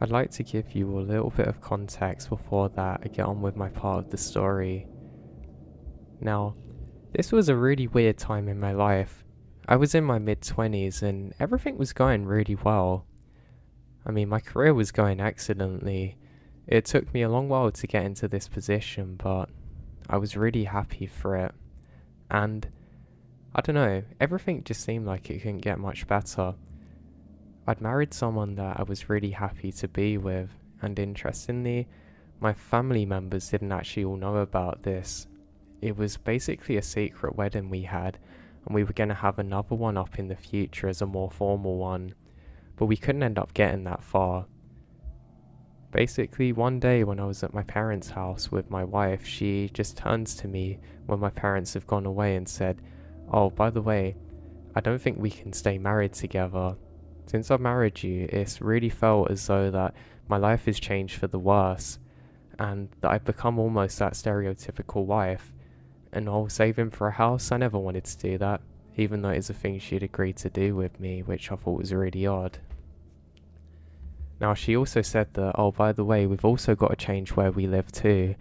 I'd like to give you a little bit of context before that I get on with my part of the story. Now, this was a really weird time in my life. I was in my mid-20s and everything was going really well. I mean, my career was going excellently. It took me a long while to get into this position, but I was really happy for it. And I don't know, everything just seemed like it couldn't get much better. I'd married someone that I was really happy to be with, and interestingly, my family members didn't actually all know about this. It was basically a secret wedding we had, and we were going to have another one up in the future as a more formal one, but we couldn't end up getting that far. Basically, one day when I was at my parents' house with my wife, she just turns to me when my parents have gone away and said, "Oh, by the way, I don't think we can stay married together. Since I've married you, it's really felt as though that my life has changed for the worse, and that I've become almost that stereotypical wife. And all saving for a house, I never wanted to do that, even though it's a thing she'd agreed to do with me, which I thought was really odd." Now, she also said that, "Oh, by the way, we've also got to change where we live too,"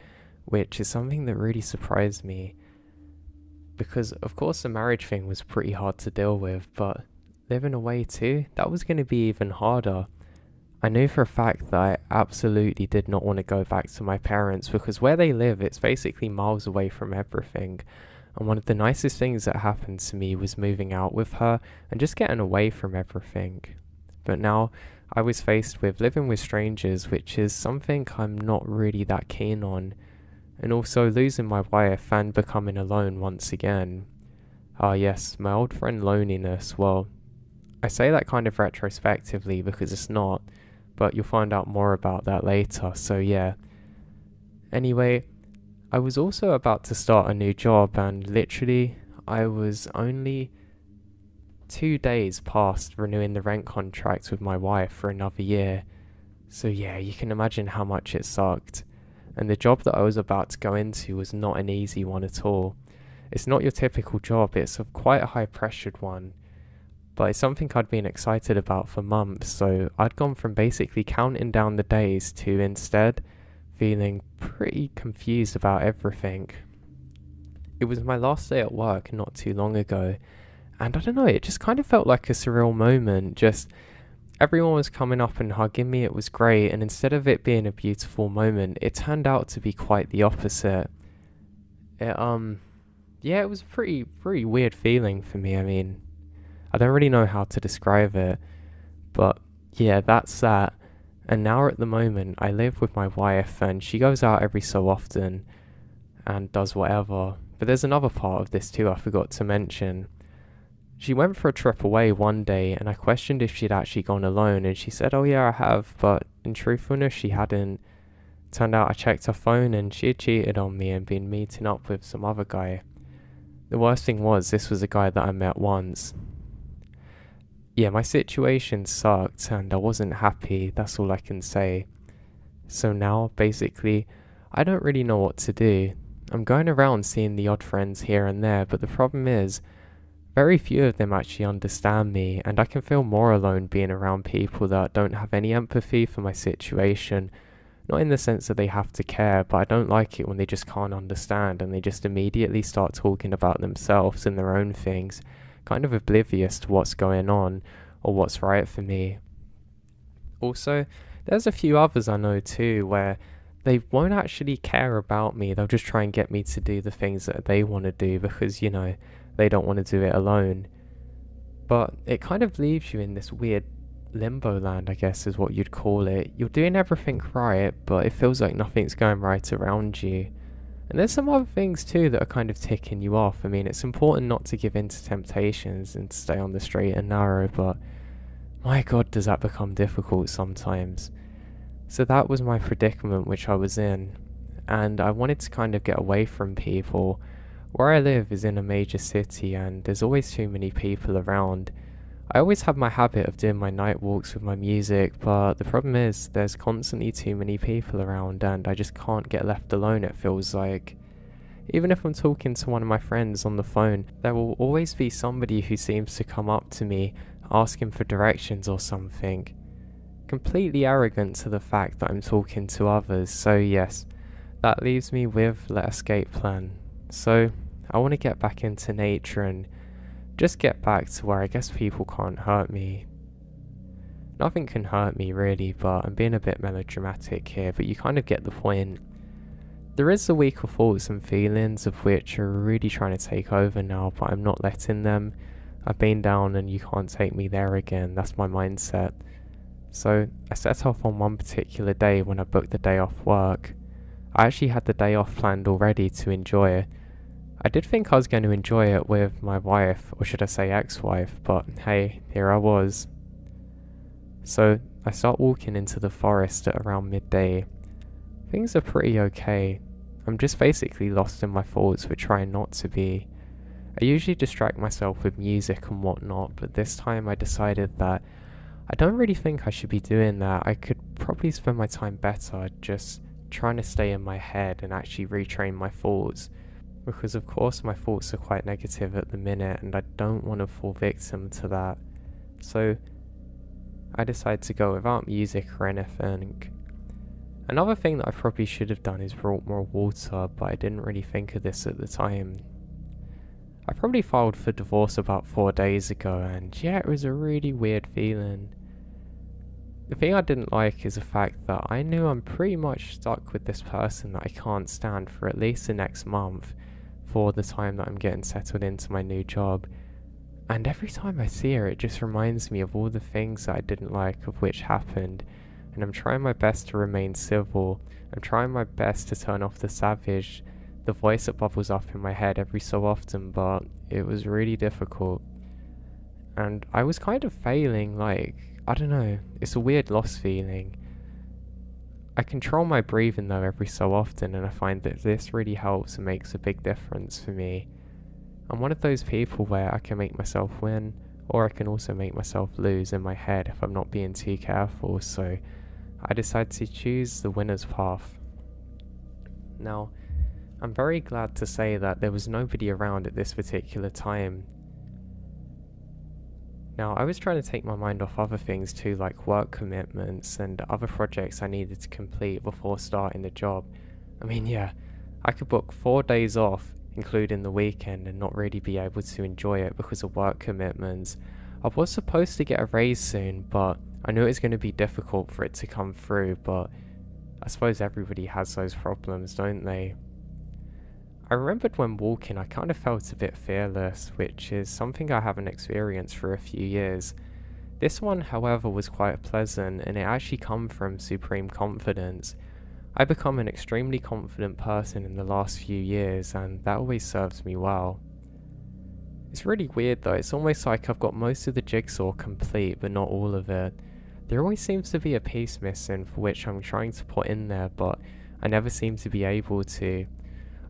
which is something that really surprised me. Because, of course, the marriage thing was pretty hard to deal with, but living away too, that was going to be even harder. I knew for a fact that I absolutely did not want to go back to my parents, because where they live, it's basically miles away from everything. And one of the nicest things that happened to me was moving out with her and just getting away from everything. But now I was faced with living with strangers, which is something I'm not really that keen on. And also losing my wife and becoming alone once again. Ah yes, my old friend loneliness. Well, I say that kind of retrospectively because it's not, but you'll find out more about that later, so yeah. Anyway, I was also about to start a new job, and literally I was only 2 days past renewing the rent contract with my wife for another year. So yeah, you can imagine how much it sucked. And the job that I was about to go into was not an easy one at all. It's not your typical job, it's quite a high pressured one. But it's something I'd been excited about for months, so I'd gone from basically counting down the days to instead feeling pretty confused about everything. It was my last day at work not too long ago, and I don't know, it just kind of felt like a surreal moment. Just everyone was coming up and hugging me, it was great, and instead of it being a beautiful moment, it turned out to be quite the opposite. It yeah, it was a pretty weird feeling for me. I mean, I don't really know how to describe it, but yeah, that's that. And now at the moment, I live with my wife, and she goes out every so often and does whatever. But there's another part of this too I forgot to mention. She went for a trip away one day, and I questioned if she'd actually gone alone, and she said, "Oh yeah, I have," but in truthfulness, she hadn't. Turned out I checked her phone, and she had cheated on me and been meeting up with some other guy. The worst thing was, this was a guy that I met once. Yeah, my situation sucked and I wasn't happy, that's all I can say. So now, basically, I don't really know what to do. I'm going around seeing the odd friends here and there, but the problem is, very few of them actually understand me, and I can feel more alone being around people that don't have any empathy for my situation. Not in the sense that they have to care, but I don't like it when they just can't understand and they just immediately start talking about themselves and their own things, kind of oblivious to what's going on or what's right for me. Also, there's a few others I know too where they won't actually care about me, they'll just try and get me to do the things that they want to do because, they don't want to do it alone. But it kind of leaves you in this weird limbo land, I guess is what you'd call it. You're doing everything right, but it feels like nothing's going right around you. And there's some other things too that are kind of ticking you off. I mean, it's important not to give in to temptations and to stay on the straight and narrow, but my god, does that become difficult sometimes. So that was my predicament which I was in, and I wanted to kind of get away from people. Where I live is in a major city and there's always too many people around. I always have my habit of doing my night walks with my music, but the problem is there's constantly too many people around and I just can't get left alone, it feels like. Even if I'm talking to one of my friends on the phone, there will always be somebody who seems to come up to me asking for directions or something. completely arrogant to the fact that I'm talking to others. So yes, that leaves me with the escape plan. So I want to get back into nature and just get back to where I guess people can't hurt me. Nothing can hurt me really, but I'm being a bit melodramatic here, but you kind of get the point. There is the weaker thoughts and feelings of which are really trying to take over now, but I'm not letting them. I've been down and you can't take me there again. That's my mindset. So I set off on one particular day when I booked the day off work. I actually had the day off planned already to enjoy it. I did think I was going to enjoy it with my wife, or should I say ex-wife, but hey, here I was. So I start walking into the forest at around midday. Things are pretty okay. I'm just basically lost in my thoughts but trying not to be. I usually distract myself with music and whatnot, but this time I decided that I don't really think I should be doing that. I could probably spend my time better just trying to stay in my head and actually retrain my thoughts. Because of course my thoughts are quite negative at the minute and I don't want to fall victim to that. So I decided to go without music or anything. Another thing that I probably should have done is brought more water, but I didn't really think of this at the time. I probably filed for divorce about 4 days ago, and yeah, it was a really weird feeling. The thing I didn't like is the fact that I knew I'm pretty much stuck with this person that I can't stand for at least the next month for the time that I'm getting settled into my new job. And every time I see her, it just reminds me of all the things that I didn't like of which happened. And I'm trying my best to remain civil. I'm trying my best to turn off the savage, the voice that bubbles up in my head every so often, but it was really difficult. And I was kind of failing, like, I don't know, it's a weird lost feeling. I control my breathing though every so often, and I find that this really helps and makes a big difference for me. I'm one of those people where I can make myself win, or I can also make myself lose in my head if I'm not being too careful, so I decided to choose the winner's path. Now, I'm very glad to say that there was nobody around at this particular time. Now, I was trying to take my mind off other things too, like work commitments and other projects I needed to complete before starting the job. I mean, yeah, I could book 4 days off, including the weekend, and not really be able to enjoy it because of work commitments. I was supposed to get a raise soon, but I knew it was going to be difficult for it to come through, but I suppose everybody has those problems, don't they? I remembered when walking I kind of felt a bit fearless, which is something I haven't experienced for a few years. This one, however, was quite pleasant, and it actually come from supreme confidence. I've become an extremely confident person in the last few years, and that always serves me well. It's really weird though, it's almost like I've got most of the jigsaw complete, but not all of it. There always seems to be a piece missing for which I'm trying to put in there, but I never seem to be able to.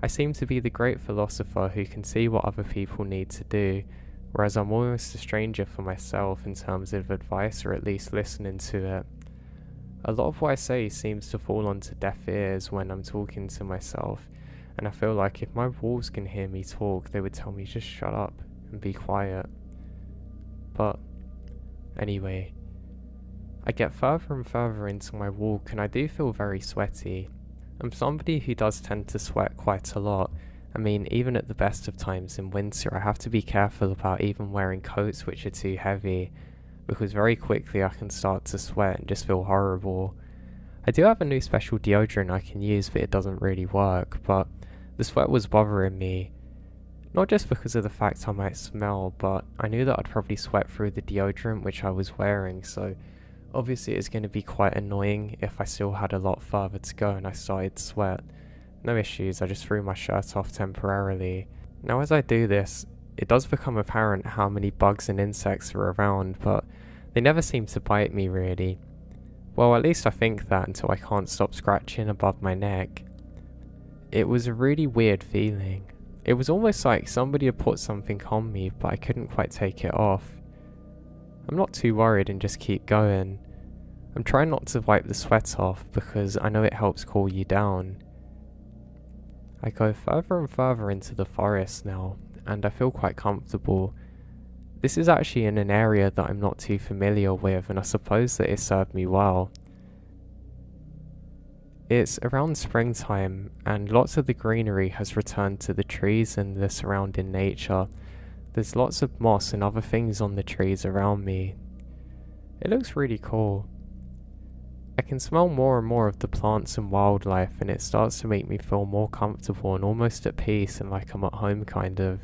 I seem to be the great philosopher who can see what other people need to do, whereas I'm almost a stranger for myself in terms of advice or at least listening to it. A lot of what I say seems to fall onto deaf ears when I'm talking to myself, and I feel like if my walls can hear me talk, they would tell me just shut up and be quiet. But anyway, I get further and further into my walk and I do feel very sweaty. I'm somebody who does tend to sweat quite a lot. I mean, even at the best of times in winter, I have to be careful about even wearing coats which are too heavy, because very quickly I can start to sweat and just feel horrible. I do have a new special deodorant I can use, but it doesn't really work, but the sweat was bothering me. Not just because of the fact I might smell, but I knew that I'd probably sweat through the deodorant which I was wearing, so obviously it's going to be quite annoying if I still had a lot further to go and I started to sweat. No issues, I just threw my shirt off temporarily. Now as I do this, it does become apparent how many bugs and insects are around, but they never seem to bite me really. Well, at least I think that until I can't stop scratching above my neck. It was a really weird feeling. It was almost like somebody had put something on me, but I couldn't quite take it off. I'm not too worried and just keep going. I'm trying not to wipe the sweat off because I know it helps cool you down. I go further and further into the forest now, and I feel quite comfortable. This is actually in an area that I'm not too familiar with, and I suppose that it served me well. It's around springtime, and lots of the greenery has returned to the trees and the surrounding nature. There's lots of moss and other things on the trees around me. It looks really cool. I can smell more and more of the plants and wildlife, and it starts to make me feel more comfortable and almost at peace and like I'm at home kind of.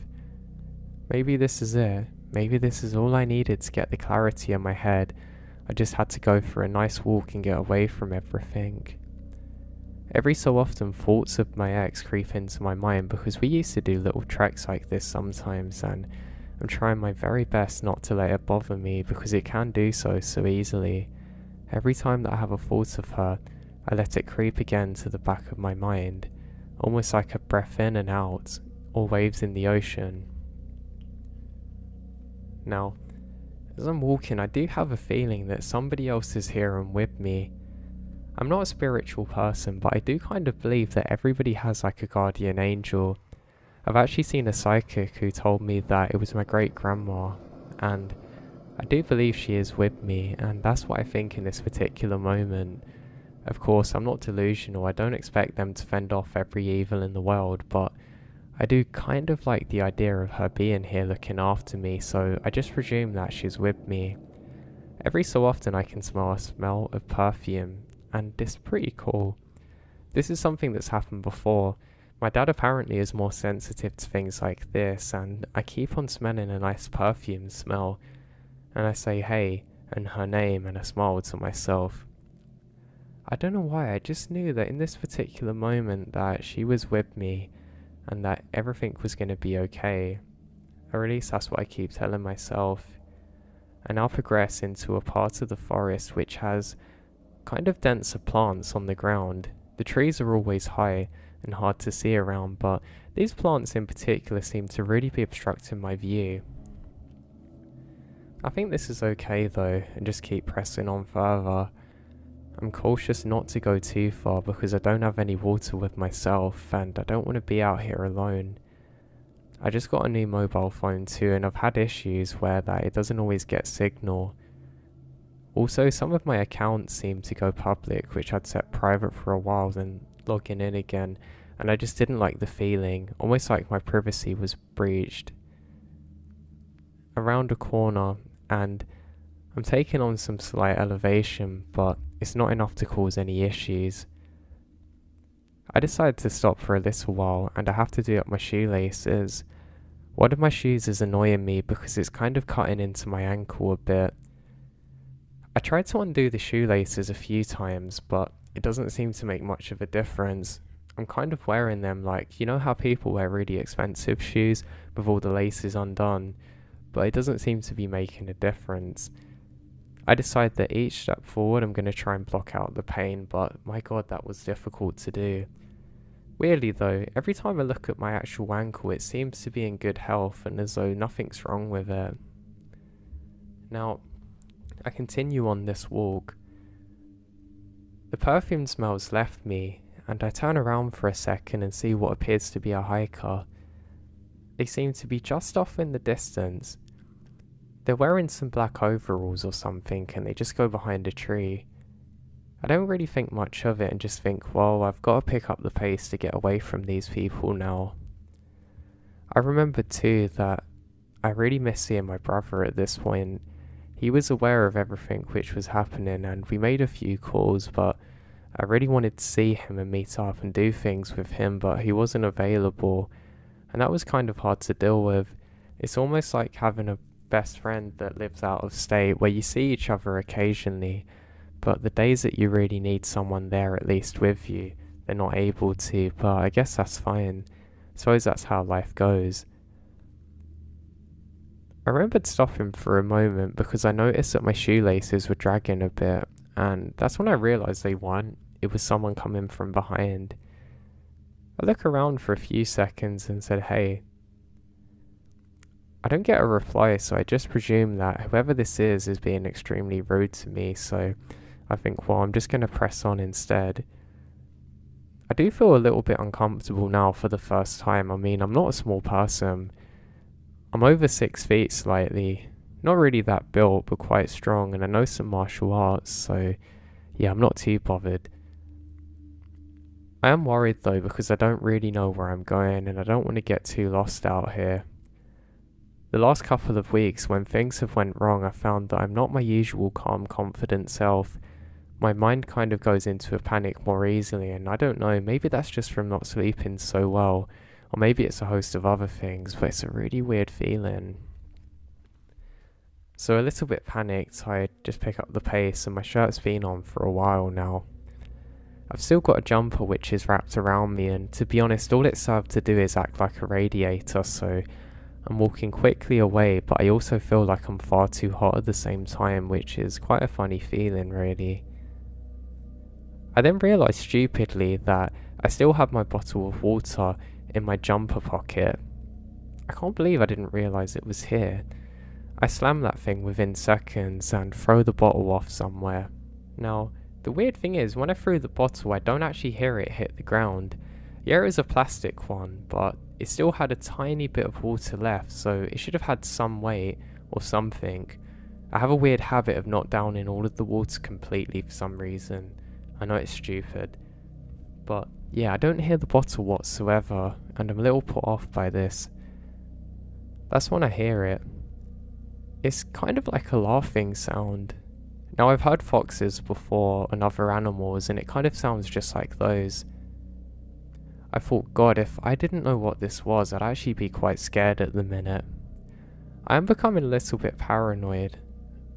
Maybe this is it. Maybe this is all I needed to get the clarity in my head. I just had to go for a nice walk and get away from everything. Every so often thoughts of my ex creep into my mind because we used to do little treks like this sometimes, and I'm trying my very best not to let it bother me because it can do so easily. Every time that I have a thought of her, I let it creep again to the back of my mind, almost like a breath in and out, or waves in the ocean. Now, as I'm walking, I do have a feeling that somebody else is here and with me. I'm not a spiritual person, but I do kind of believe that everybody has like a guardian angel. I've actually seen a psychic who told me that it was my great grandma, and I do believe she is with me, and that's what I think in this particular moment. Of course, I'm not delusional, I don't expect them to fend off every evil in the world, but I do kind of like the idea of her being here looking after me, so I just presume that she's with me. Every so often I can smell a smell of perfume, and it's pretty cool. This is something that's happened before. My dad apparently is more sensitive to things like this, and I keep on smelling a nice perfume smell, and I say hey and her name and I smile to myself. I don't know why, I just knew that in this particular moment that she was with me and that everything was going to be okay. Or at least that's what I keep telling myself. I now progress into a part of the forest which has kind of denser plants on the ground. The trees are always high and hard to see around, but these plants in particular seem to really be obstructing my view. I think this is okay though, and just keep pressing on further. I'm cautious not to go too far because I don't have any water with myself and I don't want to be out here alone. I just got a new mobile phone too, and I've had issues where that it doesn't always get signal. Also, some of my accounts seem to go public, which I'd set private for a while, then logging in again, and I just didn't like the feeling, almost like my privacy was breached. Around a corner, and I'm taking on some slight elevation, but it's not enough to cause any issues. I decided to stop for a little while, and I have to do up my shoelaces. One of my shoes is annoying me because it's kind of cutting into my ankle a bit. I tried to undo the shoelaces a few times, but it doesn't seem to make much of a difference. I'm kind of wearing them like, you know how people wear really expensive shoes with all the laces undone, but it doesn't seem to be making a difference. I decide that each step forward I'm going to try and block out the pain, but my god, that was difficult to do. Weirdly though, every time I look at my actual ankle it seems to be in good health and as though nothing's wrong with it. Now, I continue on this walk. The perfume smells left me, and I turn around for a second and see what appears to be a hiker. They seem to be just off in the distance. They're wearing some black overalls or something, and they just go behind a tree. I don't really think much of it and just think, well, I've got to pick up the pace to get away from these people now. I remember too that I really miss seeing my brother at this point. He was aware of everything which was happening and we made a few calls, but I really wanted to see him and meet up and do things with him, but he wasn't available, and that was kind of hard to deal with. It's almost like having a best friend that lives out of state where you see each other occasionally, but the days that you really need someone there at least with you, they're not able to, but I guess that's fine. I suppose that's how life goes. I remembered stopping for a moment because I noticed that my shoelaces were dragging a bit, and that's when I realised they weren't. It was someone coming from behind. I look around for a few seconds and said, hey. I don't get a reply, so I just presume that whoever this is being extremely rude to me, so I think, well, I'm just going to press on instead. I do feel a little bit uncomfortable now for the first time. I mean, I'm not a small person. I'm over 6 feet slightly. Not really that built, but quite strong, and I know some martial arts, so yeah, I'm not too bothered. I am worried though because I don't really know where I'm going and I don't want to get too lost out here. The last couple of weeks when things have went wrong, I found that I'm not my usual calm, confident self. My mind kind of goes into a panic more easily, and I don't know, maybe that's just from not sleeping so well, or maybe it's a host of other things, but it's a really weird feeling. So a little bit panicked, I just pick up the pace, and my shirt's been on for a while now. I've still got a jumper which is wrapped around me, and to be honest, all it served to do is act like a radiator, so I'm walking quickly away, but I also feel like I'm far too hot at the same time, which is quite a funny feeling really. I then realised stupidly that I still have my bottle of water in my jumper pocket. I can't believe I didn't realise it was here. I slam that thing within seconds and throw the bottle off somewhere. Now, the weird thing is, when I threw the bottle, I don't actually hear it hit the ground. Yeah, it was a plastic one, but it still had a tiny bit of water left, so it should have had some weight or something. I have a weird habit of not downing all of the water completely for some reason. I know it's stupid. But yeah, I don't hear the bottle whatsoever, and I'm a little put off by this. That's when I hear it. It's kind of like a laughing sound. Now, I've heard foxes before and other animals, and it kind of sounds just like those. I thought, God, if I didn't know what this was, I'd actually be quite scared at the minute. I am becoming a little bit paranoid.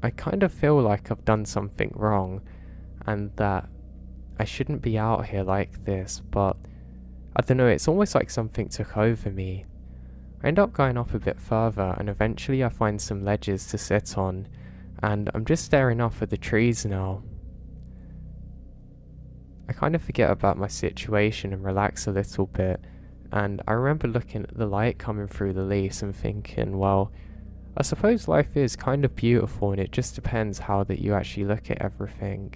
I kind of feel like I've done something wrong, and that I shouldn't be out here like this, but I don't know, it's almost like something took over me. I end up going up a bit further, and eventually I find some ledges to sit on, and I'm just staring off at the trees now. I kind of forget about my situation and relax a little bit, and I remember looking at the light coming through the leaves and thinking, well, I suppose life is kind of beautiful and it just depends how that you actually look at everything.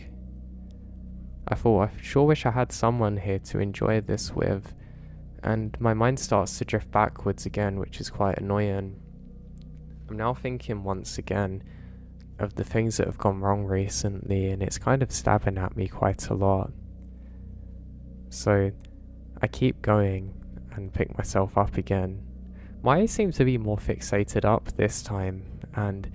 I thought, I sure wish I had someone here to enjoy this with, and my mind starts to drift backwards again, which is quite annoying. I'm now thinking once again of the things that have gone wrong recently, and it's kind of stabbing at me quite a lot. So I keep going and pick myself up again. My eyes seem to be more fixated up this time, and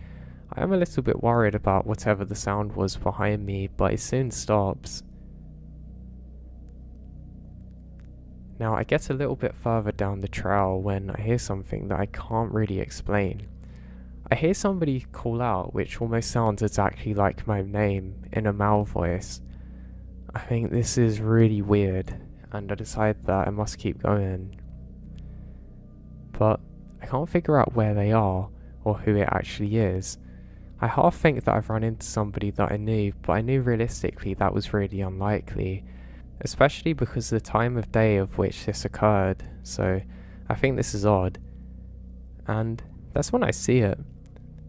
I am a little bit worried about whatever the sound was behind me, but it soon stops. Now I get a little bit further down the trail when I hear something that I can't really explain. I hear somebody call out, which almost sounds exactly like my name in a male voice. I think this is really weird, and I decide that I must keep going. But I can't figure out where they are, or who it actually is. I half think that I've run into somebody that I knew, but I knew realistically that was really unlikely, especially because of the time of day of which this occurred, so I think this is odd. And that's when I see it.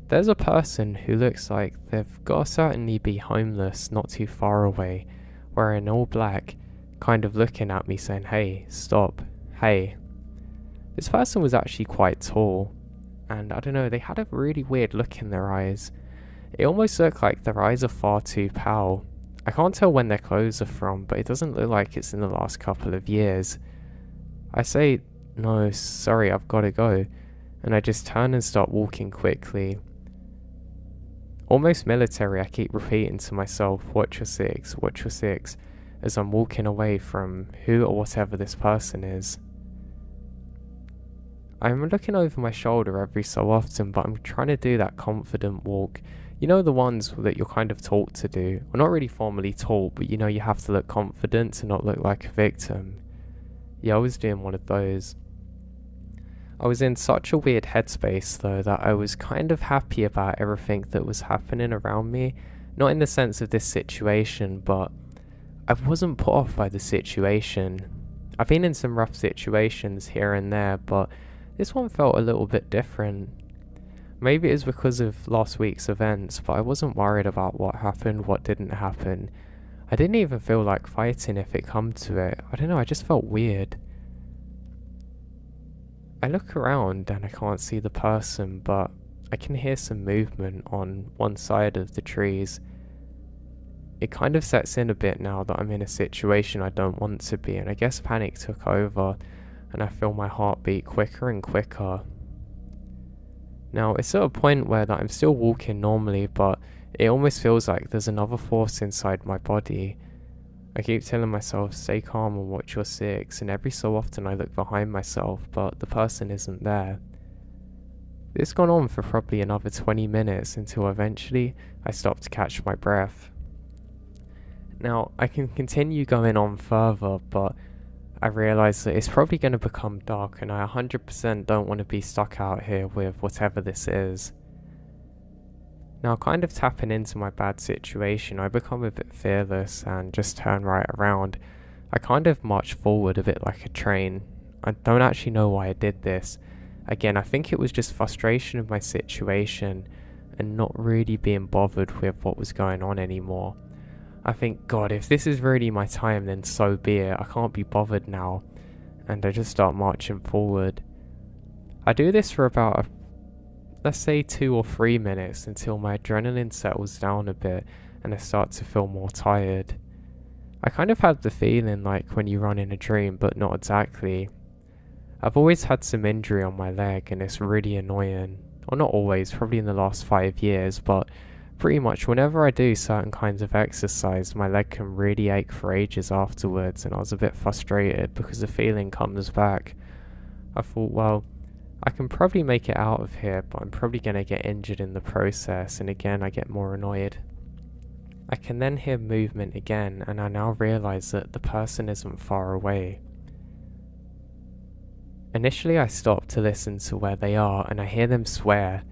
There's a person who looks like they've got to certainly be homeless not too far away, wearing all black, kind of looking at me saying, hey, stop, hey. This person was actually quite tall, and I don't know, they had a really weird look in their eyes. It almost looked like their eyes are far too pale. I can't tell when their clothes are from, but it doesn't look like it's in the last couple of years. I say, no, sorry, I've got to go, and I just turn and start walking quickly. Almost military, I keep repeating to myself, watch your six, as I'm walking away from who or whatever this person is. I'm looking over my shoulder every so often, but I'm trying to do that confident walk. You know, the ones that you're kind of taught to do. Well, not really formally taught, but you know, you have to look confident to not look like a victim. Yeah, I was doing one of those. I was in such a weird headspace though that I was kind of happy about everything that was happening around me. Not in the sense of this situation, but I wasn't put off by the situation. I've been in some rough situations here and there, but this one felt a little bit different. Maybe it was because of last week's events, but I wasn't worried about what happened, what didn't happen. I didn't even feel like fighting if it come to it. I don't know, I just felt weird. I look around and I can't see the person, but I can hear some movement on one side of the trees. It kind of sets in a bit now that I'm in a situation I don't want to be, and I guess panic took over, and I feel my heart beat quicker and quicker. Now, it's at a point where that I'm still walking normally, but it almost feels like there's another force inside my body. I keep telling myself, stay calm and watch your six, and every so often I look behind myself, but the person isn't there. This gone on for probably another 20 minutes until eventually I stop to catch my breath. Now, I can continue going on further, but I realise that it's probably going to become dark, and I 100% don't want to be stuck out here with whatever this is. Now, kind of tapping into my bad situation, I become a bit fearless and just turn right around. I kind of march forward a bit like a train. I don't actually know why I did this. Again, I think it was just frustration of my situation and not really being bothered with what was going on anymore. I think, God, if this is really my time, then so be it. I can't be bothered now. And I just start marching forward. I do this for about, let's say 2 or 3 minutes until my adrenaline settles down a bit and I start to feel more tired. I kind of had the feeling like when you run in a dream, but not exactly. I've always had some injury on my leg and it's really annoying. Or not always, probably in the last 5 years, but pretty much whenever I do certain kinds of exercise, my leg can really ache for ages afterwards, and I was a bit frustrated because the feeling comes back. I thought, well, I can probably make it out of here, but I'm probably going to get injured in the process, and again I get more annoyed. I can then hear movement again, and I now realise that the person isn't far away. Initially I stop to listen to where they are, and I hear them swear.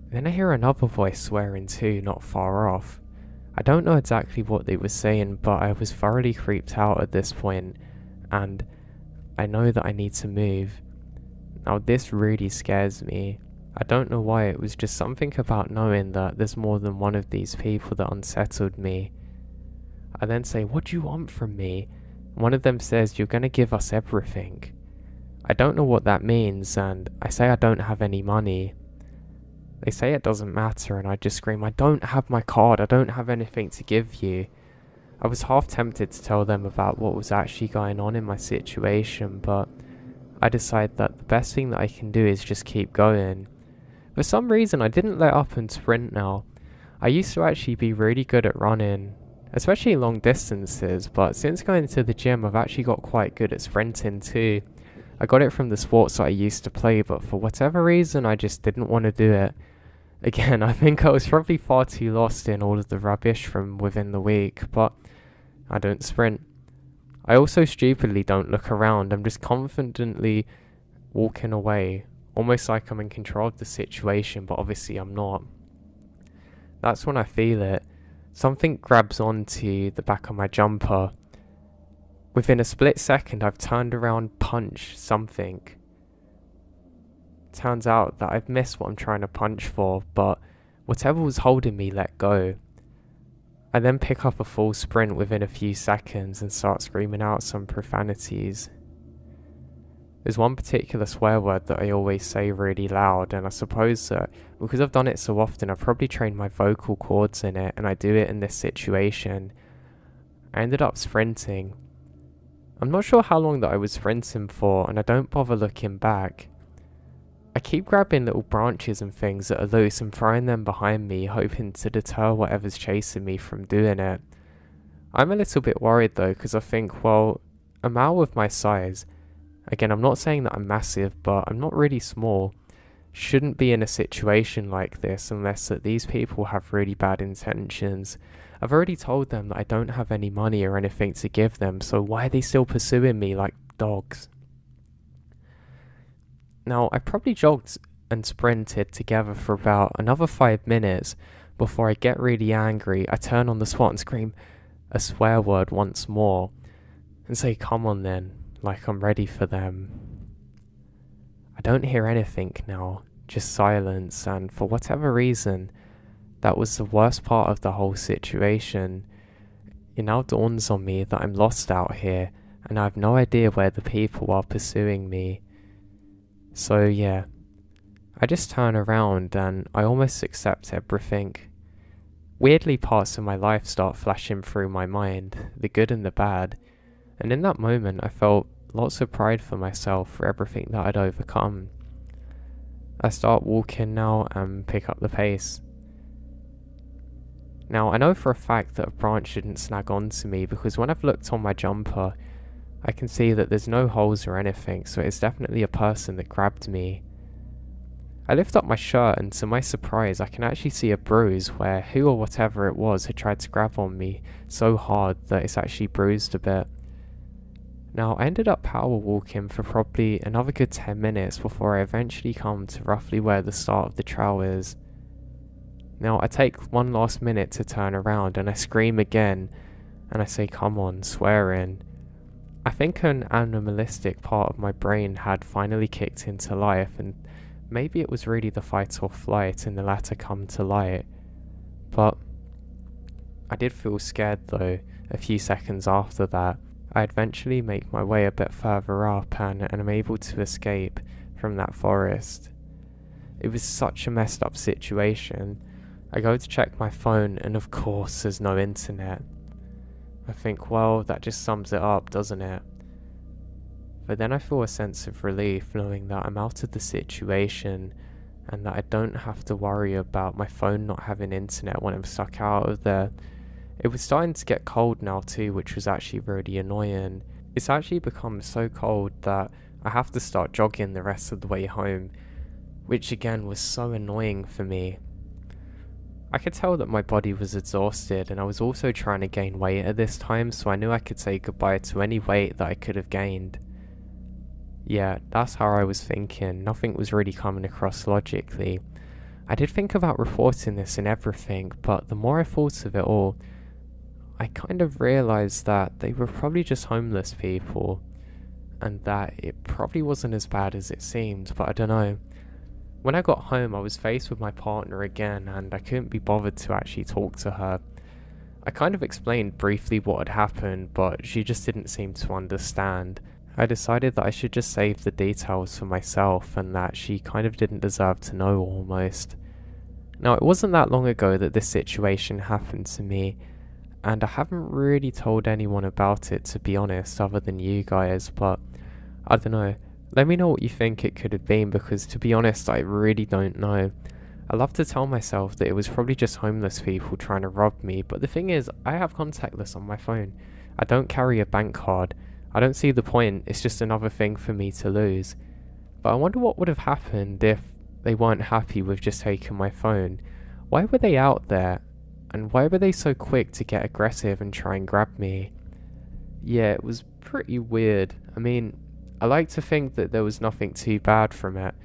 Then I hear another voice swearing too, not far off. I don't know exactly what they were saying, but I was thoroughly creeped out at this point, and I know that I need to move. Now this really scares me. I don't know why, it was just something about knowing that there's more than one of these people that unsettled me. I then say, "What do you want from me?" One of them says, "You're gonna give us everything." I don't know what that means, and I say I don't have any money. They say it doesn't matter, and I just scream, "I don't have my card, I don't have anything to give you." I was half tempted to tell them about what was actually going on in my situation, but I decide that the best thing that I can do is just keep going. For some reason I didn't let up and sprint now. I used to actually be really good at running, especially long distances, but since going to the gym I've actually got quite good at sprinting too. I got it from the sports that I used to play, but for whatever reason I just didn't want to do it. Again, I think I was probably far too lost in all of the rubbish from within the week, but I don't sprint. I also stupidly don't look around, I'm just confidently walking away, almost like I'm in control of the situation, but obviously I'm not. That's when I feel it. Something grabs onto the back of my jumper. Within a split second I've turned around, punched something. Turns out that I've missed what I'm trying to punch for, but whatever was holding me let go. I then pick up a full sprint within a few seconds and start screaming out some profanities. There's one particular swear word that I always say really loud, and I suppose that because I've done it so often I've probably trained my vocal cords in it, and I do it in this situation. I ended up sprinting. I'm not sure how long that I was sprinting for, and I don't bother looking back. I keep grabbing little branches and things that are loose and throwing them behind me, hoping to deter whatever's chasing me from doing it. I'm a little bit worried though, because I think, well, a male with my size, again I'm not saying that I'm massive, but I'm not really small, shouldn't be in a situation like this unless that these people have really bad intentions. I've already told them that I don't have any money or anything to give them, so why are they still pursuing me like dogs? Now, I probably jogged and sprinted together for about another 5 minutes before I get really angry. I turn on the spot and scream a swear word once more and say, "Come on then," like I'm ready for them. I don't hear anything now, just silence, and for whatever reason, that was the worst part of the whole situation. It now dawns on me that I'm lost out here, and I have no idea where the people are pursuing me. So yeah, I just turn around and I almost accept everything. Weirdly, parts of my life start flashing through my mind, the good and the bad, and in that moment I felt lots of pride for myself for everything that I'd overcome. I start walking now and pick up the pace. Now, I know for a fact that a branch didn't snag onto me because when I've looked on my jumper, I can see that there's no holes or anything, so it's definitely a person that grabbed me. I lift up my shirt and to my surprise I can actually see a bruise where who or whatever it was had tried to grab on me so hard that it's actually bruised a bit. Now, I ended up power walking for probably another good 10 minutes before I eventually come to roughly where the start of the trail is. Now, I take one last minute to turn around and I scream again and I say, "Come on, swearing." I think an animalistic part of my brain had finally kicked into life, and maybe it was really the fight or flight and the latter come to light. But I did feel scared though a few seconds after that. I eventually make my way a bit further up and I'm able to escape from that forest. It was such a messed up situation. I go to check my phone and of course there's no internet. I think, well, that just sums it up, doesn't it? But then I feel a sense of relief knowing that I'm out of the situation and that I don't have to worry about my phone not having internet when I'm stuck out of there. It was starting to get cold now too, which was actually really annoying. It's actually become so cold that I have to start jogging the rest of the way home, which again was so annoying for me. I could tell that my body was exhausted and I was also trying to gain weight at this time, so I knew I could say goodbye to any weight that I could have gained. Yeah, that's how I was thinking. Nothing was really coming across logically. I did think about reporting this and everything, but the more I thought of it all, I kind of realised that they were probably just homeless people, and that it probably wasn't as bad as it seemed, but I don't know. When I got home, I was faced with my partner again, and I couldn't be bothered to actually talk to her. I kind of explained briefly what had happened, but she just didn't seem to understand. I decided that I should just save the details for myself, and that she kind of didn't deserve to know almost. Now, it wasn't that long ago that this situation happened to me, and I haven't really told anyone about it, to be honest, other than you guys, but I don't know. Let me know what you think it could have been, because to be honest, I really don't know. I love to tell myself that it was probably just homeless people trying to rob me, but the thing is, I have contactless on my phone. I don't carry a bank card. I don't see the point, it's just another thing for me to lose. But I wonder what would have happened if they weren't happy with just taking my phone. Why were they out there? And why were they so quick to get aggressive and try and grab me? Yeah, it was pretty weird. I mean, I like to think that there was nothing too bad from it,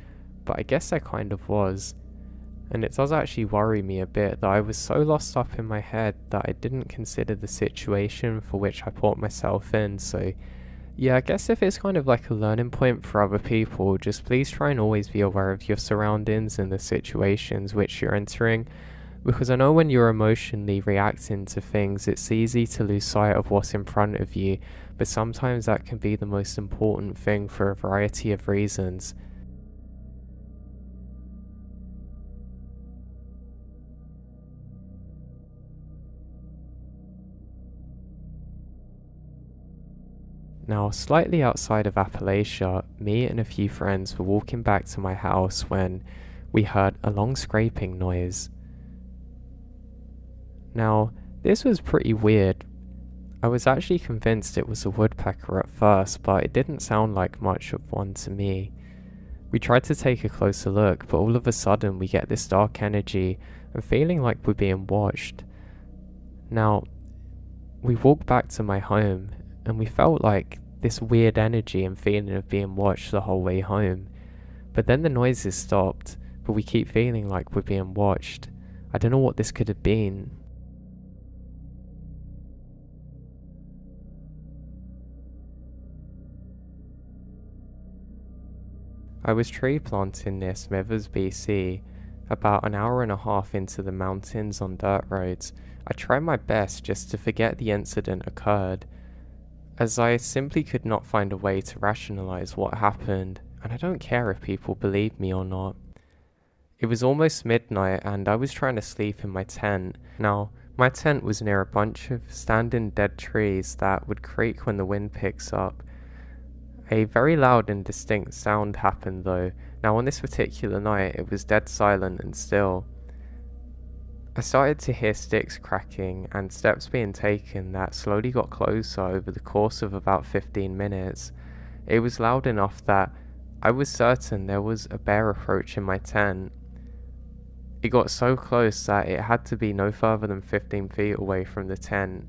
but I guess there kind of was. And it does actually worry me a bit that I was so lost up in my head that I didn't consider the situation for which I put myself in, so yeah, I guess if it's kind of like a learning point for other people, just please try and always be aware of your surroundings and the situations which you're entering, because I know when you're emotionally reacting to things, it's easy to lose sight of what's in front of you, but sometimes that can be the most important thing for a variety of reasons. Now, slightly outside of Appalachia, me and a few friends were walking back to my house when we heard a long scraping noise. Now, this was pretty weird. I was actually convinced it was a woodpecker at first, but it didn't sound like much of one to me. We tried to take a closer look, but all of a sudden we get this dark energy and feeling like we're being watched. Now, we walked back to my home and we felt like this weird energy and feeling of being watched the whole way home. But then the noises stopped, but we keep feeling like we're being watched. I don't know what this could have been. I was tree planting near Smithers, BC, about an hour and a half into the mountains on dirt roads. I tried my best just to forget the incident occurred, as I simply could not find a way to rationalize what happened. and I don't care if people believe me or not. It was almost midnight and I was trying to sleep in my tent. Now, my tent was near a bunch of standing dead trees that would creak when the wind picks up. A very loud and distinct sound happened though. Now on this particular night it was dead silent and still. I started to hear sticks cracking and steps being taken that slowly got closer over the course of about 15 minutes. It was loud enough that I was certain there was a bear approaching my tent. It got so close that it had to be no further than 15 feet away from the tent,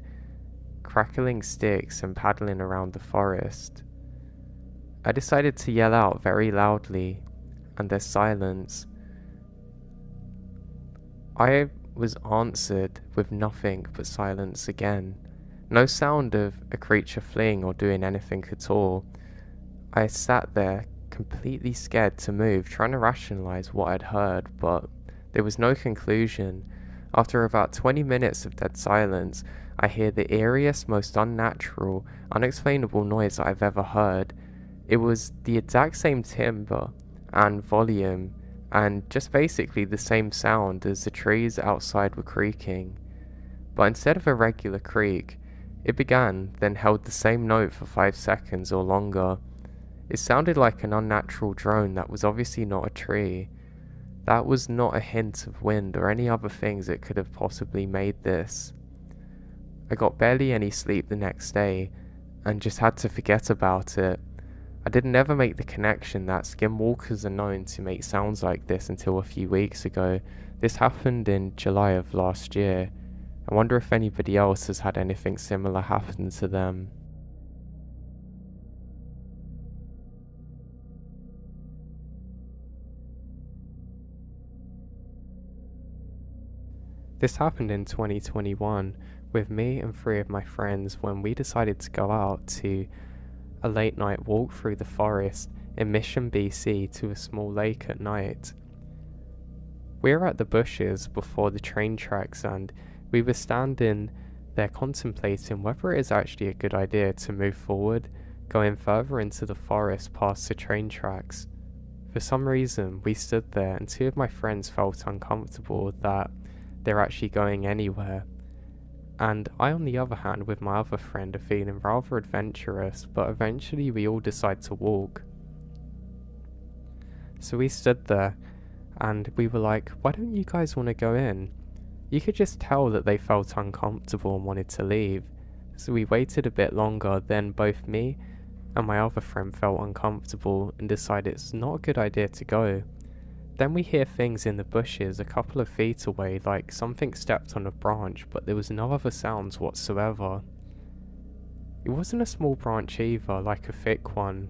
crackling sticks and paddling around the forest. I decided to yell out very loudly, and there's silence. I was answered with nothing but silence again. No sound of a creature fleeing or doing anything at all. I sat there completely scared to move, trying to rationalize what I'd heard, but there was no conclusion. After about 20 minutes of dead silence, I hear the eeriest, most unnatural, unexplainable noise that I've ever heard. It was the exact same timbre and volume and just basically the same sound as the trees outside were creaking. But instead of a regular creak, it began, then held the same note for 5 seconds or longer. It sounded like an unnatural drone that was obviously not a tree. That was not a hint of wind or any other things that could have possibly made this. I got barely any sleep the next day and just had to forget about it. I didn't ever make the connection that skinwalkers are known to make sounds like this until a few weeks ago. This happened in July of last year. I wonder if anybody else has had anything similar happen to them. This happened in 2021 with me and 3 of my friends when we decided to go out to a late night walk through the forest in Mission, BC to a small lake at night. We were at the bushes before the train tracks and we were standing there contemplating whether it is actually a good idea to move forward, going further into the forest past the train tracks. For some reason we stood there and 2 of my friends felt uncomfortable that they're actually going anywhere. And I, on the other hand, with my other friend, are feeling rather adventurous, but eventually we all decide to walk. So we stood there, and we were like, why don't you guys want to go in? You could just tell that they felt uncomfortable and wanted to leave. So we waited a bit longer, then both me and my other friend felt uncomfortable and decided it's not a good idea to go. Then we hear things in the bushes a couple of feet away, like something stepped on a branch, but there was no other sounds whatsoever. It wasn't a small branch either, like a thick one,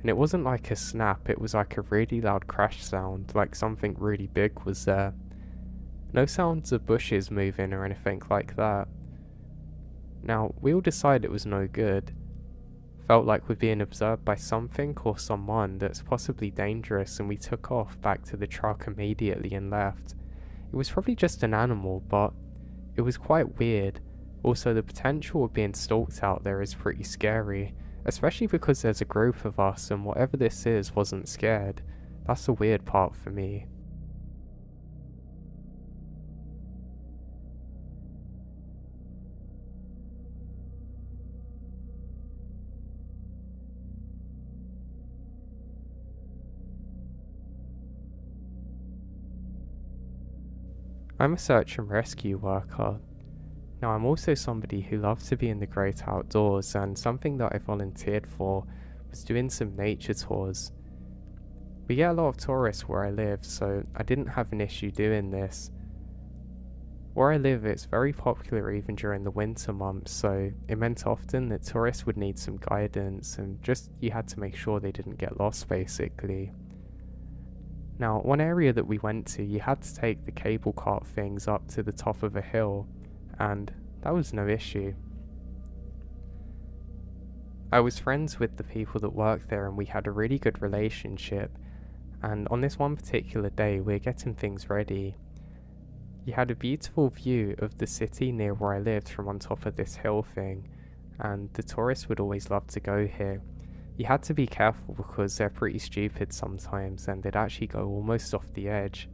and it wasn't like a snap, it was like a really loud crash sound, like something really big was there. No sounds of bushes moving or anything like that. Now, we all decided it was no good. Felt like we're being observed by something or someone that's possibly dangerous, and we took off back to the truck immediately and left. It was probably just an animal, but it was quite weird. Also, the potential of being stalked out there is pretty scary, especially because there's a group of us and whatever this is wasn't scared. That's the weird part for me. I'm a search and rescue worker. Now I'm also somebody who loves to be in the great outdoors, and something that I volunteered for was doing some nature tours. We get a lot of tourists where I live, so I didn't have an issue doing this. Where I live it's very popular even during the winter months, so it meant often that tourists would need some guidance and just you had to make sure they didn't get lost basically. Now, one area that we went to, you had to take the cable cart things up to the top of a hill, and that was no issue. I was friends with the people that worked there and we had a really good relationship, and on this one particular day we were getting things ready. You had a beautiful view of the city near where I lived from on top of this hill thing, and the tourists would always love to go here. You had to be careful because they're pretty stupid sometimes and they'd actually go almost off the edge.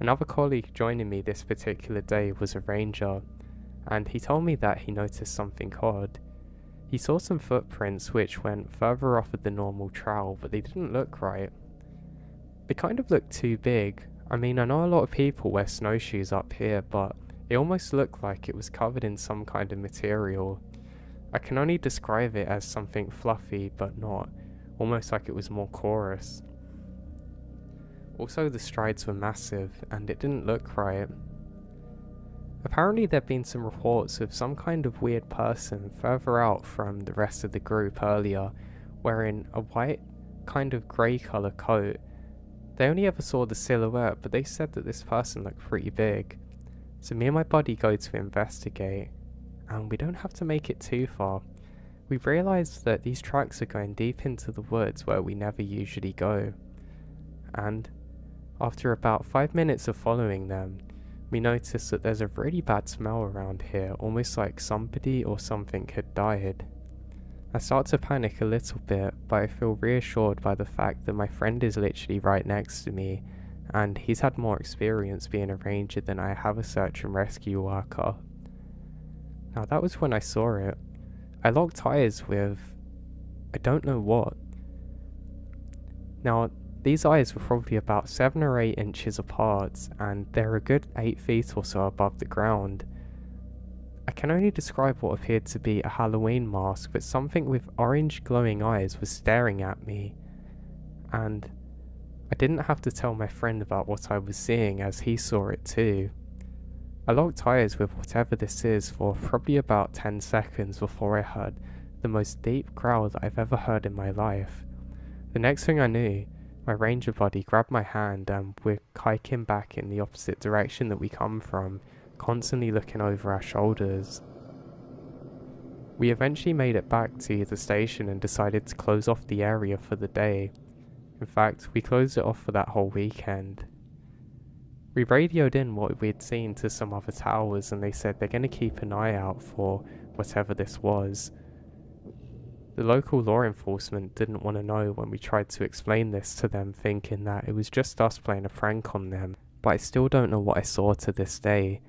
Another colleague joining me this particular day was a ranger, and he told me that he noticed something odd. He saw some footprints which went further off of the normal trail, but they didn't look right. They kind of looked too big. I mean, I know a lot of people wear snowshoes up here, but it almost looked like it was covered in some kind of material. I can only describe it as something fluffy, but not, almost like it was more porous. Also, the strides were massive, and it didn't look right. Apparently there'd been some reports of some kind of weird person further out from the rest of the group earlier, wearing a white, kind of grey colour coat. They only ever saw the silhouette, but they said that this person looked pretty big. So me and my buddy go to investigate, and we don't have to make it too far. We realise that these tracks are going deep into the woods where we never usually go. And after about 5 minutes of following them, we notice that there's a really bad smell around here, almost like somebody or something had died. I start to panic a little bit, but I feel reassured by the fact that my friend is literally right next to me, and he's had more experience being a ranger than I have a search and rescue worker. Now that was when I saw it. I locked eyes with I don't know what. Now these eyes were probably about 7 or 8 inches apart, and they're a good 8 feet or so above the ground. I can only describe what appeared to be a Halloween mask, but something with orange glowing eyes was staring at me, and I didn't have to tell my friend about what I was seeing as he saw it too. I locked eyes with whatever this is for probably about 10 seconds before I heard the most deep growl that I've ever heard in my life. The next thing I knew, my ranger buddy grabbed my hand and we're hiking back in the opposite direction that we come from, constantly looking over our shoulders. We eventually made it back to the station and decided to close off the area for the day. In fact, we closed it off for that whole weekend. We radioed in what we'd seen to some other towers and they said they're going to keep an eye out for whatever this was. The local law enforcement didn't want to know when we tried to explain this to them, thinking that it was just us playing a prank on them, but I still don't know what I saw to this day.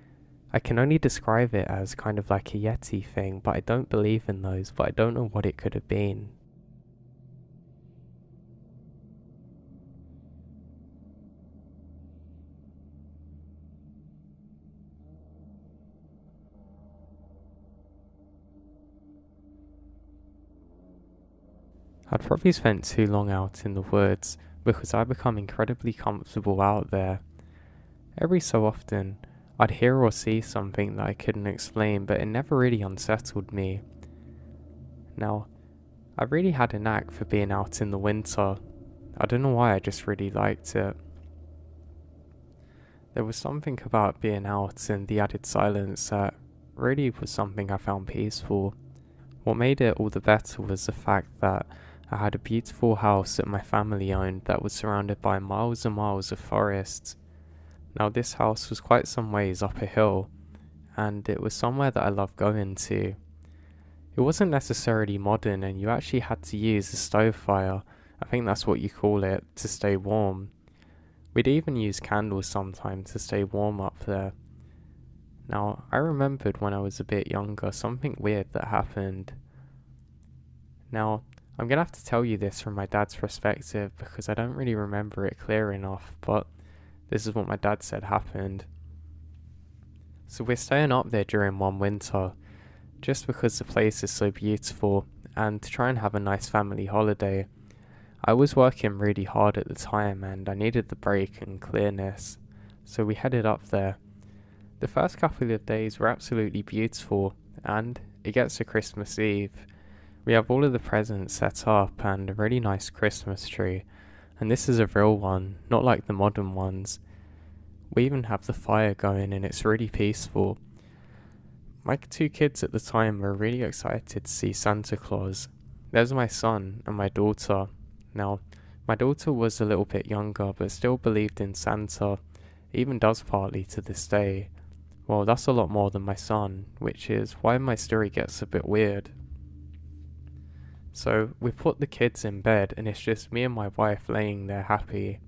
I can only describe it as kind of like a Yeti thing, but I don't believe in those, but I don't know what it could have been. I'd probably spent too long out in the woods because I'd become incredibly comfortable out there. Every so often, I'd hear or see something that I couldn't explain, but it never really unsettled me. Now, I really had a knack for being out in the winter. I don't know why, I just really liked it. There was something about being out and the added silence that really was something I found peaceful. What made it all the better was the fact that I had a beautiful house that my family owned that was surrounded by miles and miles of forests. Now this house was quite some ways up a hill, and it was somewhere that I loved going to. It wasn't necessarily modern and you actually had to use a stove fire, I think that's what you call it, to stay warm. We'd even use candles sometimes to stay warm up there. Now I remembered when I was a bit younger something weird that happened. Now I'm going to have to tell you this from my dad's perspective because I don't really remember it clear enough, but this is what my dad said happened. So we're staying up there during one winter, just because the place is so beautiful, and to try and have a nice family holiday. I was working really hard at the time and I needed the break and clearness, so we headed up there. The first couple of days were absolutely beautiful, and it gets to Christmas Eve. We have all of the presents set up and a really nice Christmas tree, and this is a real one, not like the modern ones. We even have the fire going and it's really peaceful. My 2 kids at the time were really excited to see Santa Claus. There's my son and my daughter. Now, my daughter was a little bit younger but still believed in Santa, even does partly to this day. Well, that's a lot more than my son, which is why my story gets a bit weird. So we put the kids in bed and it's just me and my wife laying there happy.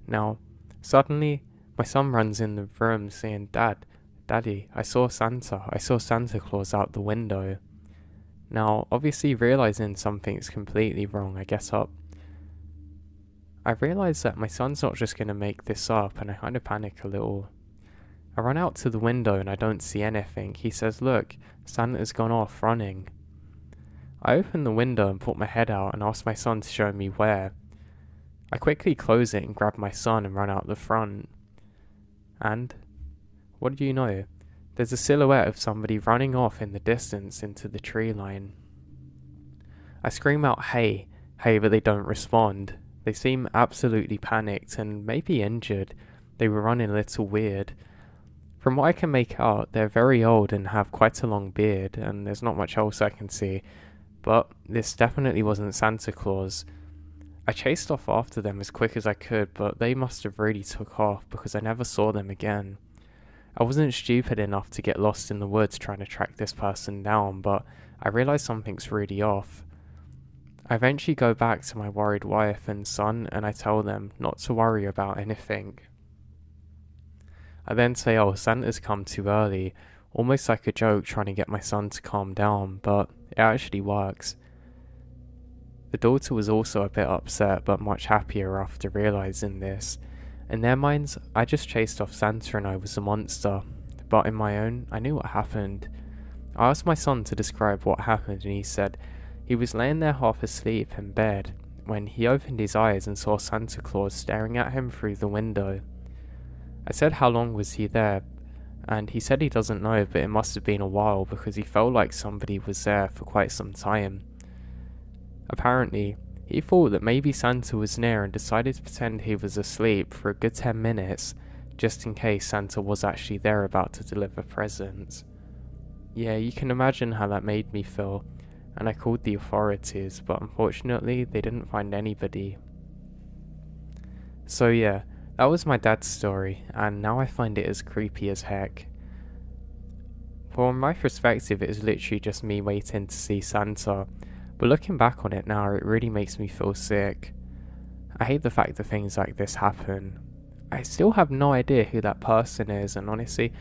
Now, suddenly, my son runs in the room saying, Daddy, I saw Santa Claus out the window. Now, obviously realizing something's completely wrong, I get up. I realize that my son's not just going to make this up, and I kind of panic a little. I run out to the window and I don't see anything. He says, look, Santa's gone off running. I open the window and put my head out and ask my son to show me where. I quickly close it and grab my son and run out the front. And, what do you know? There's a silhouette of somebody running off in the distance into the tree line. I scream out, hey, but they don't respond. They seem absolutely panicked and maybe injured. They were running a little weird. From what I can make out, they're very old and have quite a long beard, and there's not much else I can see. But this definitely wasn't Santa Claus. I chased off after them as quick as I could, but they must have really took off because I never saw them again. I wasn't stupid enough to get lost in the woods trying to track this person down, but I realized something's really off. I eventually go back to my worried wife and son and I tell them not to worry about anything. I then say, oh, Santa's come too early, almost like a joke trying to get my son to calm down, but it actually works. The daughter was also a bit upset but much happier after realizing this. In their minds, I just chased off Santa and I was a monster, but in my own, I knew what happened. I asked my son to describe what happened and he said he was laying there half asleep in bed when he opened his eyes and saw Santa Claus staring at him through the window. I said how long was he there, and he said he doesn't know, but it must have been a while because he felt like somebody was there for quite some time. Apparently, he thought that maybe Santa was near and decided to pretend he was asleep for a good 10 minutes, just in case Santa was actually there about to deliver presents. Yeah, you can imagine how that made me feel, and I called the authorities, but unfortunately they didn't find anybody. So yeah, that was my dad's story, and now I find it as creepy as heck. From my perspective, it is literally just me waiting to see Santa, but looking back on it now, it really makes me feel sick. I hate the fact that things like this happen. I still have no idea who that person is, and honestly,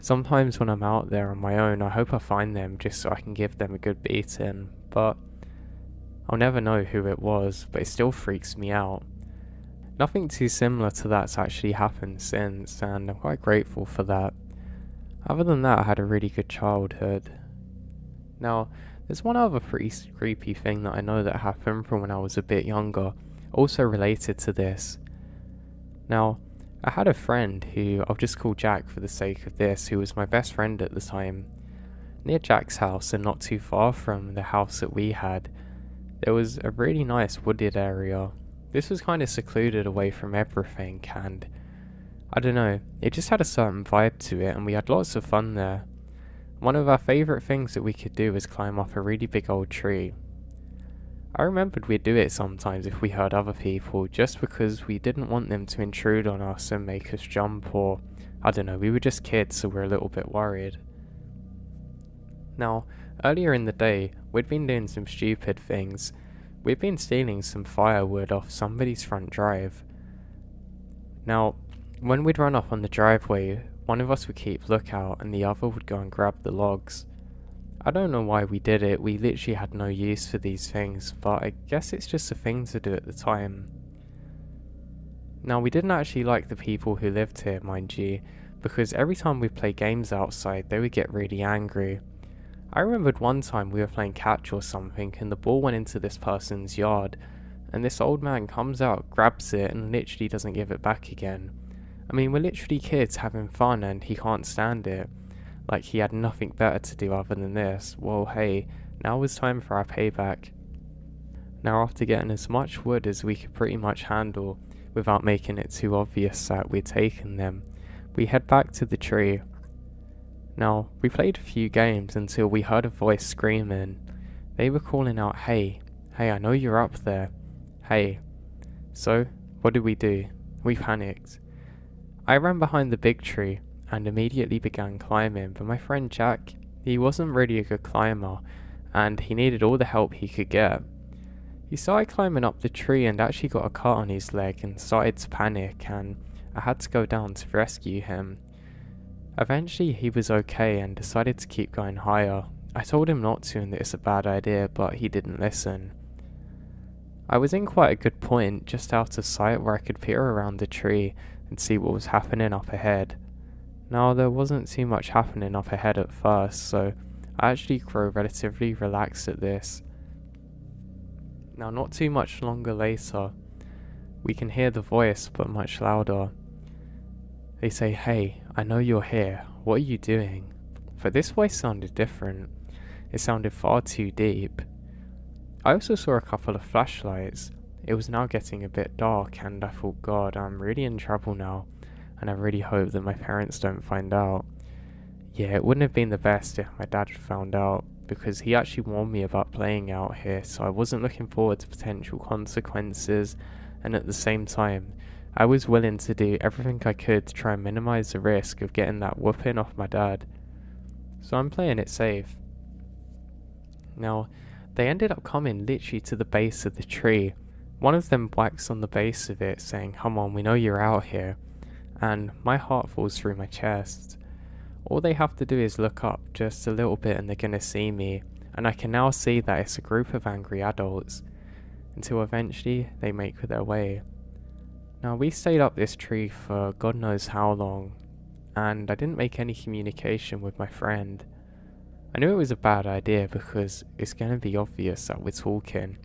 sometimes when I'm out there on my own, I hope I find them just so I can give them a good beating, but I'll never know who it was, but it still freaks me out. Nothing too similar to that's actually happened since, and I'm quite grateful for that. Other than that, I had a really good childhood. Now, there's one other pretty creepy thing that I know that happened from when I was a bit younger, also related to this. Now, I had a friend who I'll just call Jack for the sake of this, who was my best friend at the time. Near Jack's house and not too far from the house that we had, there was a really nice wooded area. This was kind of secluded away from everything, and I don't know, it just had a certain vibe to it and we had lots of fun there. One of our favourite things that we could do was climb up a really big old tree. I remembered we'd do it sometimes if we heard other people, just because we didn't want them to intrude on us and make us jump, or I don't know, we were just kids so we were a little bit worried. Now, earlier in the day, we'd been doing some stupid things. We'd been stealing some firewood off somebody's front drive. Now, when we'd run up on the driveway, one of us would keep lookout and the other would go and grab the logs. I don't know why we did it, we literally had no use for these things, but I guess it's just a thing to do at the time. Now, we didn't actually like the people who lived here, mind you, because every time we played games outside, they would get really angry. I remembered one time we were playing catch or something and the ball went into this person's yard, and this old man comes out, grabs it and literally doesn't give it back again. I mean, we're literally kids having fun and he can't stand it. Like he had nothing better to do other than this. Well, hey, now was time for our payback. Now, after getting as much wood as we could pretty much handle without making it too obvious that we'd taken them, we head back to the tree. Now, we played a few games until we heard a voice screaming. They were calling out, hey, I know you're up there. Hey. So, what did we do? We panicked. I ran behind the big tree and immediately began climbing, but my friend Jack, he wasn't really a good climber, and he needed all the help he could get. He started climbing up the tree and actually got a cut on his leg and started to panic, and I had to go down to rescue him. Eventually he was okay and decided to keep going higher. I told him not to and that it's a bad idea, but he didn't listen. I was in quite a good point, just out of sight, where I could peer around the tree and see what was happening up ahead. Now, there wasn't too much happening up ahead at first, so I actually grew relatively relaxed at this. Now, not too much longer later, we can hear the voice, but much louder. They say, "Hey, I know you're here. What are you doing?" But this voice sounded different. It sounded far too deep. I also saw a couple of flashlights. It was now getting a bit dark, and I thought, God, I'm really in trouble now, and I really hope that my parents don't find out. Yeah, it wouldn't have been the best if my dad had found out, because he actually warned me about playing out here, so I wasn't looking forward to potential consequences, and at the same time, I was willing to do everything I could to try and minimize the risk of getting that whooping off my dad. So I'm playing it safe. Now, they ended up coming literally to the base of the tree. One of them whacks on the base of it, saying, "Come on, we know you're out here," and my heart falls through my chest. All they have to do is look up just a little bit and they're gonna see me, and I can now see that it's a group of angry adults, until eventually they make their way. Now, we stayed up this tree for God knows how long, and I didn't make any communication with my friend. I knew it was a bad idea because it's going to be obvious that we're talking,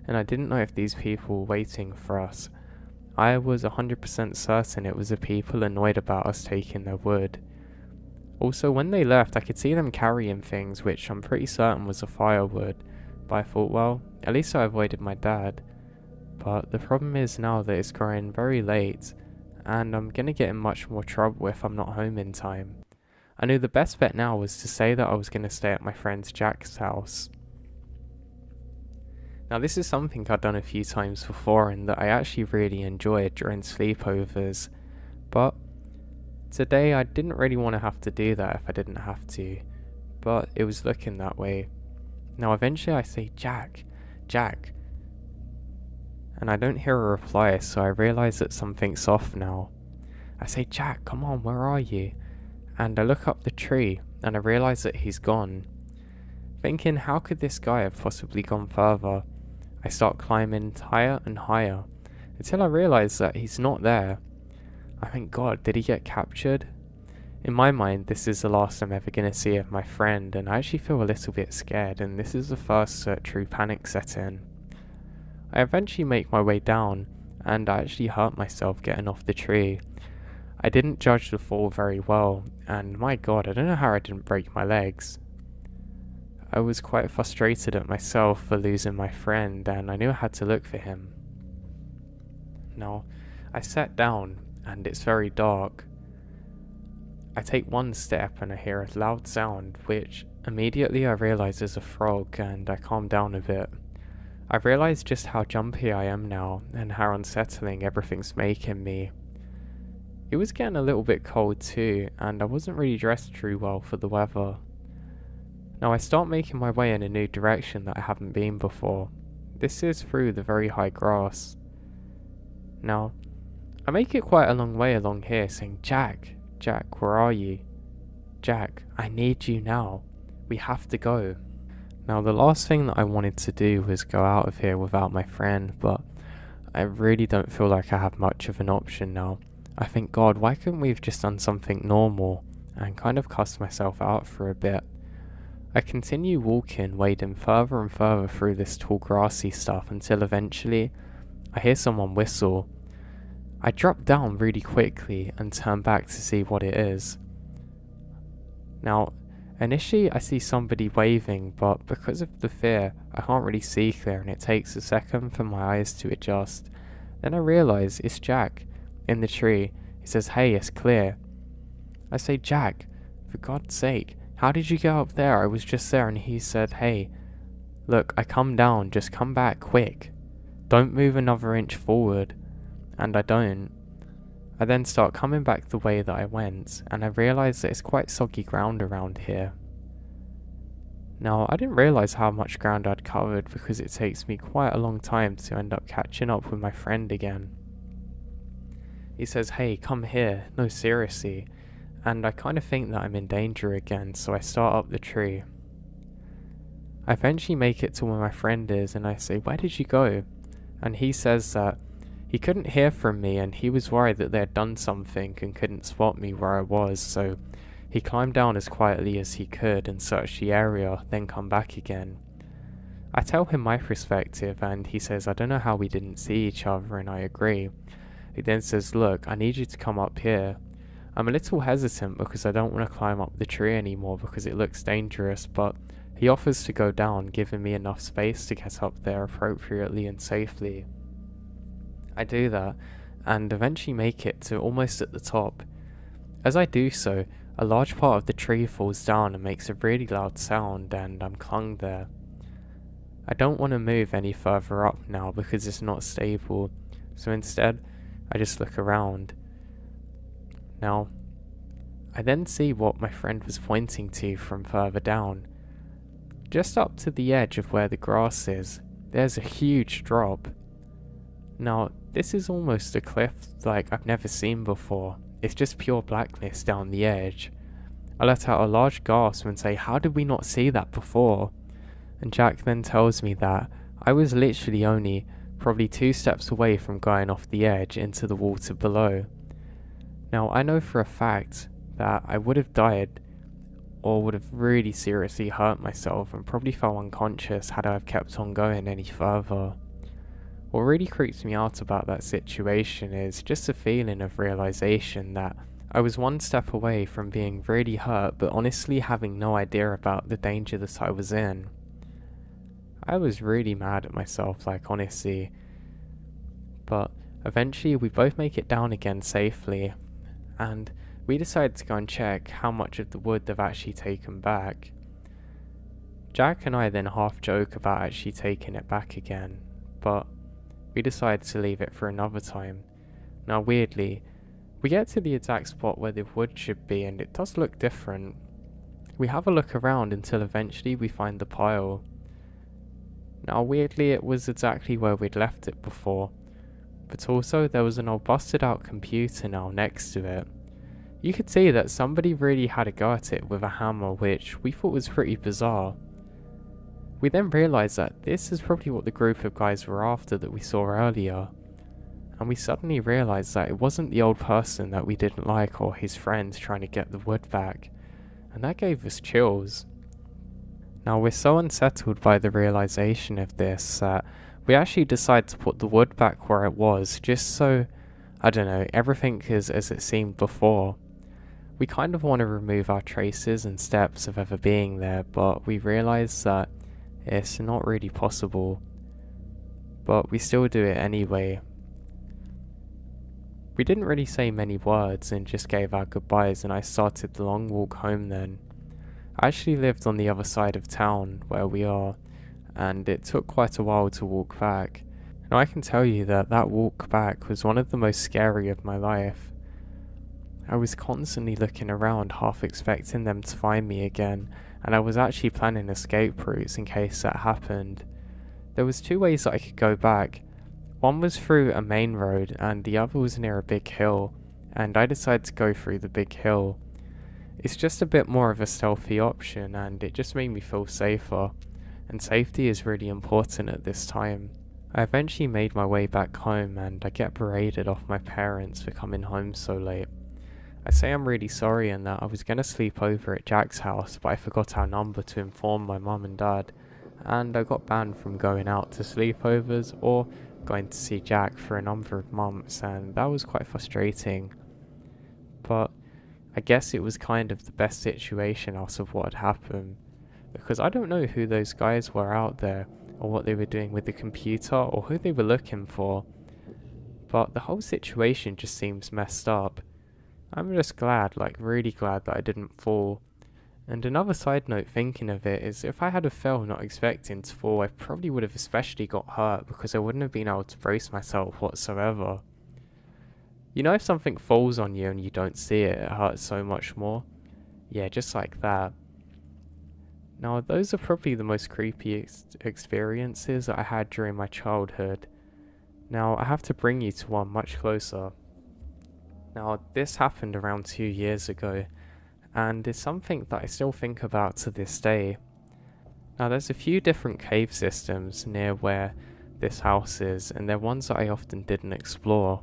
and I didn't know if these people were waiting for us. I was 100% certain it was the people annoyed about us taking their wood. Also, when they left, I could see them carrying things which I'm pretty certain was a firewood, but I thought, well, at least I avoided my dad. But the problem is now that it's growing very late, and I'm going to get in much more trouble if I'm not home in time. I knew the best bet now was to say that I was going to stay at my friend Jack's house. Now, this is something I've done a few times before and that I actually really enjoyed during sleepovers, but today I didn't really want to have to do that if I didn't have to, but it was looking that way. Now, eventually I say, "Jack, Jack," and I don't hear a reply, so I realise that something's off now. I say, "Jack, come on, where are you?" And I look up the tree, and I realise that he's gone. Thinking, how could this guy have possibly gone further? I start climbing higher and higher, until I realise that he's not there. I think, God, did he get captured? In my mind, this is the last I'm ever going to see of my friend, and I actually feel a little bit scared, and this is the first true panic set in. I eventually make my way down, and I actually hurt myself getting off the tree. I didn't judge the fall very well, and my God, I don't know how I didn't break my legs. I was quite frustrated at myself for losing my friend, and I knew I had to look for him. Now, I sat down, and it's very dark. I take one step and I hear a loud sound, which immediately I realise is a frog, and I calm down a bit. I realise just how jumpy I am now, and how unsettling everything's making me. It was getting a little bit cold too, and I wasn't really dressed too well for the weather. Now I start making my way in a new direction that I haven't been before. This is through the very high grass. Now, I make it quite a long way along here, saying, "Jack, Jack, where are you? Jack, I need you now. We have to go." Now, the last thing that I wanted to do was go out of here without my friend, but I really don't feel like I have much of an option now. I think, God, why couldn't we have just done something normal, and kind of cussed myself out for a bit. I continue walking, wading further and further through this tall grassy stuff until eventually I hear someone whistle. I drop down really quickly and turn back to see what it is. Now, initially I see somebody waving, but because of the fear, I can't really see clear and it takes a second for my eyes to adjust. Then I realise it's Jack in the tree. He says, "Hey, it's clear." I say, "Jack, for God's sake, how did you go up there? I was just there." And he said, "Hey, look, I come down, just come back quick. Don't move another inch forward." And I don't. I then start coming back the way that I went, and I realise that it's quite soggy ground around here. Now, I didn't realise how much ground I'd covered because it takes me quite a long time to end up catching up with my friend again. He says, "Hey, come here, no seriously," and I kind of think that I'm in danger again, so I start up the tree. I eventually make it to where my friend is and I say, "Where did you go?" And he says that he couldn't hear from me and he was worried that they had done something and couldn't spot me where I was, so he climbed down as quietly as he could and searched the area, then come back again. I tell him my perspective and he says, "I don't know how we didn't see each other," and I agree. He then says, "Look, I need you to come up here." I'm a little hesitant because I don't want to climb up the tree anymore because it looks dangerous, but he offers to go down, giving me enough space to get up there appropriately and safely. I do that, and eventually make it to almost at the top. As I do so, a large part of the tree falls down and makes a really loud sound, and I'm clung there. I don't want to move any further up now because it's not stable, so instead, I just look around. Now, I then see what my friend was pointing to from further down. Just up to the edge of where the grass is, there's a huge drop. Now, this is almost a cliff like I've never seen before. It's just pure blackness down the edge. I let out a large gasp and say, "How did we not see that before?" And Jack then tells me that I was literally only probably 2 steps away from going off the edge into the water below. Now, I know for a fact that I would have died or would have really seriously hurt myself and probably fell unconscious had I have kept on going any further. What really creeps me out about that situation is just a feeling of realization that I was 1 step away from being really hurt but honestly having no idea about the danger that I was in. I was really mad at myself, like honestly, but eventually we both make it down again safely, and we decided to go and check how much of the wood they've actually taken back. Jack and I then half joke about actually taking it back again, but we decided to leave it for another time. Now weirdly, we get to the exact spot where the wood should be and it does look different. We have a look around until eventually we find the pile. Now weirdly it was exactly where we'd left it before, but also there was an old busted out computer now next to it. You could see that somebody really had a go at it with a hammer, which we thought was pretty bizarre. We then realised that this is probably what the group of guys were after that we saw earlier, and we suddenly realised that it wasn't the old person that we didn't like or his friends trying to get the wood back, and that gave us chills. Now we're so unsettled by the realisation of this that we actually decided to put the wood back where it was, just so, I don't know, everything is as it seemed before. We kind of want to remove our traces and steps of ever being there, but we realise that it's not really possible. But we still do it anyway. We didn't really say many words and just gave our goodbyes, and I started the long walk home then. I actually lived on the other side of town where we are, and it took quite a while to walk back. Now I can tell you that that walk back was one of the most scary of my life. I was constantly looking around, half expecting them to find me again, and I was actually planning escape routes in case that happened. There was 2 ways that I could go back. One was through a main road and the other was near a big hill, and I decided to go through the big hill. It's just a bit more of a stealthy option and it just made me feel safer, and safety is really important at this time. I eventually made my way back home and I get berated off my parents for coming home so late. I say I'm really sorry and that I was going to sleep over at Jack's house, but I forgot our number to inform my mum and dad, and I got banned from going out to sleepovers or going to see Jack for a number of months, and that was quite frustrating. But I guess it was kind of the best situation out of what had happened, because I don't know who those guys were out there, or what they were doing with the computer, or who they were looking for, but the whole situation just seems messed up. I'm just glad, like really glad that I didn't fall. And another side note thinking of it is if I had fell not expecting to fall, I probably would have especially got hurt because I wouldn't have been able to brace myself whatsoever. You know, if something falls on you and you don't see it, it hurts so much more. Yeah, just like that. Now, those are probably the most creepy experiences I had during my childhood. Now, I have to bring you to one much closer. Now, this happened around 2 years ago, and it's something that I still think about to this day. Now, there's a few different cave systems near where this house is, and they're ones that I often didn't explore.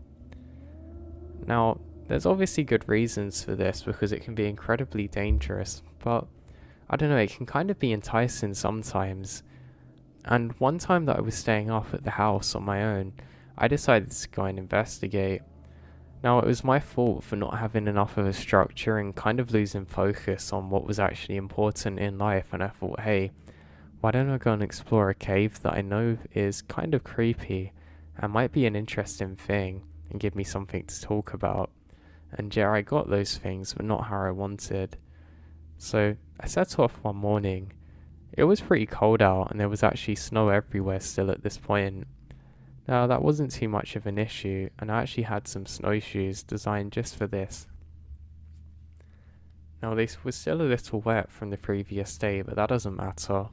Now, there's obviously good reasons for this because it can be incredibly dangerous, but I don't know, it can kind of be enticing sometimes. And one time that I was staying off at the house on my own, I decided to go and investigate. Now, it was my fault for not having enough of a structure and kind of losing focus on what was actually important in life, and I thought, hey, why don't I go and explore a cave that I know is kind of creepy and might be an interesting thing and give me something to talk about. And yeah, I got those things, but not how I wanted. So I set off one morning. It was pretty cold out and there was actually snow everywhere still at this point. Now that wasn't too much of an issue, and I actually had some snowshoes designed just for this. Now they were still a little wet from the previous day, but that doesn't matter.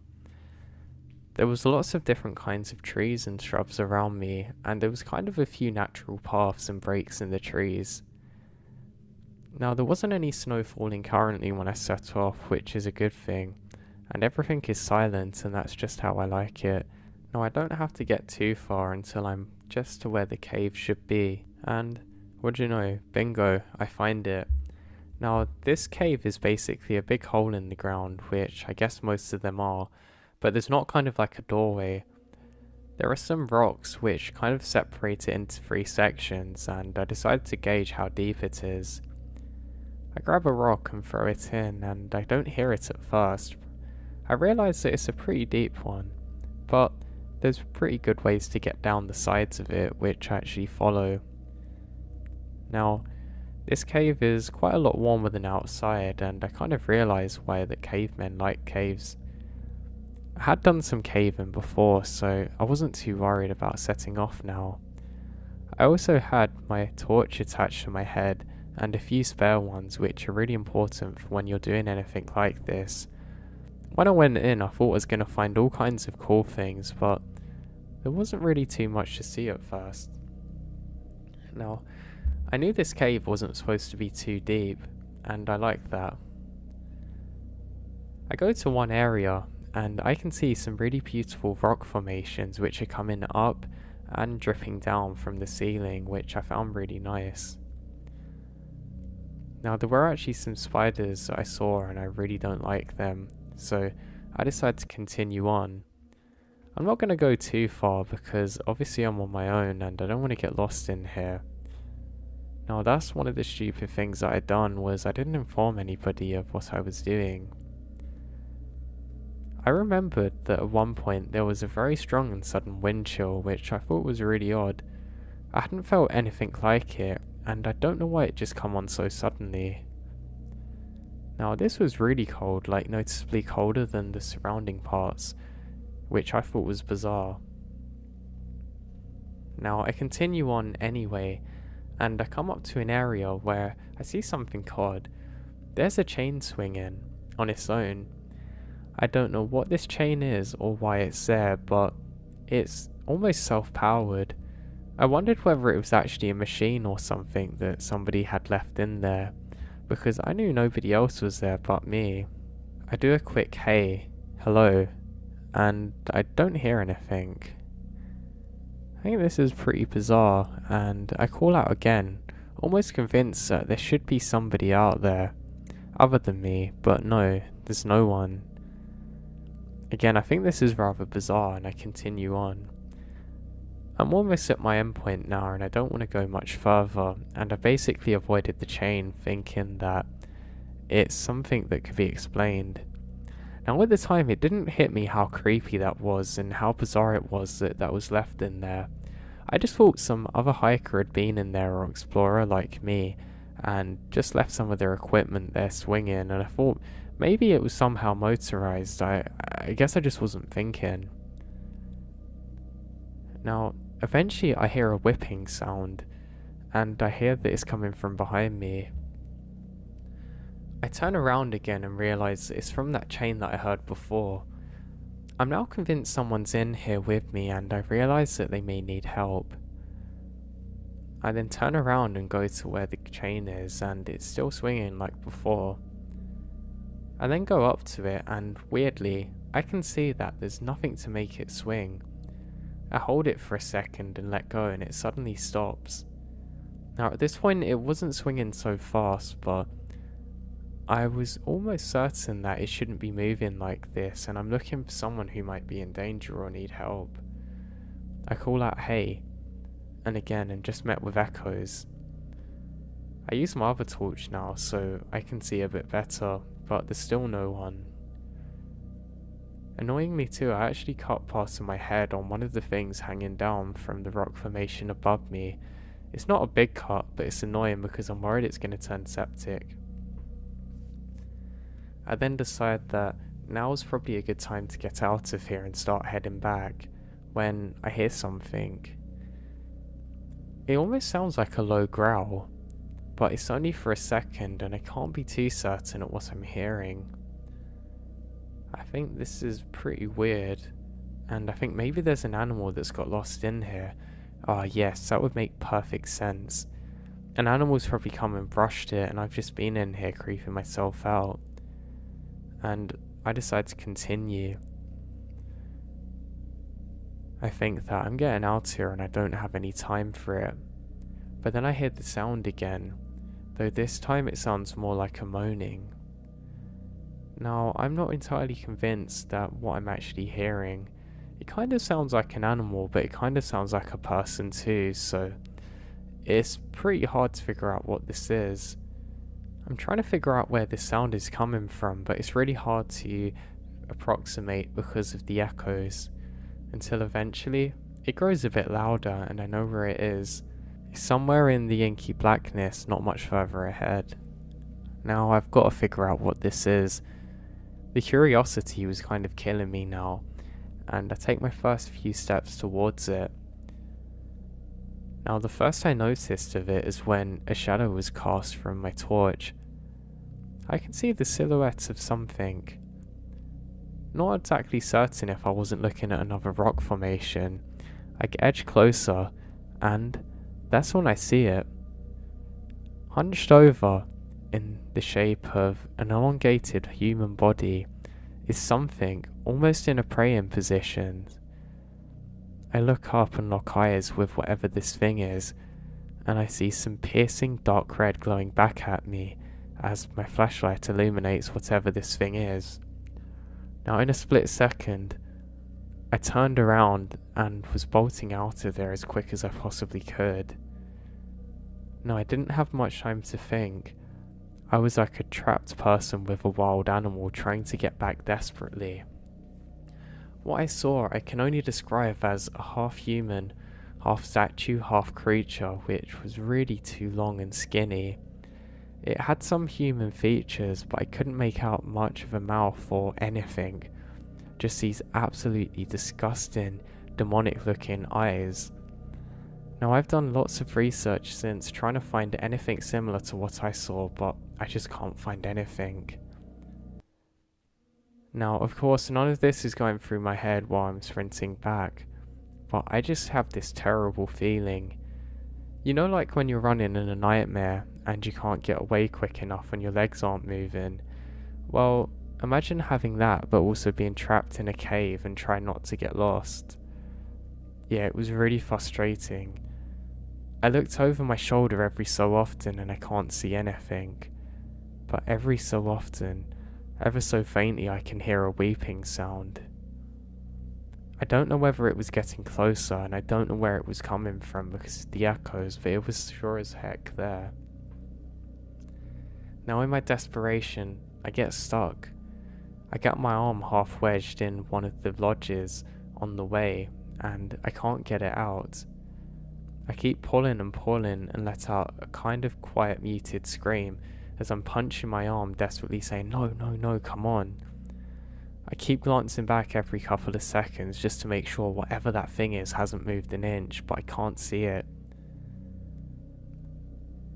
There was lots of different kinds of trees and shrubs around me, and there was kind of a few natural paths and breaks in the trees. Now there wasn't any snow falling currently when I set off, which is a good thing, and everything is silent, and that's just how I like it. Now I don't have to get too far until I'm just to where the cave should be, and what do you know, bingo, I find it. Now this cave is basically a big hole in the ground, which I guess most of them are, but there's not kind of like a doorway. There are some rocks which kind of separate it into 3 sections, and I decided to gauge how deep it is. I grab a rock and throw it in, and I don't hear it at first. I realise that it's a pretty deep one, but there's pretty good ways to get down the sides of it, which I actually follow. Now, this cave is quite a lot warmer than outside, and I kind of realise why the cavemen like caves. I had done some caving before, so I wasn't too worried about setting off now. I also had my torch attached to my head, and a few spare ones, which are really important for when you're doing anything like this. When I went in, I thought I was going to find all kinds of cool things, but there wasn't really too much to see at first. Now, I knew this cave wasn't supposed to be too deep, and I liked that. I go to one area, and I can see some really beautiful rock formations which are coming up and dripping down from the ceiling, which I found really nice. Now, there were actually some spiders that I saw, and I really don't like them, so I decided to continue on. I'm not going to go too far because obviously I'm on my own and I don't want to get lost in here. Now that's one of the stupid things that I'd done, was I didn't inform anybody of what I was doing. I remembered that at one point there was a very strong and sudden wind chill, which I thought was really odd. I hadn't felt anything like it, and I don't know why it just come on so suddenly. Now this was really cold, like noticeably colder than the surrounding parts, which I thought was bizarre. Now I continue on anyway, and I come up to an area where I see something odd. There's a chain swinging on its own. I don't know what this chain is or why it's there, but it's almost self-powered. I wondered whether it was actually a machine or something that somebody had left in there, because I knew nobody else was there but me. I do a quick hey, hello, and I don't hear anything. I think this is pretty bizarre, and I call out again, almost convinced that there should be somebody out there other than me, but no, there's no one. Again, I think this is rather bizarre, and I continue on. I'm almost at my endpoint now, and I don't want to go much further, and I basically avoided the chain, thinking that it's something that could be explained. Now at the time it didn't hit me how creepy that was and how bizarre it was that that was left in there. I just thought some other hiker had been in there, or explorer like me, and just left some of their equipment there swinging, and I thought maybe it was somehow motorized. I guess I just wasn't thinking. Now eventually I hear a whipping sound, and I hear that it's coming from behind me. I turn around again and realise it's from that chain that I heard before. I'm now convinced someone's in here with me, and I realise that they may need help. I then turn around and go to where the chain is, and it's still swinging like before. I then go up to it, and weirdly, I can see that there's nothing to make it swing. I hold it for a second and let go, and it suddenly stops. Now at this point it wasn't swinging so fast, but I was almost certain that it shouldn't be moving like this, and I'm looking for someone who might be in danger or need help. I call out hey, and again am just met with echoes. I use my other torch now so I can see a bit better, but there's still no one. Annoyingly too, I actually cut past my head on one of the things hanging down from the rock formation above me. It's not a big cut, but it's annoying because I'm worried it's going to turn septic. I then decide that now is probably a good time to get out of here and start heading back, when I hear something. It almost sounds like a low growl, but it's only for a second and I can't be too certain at what I'm hearing. I think this is pretty weird, and I think maybe there's an animal that's got lost in here. Ah yes, that would make perfect sense. An animal's probably come and brushed it, and I've just been in here creeping myself out. And I decide to continue. I think that I'm getting out here and I don't have any time for it. But then I hear the sound again, though this time it sounds more like a moaning. Now, I'm not entirely convinced that what I'm actually hearing, it kind of sounds like an animal, but it kind of sounds like a person too, so it's pretty hard to figure out what this is. I'm trying to figure out where this sound is coming from, but it's really hard to approximate because of the echoes, until eventually it grows a bit louder and I know where it is. It's somewhere in the inky blackness, not much further ahead. Now I've got to figure out what this is. The curiosity was kind of killing me now, and I take my first few steps towards it. Now the first I noticed of it is when a shadow was cast from my torch. I can see the silhouette of something. Not exactly certain if I wasn't looking at another rock formation. I edge closer, and that's when I see it. Hunched over, in the shape of an elongated human body, is something almost in a praying position. I look up and lock eyes with whatever this thing is, and I see some piercing dark red glowing back at me as my flashlight illuminates whatever this thing is. Now in a split second, I turned around and was bolting out of there as quick as I possibly could. Now I didn't have much time to think. I was like a trapped person with a wild animal trying to get back desperately. What I saw I can only describe as a half-human, half-statue, half-creature which was really too long and skinny. It had some human features, but I couldn't make out much of a mouth or anything. Just these absolutely disgusting, demonic-looking eyes. Now I've done lots of research since trying to find anything similar to what I saw, but I just can't find anything. Now of course none of this is going through my head while I'm sprinting back, but I just have this terrible feeling. You know, like when you're running in a nightmare and you can't get away quick enough and your legs aren't moving? Well, imagine having that but also being trapped in a cave and trying not to get lost. Yeah, it was really frustrating. I looked over my shoulder every so often and I can't see anything. But every so often, ever so faintly, I can hear a weeping sound. I don't know whether it was getting closer, and I don't know where it was coming from because of the echoes, but it was sure as heck there. Now in my desperation, I get stuck. I get my arm half wedged in one of the lodges on the way, and I can't get it out. I keep pulling and let out a kind of quiet muted scream as I'm punching my arm, desperately saying, "No, no, no, come on." I keep glancing back every couple of seconds just to make sure whatever that thing is hasn't moved an inch, but I can't see it.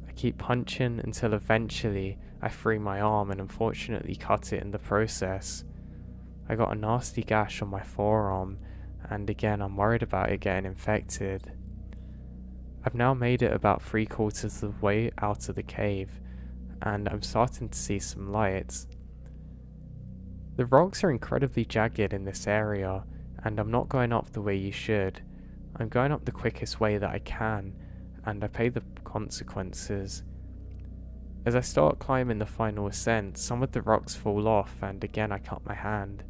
I keep punching until eventually I threw my arm and unfortunately cut it in the process. I got a nasty gash on my forearm, and again I'm worried about it getting infected. I've now made it about 3/4 of the way out of the cave, and I'm starting to see some lights. The rocks are incredibly jagged in this area, and I'm not going up the way you should. I'm going up the quickest way that I can, and I pay the consequences. As I start climbing the final ascent, some of the rocks fall off, and again I cut my hand.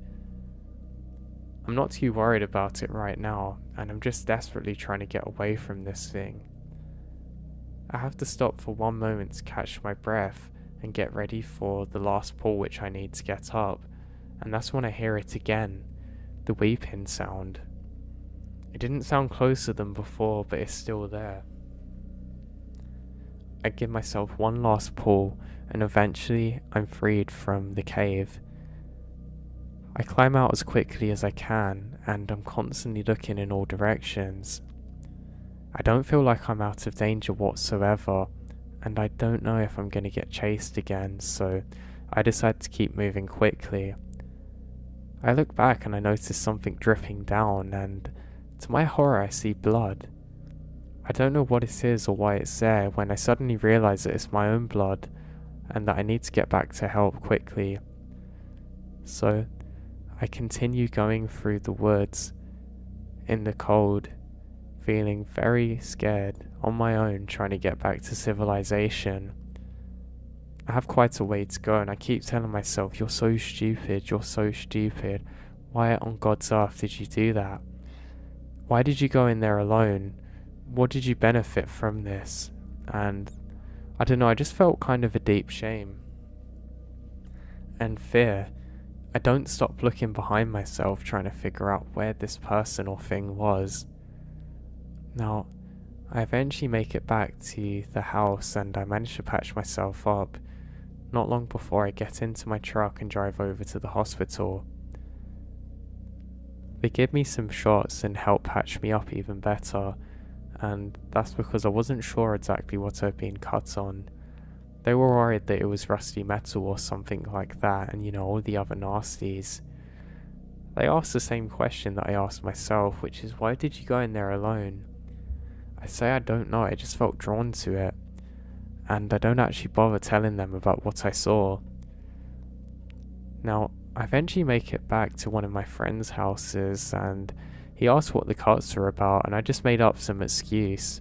I'm not too worried about it right now, and I'm just desperately trying to get away from this thing. I have to stop for one moment to catch my breath and get ready for the last pull which I need to get up, and that's when I hear it again, the weeping sound. It didn't sound closer than before, but it's still there. I give myself one last pull, and eventually I'm freed from the cave. I climb out as quickly as I can, and I'm constantly looking in all directions. I don't feel like I'm out of danger whatsoever, and I don't know if I'm going to get chased again, so I decide to keep moving quickly. I look back and I notice something dripping down, and to my horror I see blood. I don't know what it is or why it's there when I suddenly realise that it's my own blood and that I need to get back to help quickly. So I continue going through the woods in the cold, feeling very scared on my own, trying to get back to civilization. I have quite a way to go, and I keep telling myself, you're so stupid, you're so stupid. Why on God's earth did you do that? Why did you go in there alone? What did you benefit from this? And I don't know, I just felt kind of a deep shame and fear. I don't stop looking behind myself, trying to figure out where this person or thing was. Now, I eventually make it back to the house, and I manage to patch myself up not long before I get into my truck and drive over to the hospital. They give me some shots and help patch me up even better, and that's because I wasn't sure exactly what I'd been cut on. They were worried that it was rusty metal or something like that, and all the other nasties. They asked the same question that I asked myself, which is, why did you go in there alone? I say I don't know, I just felt drawn to it, and I don't actually bother telling them about what I saw. Now, I eventually make it back to one of my friend's houses, and he asked what the cuts were about, and I just made up some excuse.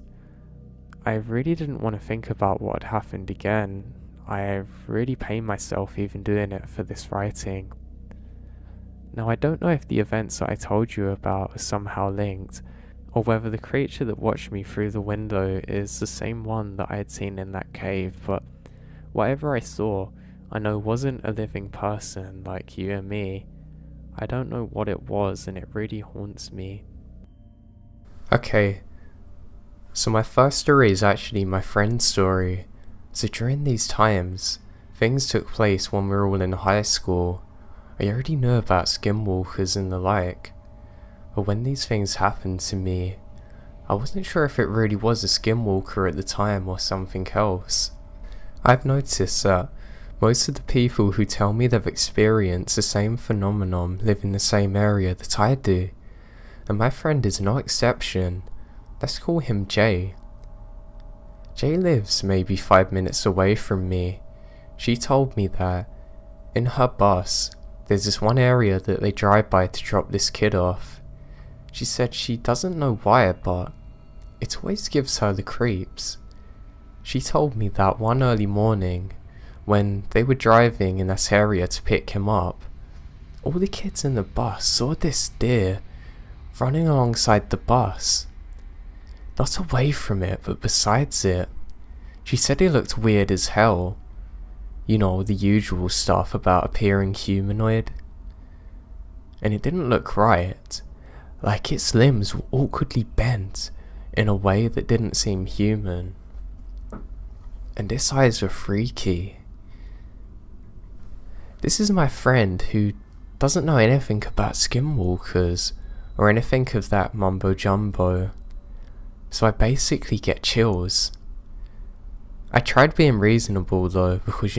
I really didn't want to think about what had happened again. I really pained myself even doing it for this writing. Now, I don't know if the events that I told you about are somehow linked, or whether the creature that watched me through the window is the same one that I had seen in that cave, but whatever I saw, I know wasn't a living person like you and me. I don't know what it was, and it really haunts me. Okay, so my first story is actually my friend's story. So during these times, things took place when we were all in high school. I already knew about skinwalkers and the like, but when these things happened to me, I wasn't sure if it really was a skinwalker at the time or something else. I've noticed that most of the people who tell me they've experienced the same phenomenon live in the same area that I do, and my friend is no exception. Let's call him Jay. Jay lives maybe 5 minutes away from me. She told me that in her bus, there's this one area that they drive by to drop this kid off. She said she doesn't know why, but it always gives her the creeps. She told me that one early morning, when they were driving in that area to pick him up, all the kids in the bus saw this deer running alongside the bus. Not away from it, but besides it. She said it looked weird as hell. The usual stuff about appearing humanoid. And it didn't look right. Like its limbs were awkwardly bent in a way that didn't seem human. And its eyes were freaky. This is my friend who doesn't know anything about skinwalkers or anything of that mumbo jumbo. So I basically get chills. I tried being reasonable though, because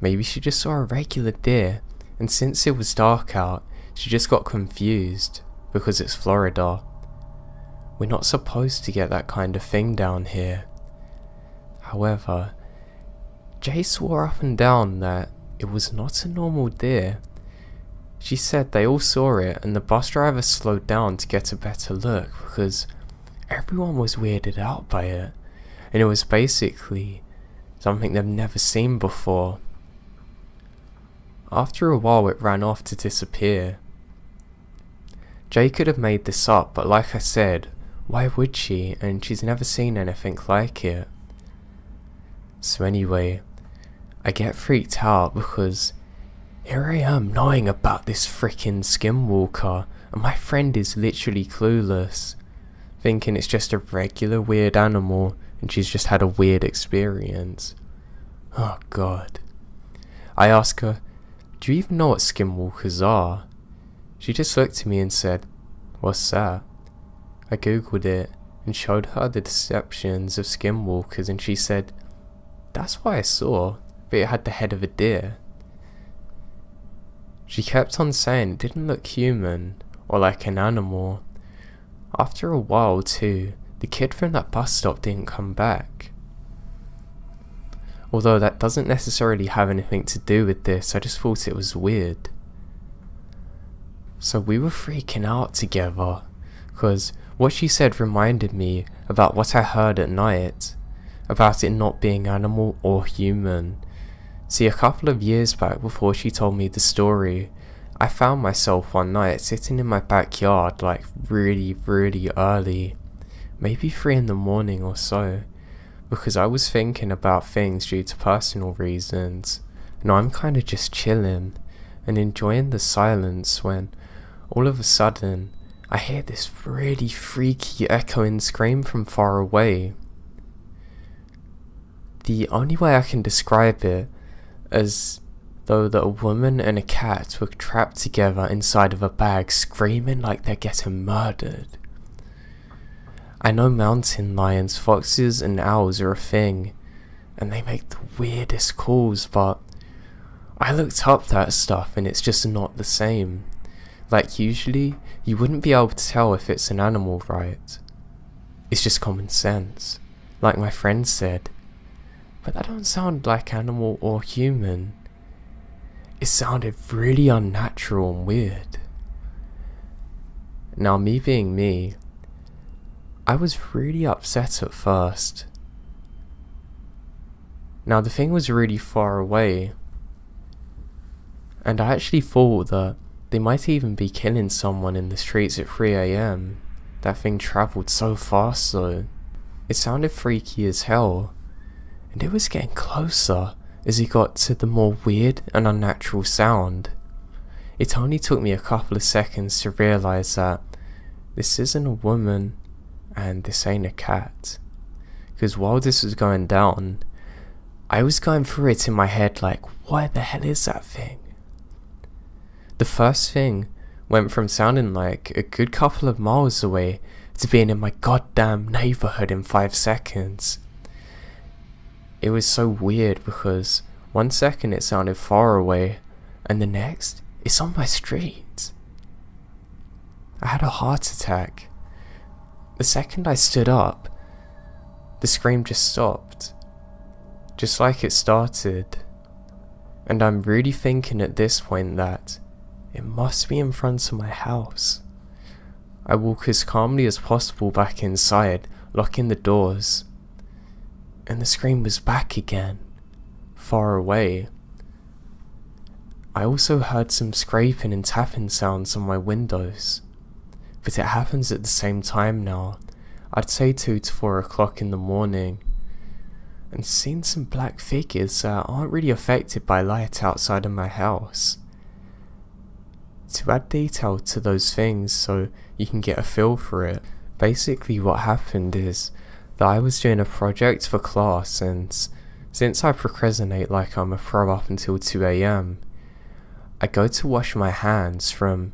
maybe she just saw a regular deer, and since it was dark out, she just got confused because it's Florida. We're not supposed to get that kind of thing down here. However, Jay swore up and down that it was not a normal deer. She said they all saw it and the bus driver slowed down to get a better look because everyone was weirded out by it, and it was basically something they've never seen before. After a while it ran off to disappear. Jay could have made this up, but like I said, why would she? And she's never seen anything like it. So anyway, I get freaked out because here I am knowing about this freaking skinwalker, and my friend is literally clueless, thinking it's just a regular weird animal and she's just had a weird experience. Oh god. I ask her, do you even know what skinwalkers are? She just looked at me and said, what's that? I googled it and showed her the descriptions of skinwalkers, and she said, that's what I saw, but it had the head of a deer. She kept on saying it didn't look human or like an animal. After a while too, the kid from that bus stop didn't come back. Although that doesn't necessarily have anything to do with this, I just thought it was weird. So we were freaking out together, because what she said reminded me about what I heard at night, about it not being animal or human. See, a couple of years back before she told me the story, I found myself one night sitting in my backyard like really early, maybe 3 in the morning or so, because I was thinking about things due to personal reasons. Now I'm kind of just chilling and enjoying the silence when all of a sudden I hear this really freaky echoing scream from far away. The only way I can describe it as though that a woman and a cat were trapped together inside of a bag screaming like they're getting murdered. I know mountain lions, foxes and owls are a thing, and they make the weirdest calls, but I looked up that stuff and it's just not the same. Like usually, you wouldn't be able to tell if it's an animal, right? It's just common sense, like my friend said. But that don't sound like animal or human. It sounded really unnatural and weird. Now me being me, I was really upset at first. Now the thing was really far away, and I actually thought that they might even be killing someone in the streets at 3 AM. That thing travelled so fast though. It sounded freaky as hell, and it was getting closer as he got to the more weird and unnatural sound. It only took me a couple of seconds to realise that this isn't a woman and this ain't a cat. Because while this was going down, I was going through it in my head like, what the hell is that thing? The first thing went from sounding like a good couple of miles away to being in my goddamn neighbourhood in 5 seconds. It was so weird because 1 second it sounded far away and the next it's on my street. I had a heart attack. The second I stood up, the scream just stopped, just like it started. And I'm really thinking at this point that it must be in front of my house. I walk as calmly as possible back inside, locking the doors. And the scream was back again, far away. I also heard some scraping and tapping sounds on my windows, but it happens at the same time now. I'd say 2 to 4 o'clock in the morning, and seen some black figures that aren't really affected by light outside of my house. To add detail to those things so you can get a feel for it, basically what happened is that I was doing a project for class, and since I procrastinate like I'm a pro up until 2 AM, I go to wash my hands from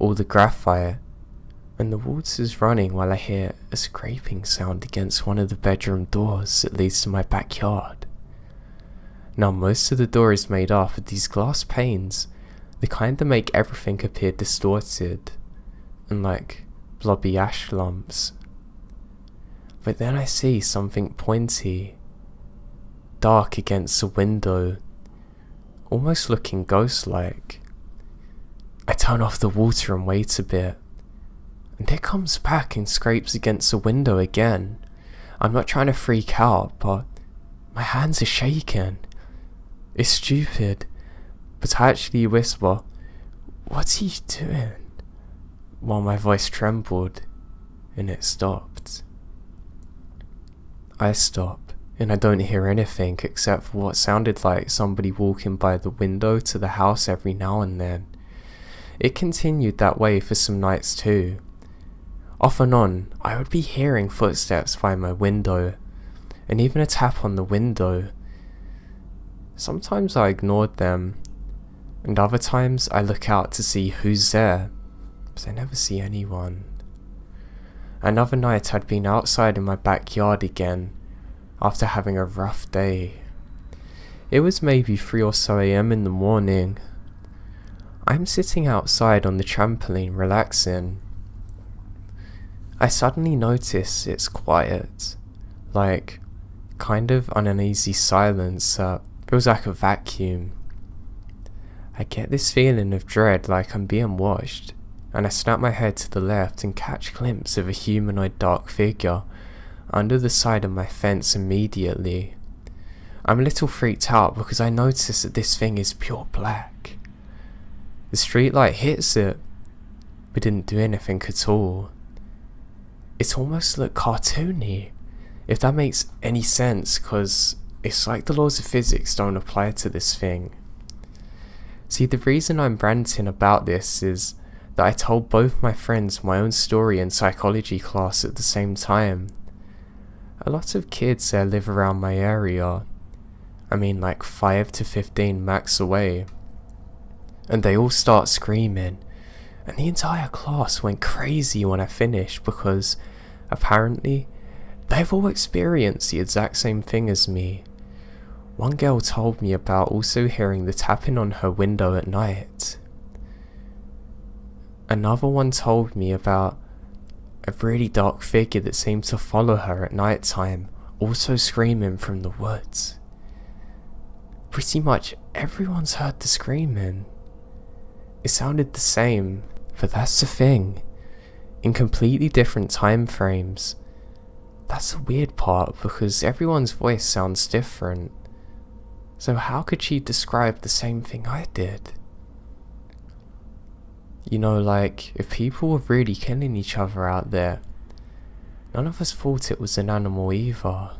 all the graphite, and the water's running while I hear a scraping sound against one of the bedroom doors that leads to my backyard. Now most of the door is made up of these glass panes, the kind that make everything appear distorted and like blobby ash lumps. But then I see something pointy, dark against the window, almost looking ghost-like. I turn off the water and wait a bit, and it comes back and scrapes against the window again. I'm not trying to freak out, but my hands are shaking. It's stupid, but I actually whisper, "What are you doing?" while my voice trembled, and it stopped. I stop, and I don't hear anything except for what sounded like somebody walking by the window to the house every now and then. It continued that way for some nights too. Off and on, I would be hearing footsteps by my window, and even a tap on the window. Sometimes I ignored them, and other times I look out to see who's there, but I never see anyone. Another night I'd been outside in my backyard again, after having a rough day. It was maybe 3 or so AM in the morning. I'm sitting outside on the trampoline relaxing. I suddenly notice it's quiet, like kind of an uneasy silence that feels like a vacuum. I get this feeling of dread like I'm being watched, and I snap my head to the left and catch a glimpse of a humanoid dark figure under the side of my fence immediately. I'm a little freaked out because I notice that this thing is pure black. The streetlight hits it, but didn't do anything at all. It almost looked cartoony, if that makes any sense, because it's like the laws of physics don't apply to this thing. See, the reason I'm ranting about this is that I told both my friends my own story in psychology class at the same time. A lot of kids there live around my area. I mean like 5 to 15 max away. And they all start screaming, and the entire class went crazy when I finished because apparently they've all experienced the exact same thing as me. One girl told me about also hearing the tapping on her window at night. Another one told me about a really dark figure that seemed to follow her at night time, also screaming from the woods. Pretty much everyone's heard the screaming. It sounded the same, but that's the thing. In completely different time frames. That's the weird part because everyone's voice sounds different. So how could she describe the same thing I did? You know, like, if people were really killing each other out there, none of us thought it was an animal either.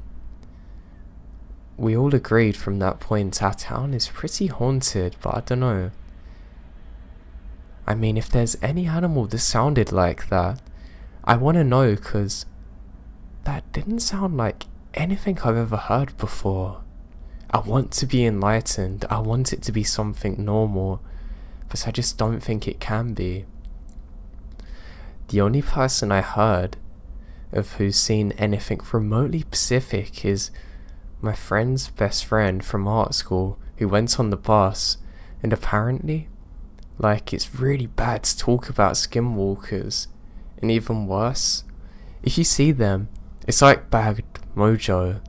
We all agreed from that point our town is pretty haunted, but I don't know. I mean, if there's any animal that sounded like that, I want to know, because that didn't sound like anything I've ever heard before. I want to be enlightened, I want it to be something normal, but I just don't think it can be. The only person I heard of who's seen anything remotely specific is my friend's best friend from art school who went on the bus, and apparently, like, it's really bad to talk about skinwalkers, and even worse, if you see them, it's like bad mojo.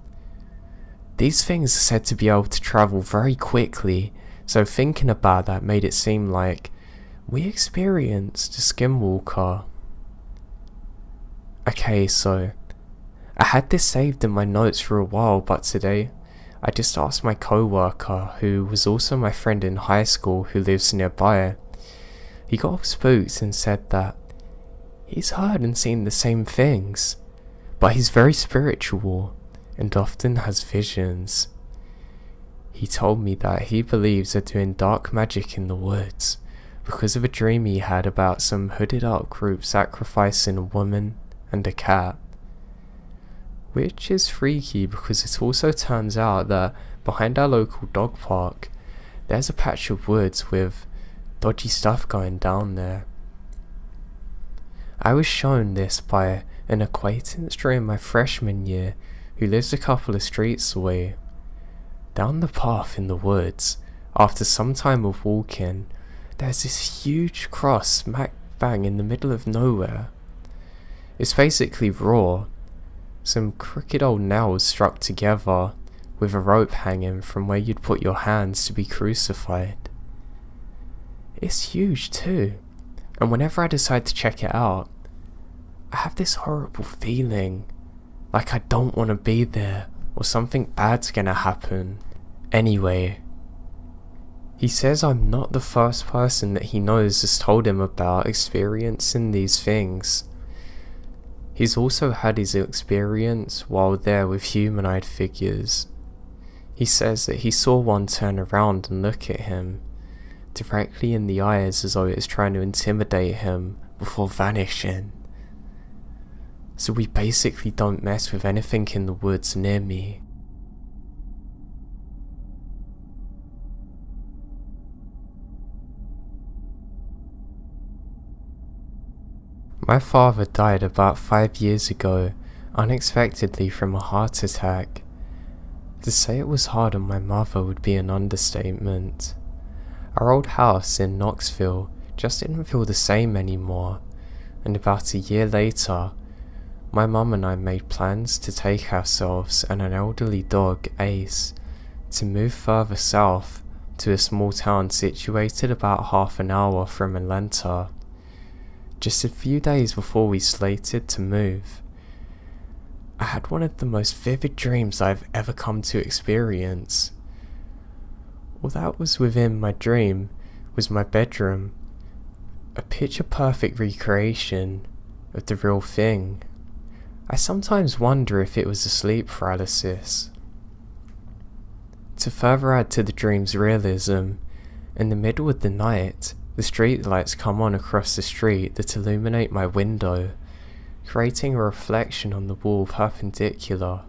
These things are said to be able to travel very quickly, so thinking about that made it seem like we experienced a skinwalker. Okay, so I had this saved in my notes for a while, but today I just asked my co-worker, who was also my friend in high school who lives nearby. He got all spooked and said that he's heard and seen the same things, but he's very spiritual and often has visions. He told me that he believes they're doing dark magic in the woods because of a dream he had about some hooded up group sacrificing a woman and a cat. Which is freaky because it also turns out that behind our local dog park, there's a patch of woods with dodgy stuff going down there. I was shown this by an acquaintance during my freshman year who lives a couple of streets away. Down the path in the woods, after some time of walking, there's this huge cross smack bang in the middle of nowhere. It's basically raw, some crooked old nails struck together with a rope hanging from where you'd put your hands to be crucified. It's huge too, and whenever I decide to check it out, I have this horrible feeling like I don't want to be there or something bad's gonna happen. Anyway, he says I'm not the first person that he knows has told him about experiencing these things. He's also had his experience while there with humanoid figures. He says that he saw one turn around and look at him, directly in the eyes as though it's trying to intimidate him before vanishing. So we basically don't mess with anything in the woods near me. My father died about 5 years ago, unexpectedly from a heart attack. To say it was hard on my mother would be an understatement. Our old house in Knoxville just didn't feel the same anymore, and about a year later, my mum and I made plans to take ourselves and an elderly dog, Ace, to move further south to a small town situated about half an hour from Atlanta. Just a few days before we slated to move, I had one of the most vivid dreams I've ever come to experience. All that was within my dream was my bedroom, a picture-perfect recreation of the real thing. I sometimes wonder if it was a sleep paralysis. To further add to the dream's realism, in the middle of the night, the street lights come on across the street that illuminate my window, creating a reflection on the wall perpendicular.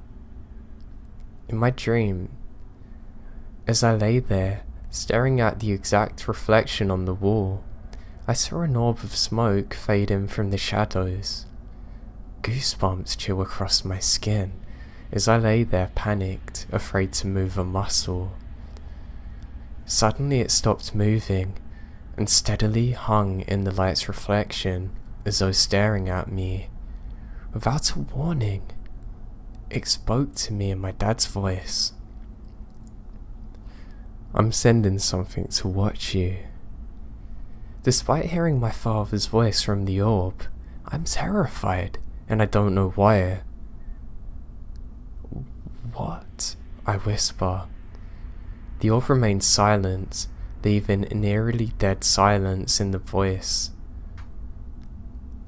In my dream, as I lay there, staring at the exact reflection on the wall, I saw an orb of smoke fade in from the shadows. Goosebumps chill across my skin as I lay there panicked, afraid to move a muscle. Suddenly it stopped moving and steadily hung in the light's reflection as though staring at me. Without a warning, it spoke to me in my dad's voice. "I'm sending something to watch you." Despite hearing my father's voice from the orb, I'm terrified, and I don't know why. "What?" I whisper. The orb remains silent, leaving an eerily dead silence in the voice.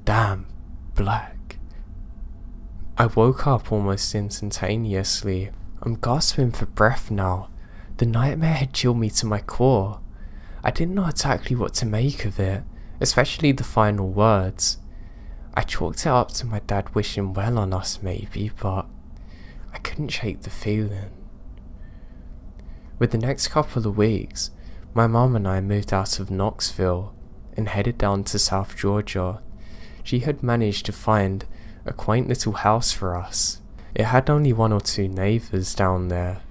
"Damn, black." I woke up almost instantaneously. I'm gasping for breath now. The nightmare had chilled me to my core. I didn't know exactly what to make of it, especially the final words. I chalked it up to my dad wishing well on us maybe, but I couldn't shake the feeling. With the next couple of weeks, my mum and I moved out of Knoxville and headed down to South Georgia. She had managed to find a quaint little house for us. It had only 1 or 2 neighbours down there,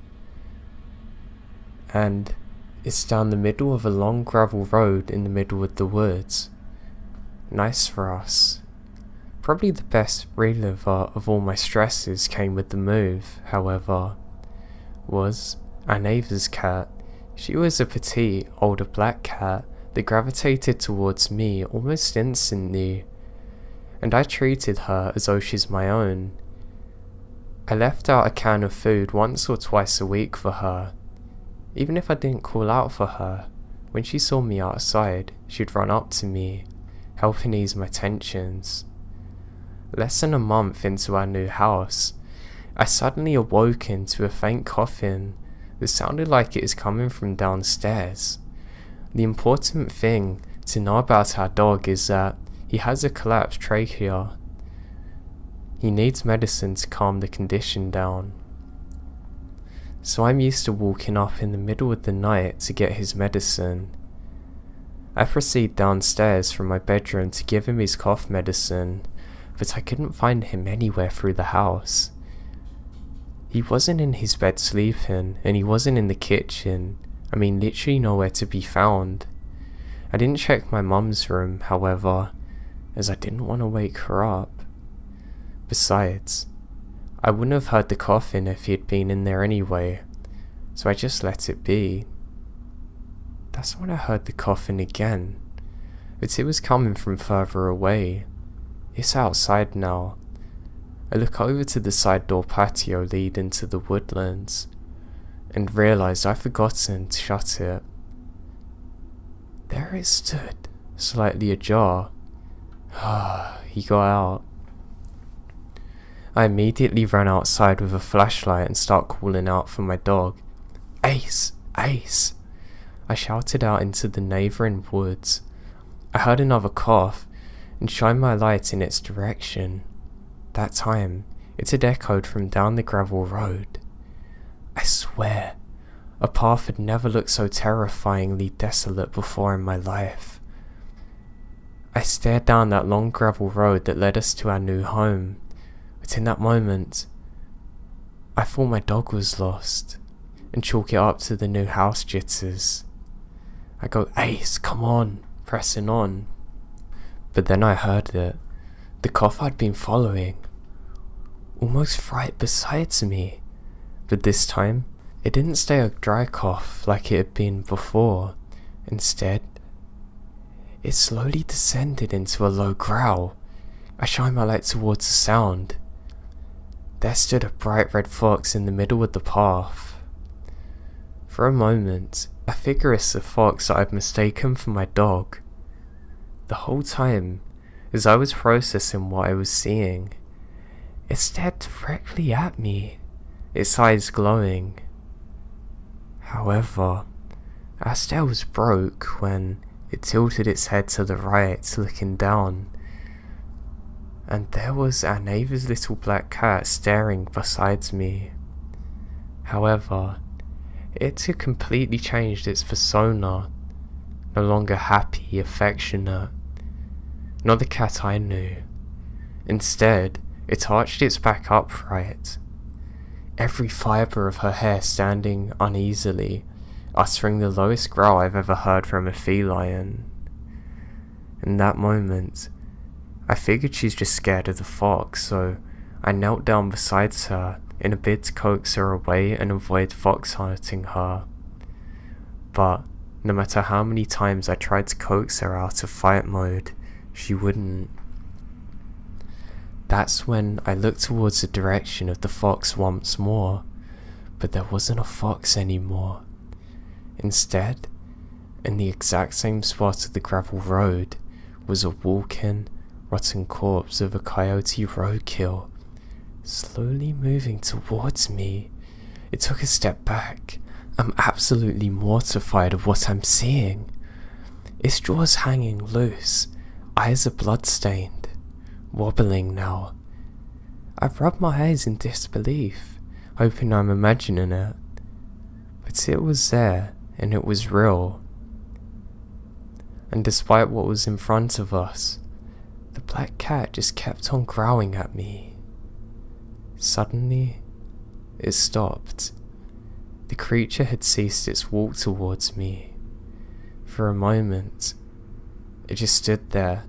and it's down the middle of a long gravel road in the middle of the woods. Nice for us. Probably the best reliever of all my stresses came with the move, however, was our neighbour's cat. She was a petite, older black cat that gravitated towards me almost instantly, and I treated her as though she's my own. I left out a can of food once or twice a week for her. Even if I didn't call out for her, when she saw me outside, she'd run up to me, helping ease my tensions. Less than a month into our new house, I suddenly awoken to a faint coughing that sounded like it was coming from downstairs. The important thing to know about our dog is that he has a collapsed trachea. He needs medicine to calm the condition down. So I'm used to walking up in the middle of the night to get his medicine. I proceed downstairs from my bedroom to give him his cough medicine, but I couldn't find him anywhere through the house. He wasn't in his bed sleeping, and he wasn't in the kitchen. I mean, literally nowhere to be found. I didn't check my mum's room, however, as I didn't want to wake her up. Besides, I wouldn't have heard the coffin if he had been in there anyway, so I just let it be. That's when I heard the coffin again, but it was coming from further away. It's outside now. I look over to the side door patio leading to the woodlands, and realised I'd forgotten to shut it. There it stood, slightly ajar. He got out. I immediately ran outside with a flashlight and started calling out for my dog. Ace! Ace! I shouted out into the neighbouring woods. I heard another cough and shined my light in its direction. That time, it had echoed from down the gravel road. I swear, a path had never looked so terrifyingly desolate before in my life. I stared down that long gravel road that led us to our new home, but in that moment, I thought my dog was lost, and chalk it up to the new house jitters. I go, Ace, come on, pressing on. But then I heard it, the cough I'd been following, almost right beside me, but this time, it didn't stay a dry cough like it had been before. Instead, it slowly descended into a low growl. I shined my light towards the sound. There stood a bright red fox in the middle of the path. For a moment, I figure it's the fox that I'd mistaken for my dog. The whole time, as I was processing what I was seeing, it stared directly at me, its eyes glowing. However, our stare was broke when it tilted its head to the right, looking down, and there was our neighbour's little black cat staring beside me. However, it had completely changed its persona, no longer happy, affectionate, not the cat I knew. Instead, it arched its back upright, every fibre of her hair standing uneasily, uttering the lowest growl I've ever heard from a feline. In that moment, I figured she's just scared of the fox, so I knelt down beside her in a bid to coax her away and avoid fox hunting her. But no matter how many times I tried to coax her out of fight mode, she wouldn't. That's when I looked towards the direction of the fox once more, but there wasn't a fox anymore. Instead, in the exact same spot of the gravel road, was a walking, rotten corpse of a coyote roadkill, slowly moving towards me. It took a step back. I'm absolutely mortified of what I'm seeing. Its jaws hanging loose, eyes are blood-stained, wobbling now. I've rubbed my eyes in disbelief, hoping I'm imagining it. But it was there, and it was real. And despite what was in front of us, the black cat just kept on growling at me. Suddenly, it stopped. The creature had ceased its walk towards me. For a moment, it just stood there,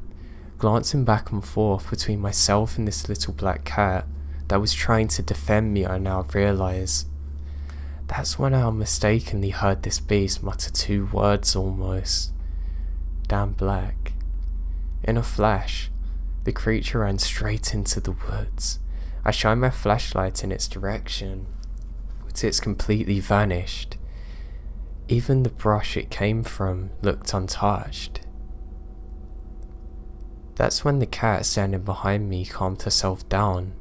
glancing back and forth between myself and this little black cat that was trying to defend me, I now realise. That's when I mistakenly heard this beast mutter two words almost. Damn black. In a flash, the creature ran straight into the woods. I shined my flashlight in its direction, but it's completely vanished. Even the brush it came from looked untouched. That's when the cat standing behind me calmed herself down.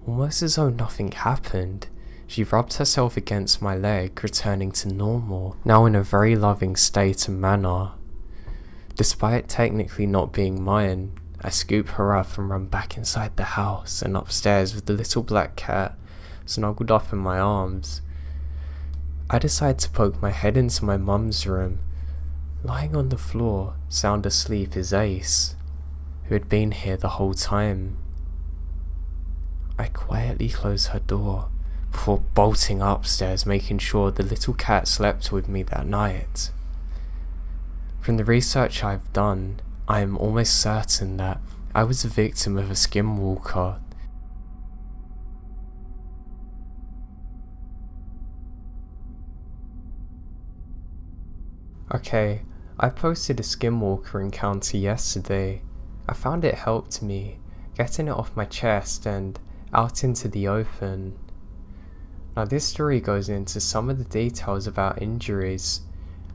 Almost as though nothing happened, she rubbed herself against my leg, returning to normal, now in a very loving state and manner. Despite technically not being mine, I scoop her up and run back inside the house and upstairs with the little black cat snuggled up in my arms. I decide to poke my head into my mum's room. Lying on the floor, sound asleep, is Ace, who had been here the whole time. I quietly close her door before bolting upstairs, making sure the little cat slept with me that night. From the research I've done, I am almost certain that I was a victim of a skinwalker. Okay, I posted a skinwalker encounter yesterday. I found it helped me, getting it off my chest and out into the open. Now this story goes into some of the details about injuries.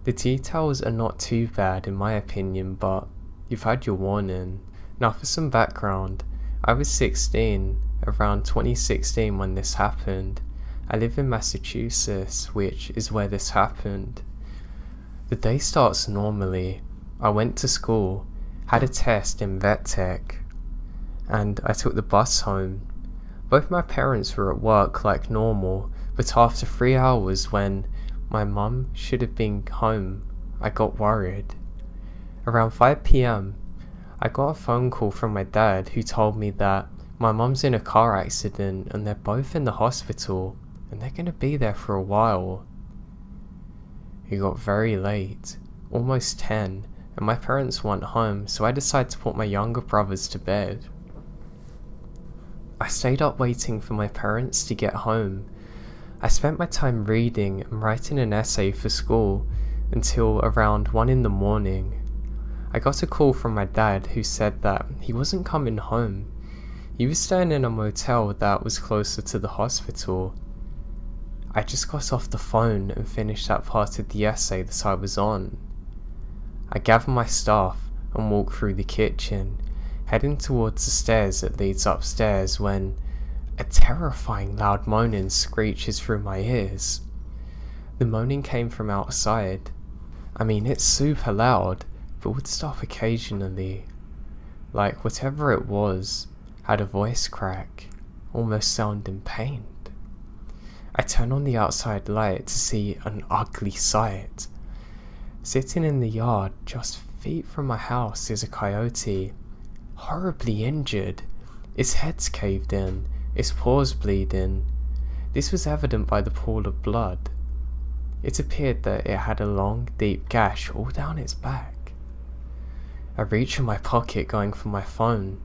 The details are not too bad in my opinion, but you've had your warning. Now for some background, I was 16, around 2016 when this happened. I live in Massachusetts, which is where this happened. The day starts normally. I went to school, had a test in vet tech, and I took the bus home. Both my parents were at work like normal, but after 3 hours when my mum should have been home, I got worried. Around 5 PM, I got a phone call from my dad who told me that my mum's in a car accident and they're both in the hospital and they're gonna be there for a while. It got very late, almost 10, and my parents weren't home, so I decided to put my younger brothers to bed. I stayed up waiting for my parents to get home. I spent my time reading and writing an essay for school until around 1 in the morning. I got a call from my dad who said that he wasn't coming home. He was staying in a motel that was closer to the hospital. I just got off the phone and finished that part of the essay that I was on. I gathered my stuff and walked through the kitchen, heading towards the stairs that leads upstairs when a terrifying loud moaning screeches through my ears. The moaning came from outside. I mean, it's super loud, but would stop occasionally. Like whatever it was had a voice crack, almost sounding pained. I turned on the outside light to see an ugly sight. Sitting in the yard just feet from my house is a coyote, horribly injured. Its head's caved in, its paws bleeding. This was evident by the pool of blood. It appeared that it had a long, deep gash all down its back. I reached in my pocket going for my phone,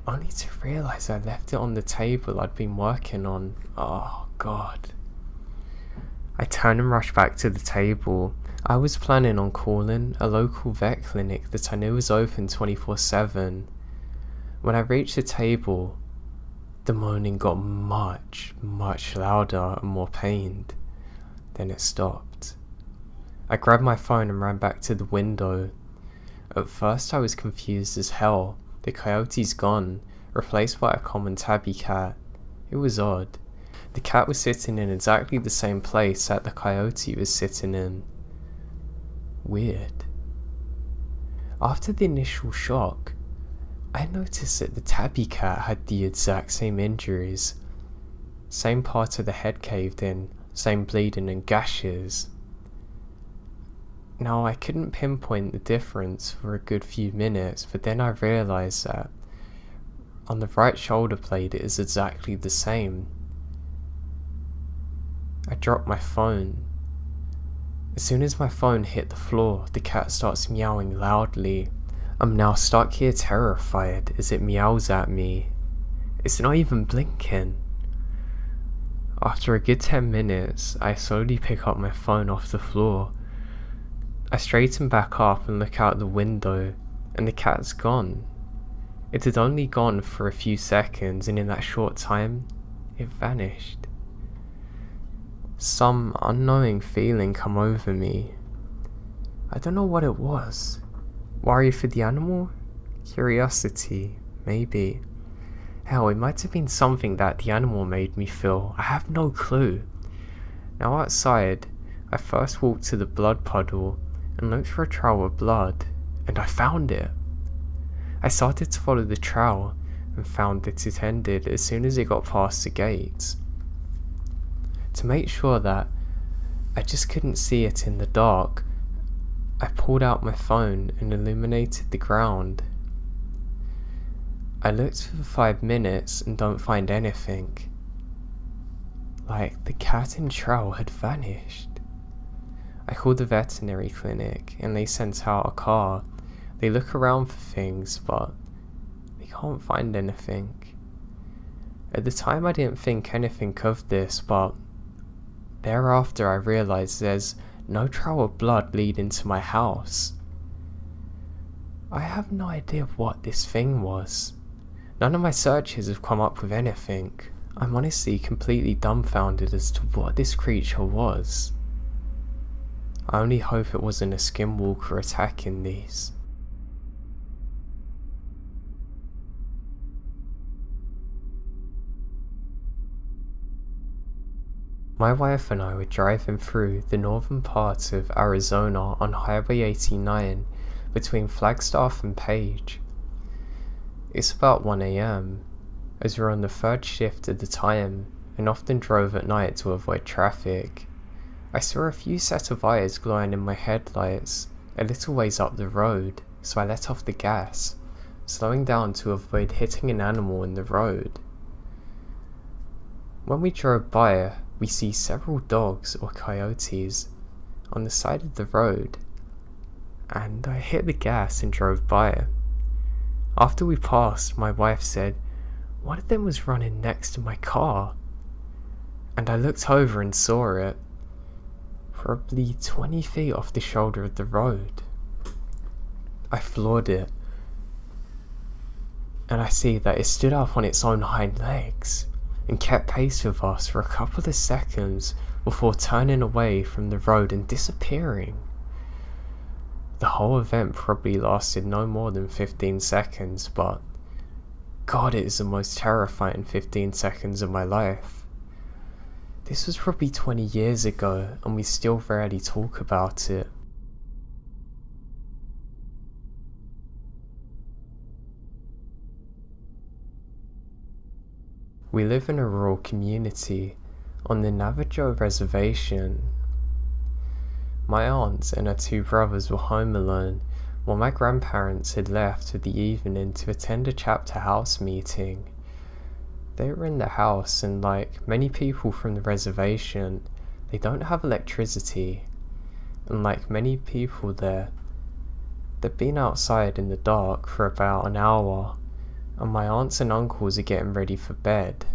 only to realise I left it on the table I'd been working on. Oh God. I turned and rushed back to the table. I was planning on calling a local vet clinic that I knew was open 24/7. When I reached the table, the moaning got much louder and more pained. Then it stopped. I grabbed my phone and ran back to the window. At first I was confused as hell. The coyote's gone, replaced by a common tabby cat. It was odd. The cat was sitting in exactly the same place that the coyote was sitting in. Weird. After the initial shock, I noticed that the tabby cat had the exact same injuries. Same part of the head caved in, same bleeding and gashes. Now I couldn't pinpoint the difference for a good few minutes, but then I realised that on the right shoulder blade it is exactly the same. I dropped my phone. As soon as my phone hit the floor, the cat starts meowing loudly. I'm now stuck here terrified as it meows at me. It's not even blinking. After a good 10 minutes, I slowly pick up my phone off the floor. I straighten back up and look out the window, and the cat's gone. It had only gone for a few seconds, and in that short time, it vanished. Some unknowing feeling come over me. I don't know what it was. Worry for the animal? Curiosity? Maybe. Hell, it might have been something that the animal made me feel. I have no clue. Now outside, I first walked to the blood puddle and looked for a trail of blood, and I found it. I started to follow the trail and found that it ended as soon as it got past the gates. To make sure that I just couldn't see it in the dark, I pulled out my phone and illuminated the ground. I looked for 5 minutes and don't find anything. like the cat and trowel had vanished. I called the veterinary clinic and they sent out a car. They look around for things, but they can't find anything. At the time I didn't think anything of this, but thereafter I realised there's no trail of blood leading to my house. I have no idea what this thing was. None of my searches have come up with anything. I'm honestly completely dumbfounded as to what this creature was. I only hope it wasn't a skinwalker attacking these. My wife and I were driving through the northern part of Arizona on Highway 89 between Flagstaff and Page. It's about 1 AM, as we're on the third shift at the time and often drove at night to avoid traffic. I saw a few set of eyes glowing in my headlights a little ways up the road, so I let off the gas, slowing down to avoid hitting an animal in the road. When we drove by, we see several dogs or coyotes on the side of the road, and I hit the gas and drove by. After we passed, my wife said, "One of them was running next to my car," and I looked over and saw it, probably 20 feet off the shoulder of the road. I floored it, and I see that it stood up on its own hind legs and kept pace with us for a couple of seconds before turning away from the road and disappearing. The whole event probably lasted no more than 15 seconds, but God, it is the most terrifying 15 seconds of my life. This was probably 20 years ago and we still rarely talk about it. We live in a rural community on the Navajo reservation. My aunt and her two brothers were home alone while my grandparents had left for the evening to attend a chapter house meeting. They were in the house and, like many people from the reservation, they don't have electricity, and like many people there, they've been outside in the dark for about an hour, and my aunts and uncles are getting ready for bed.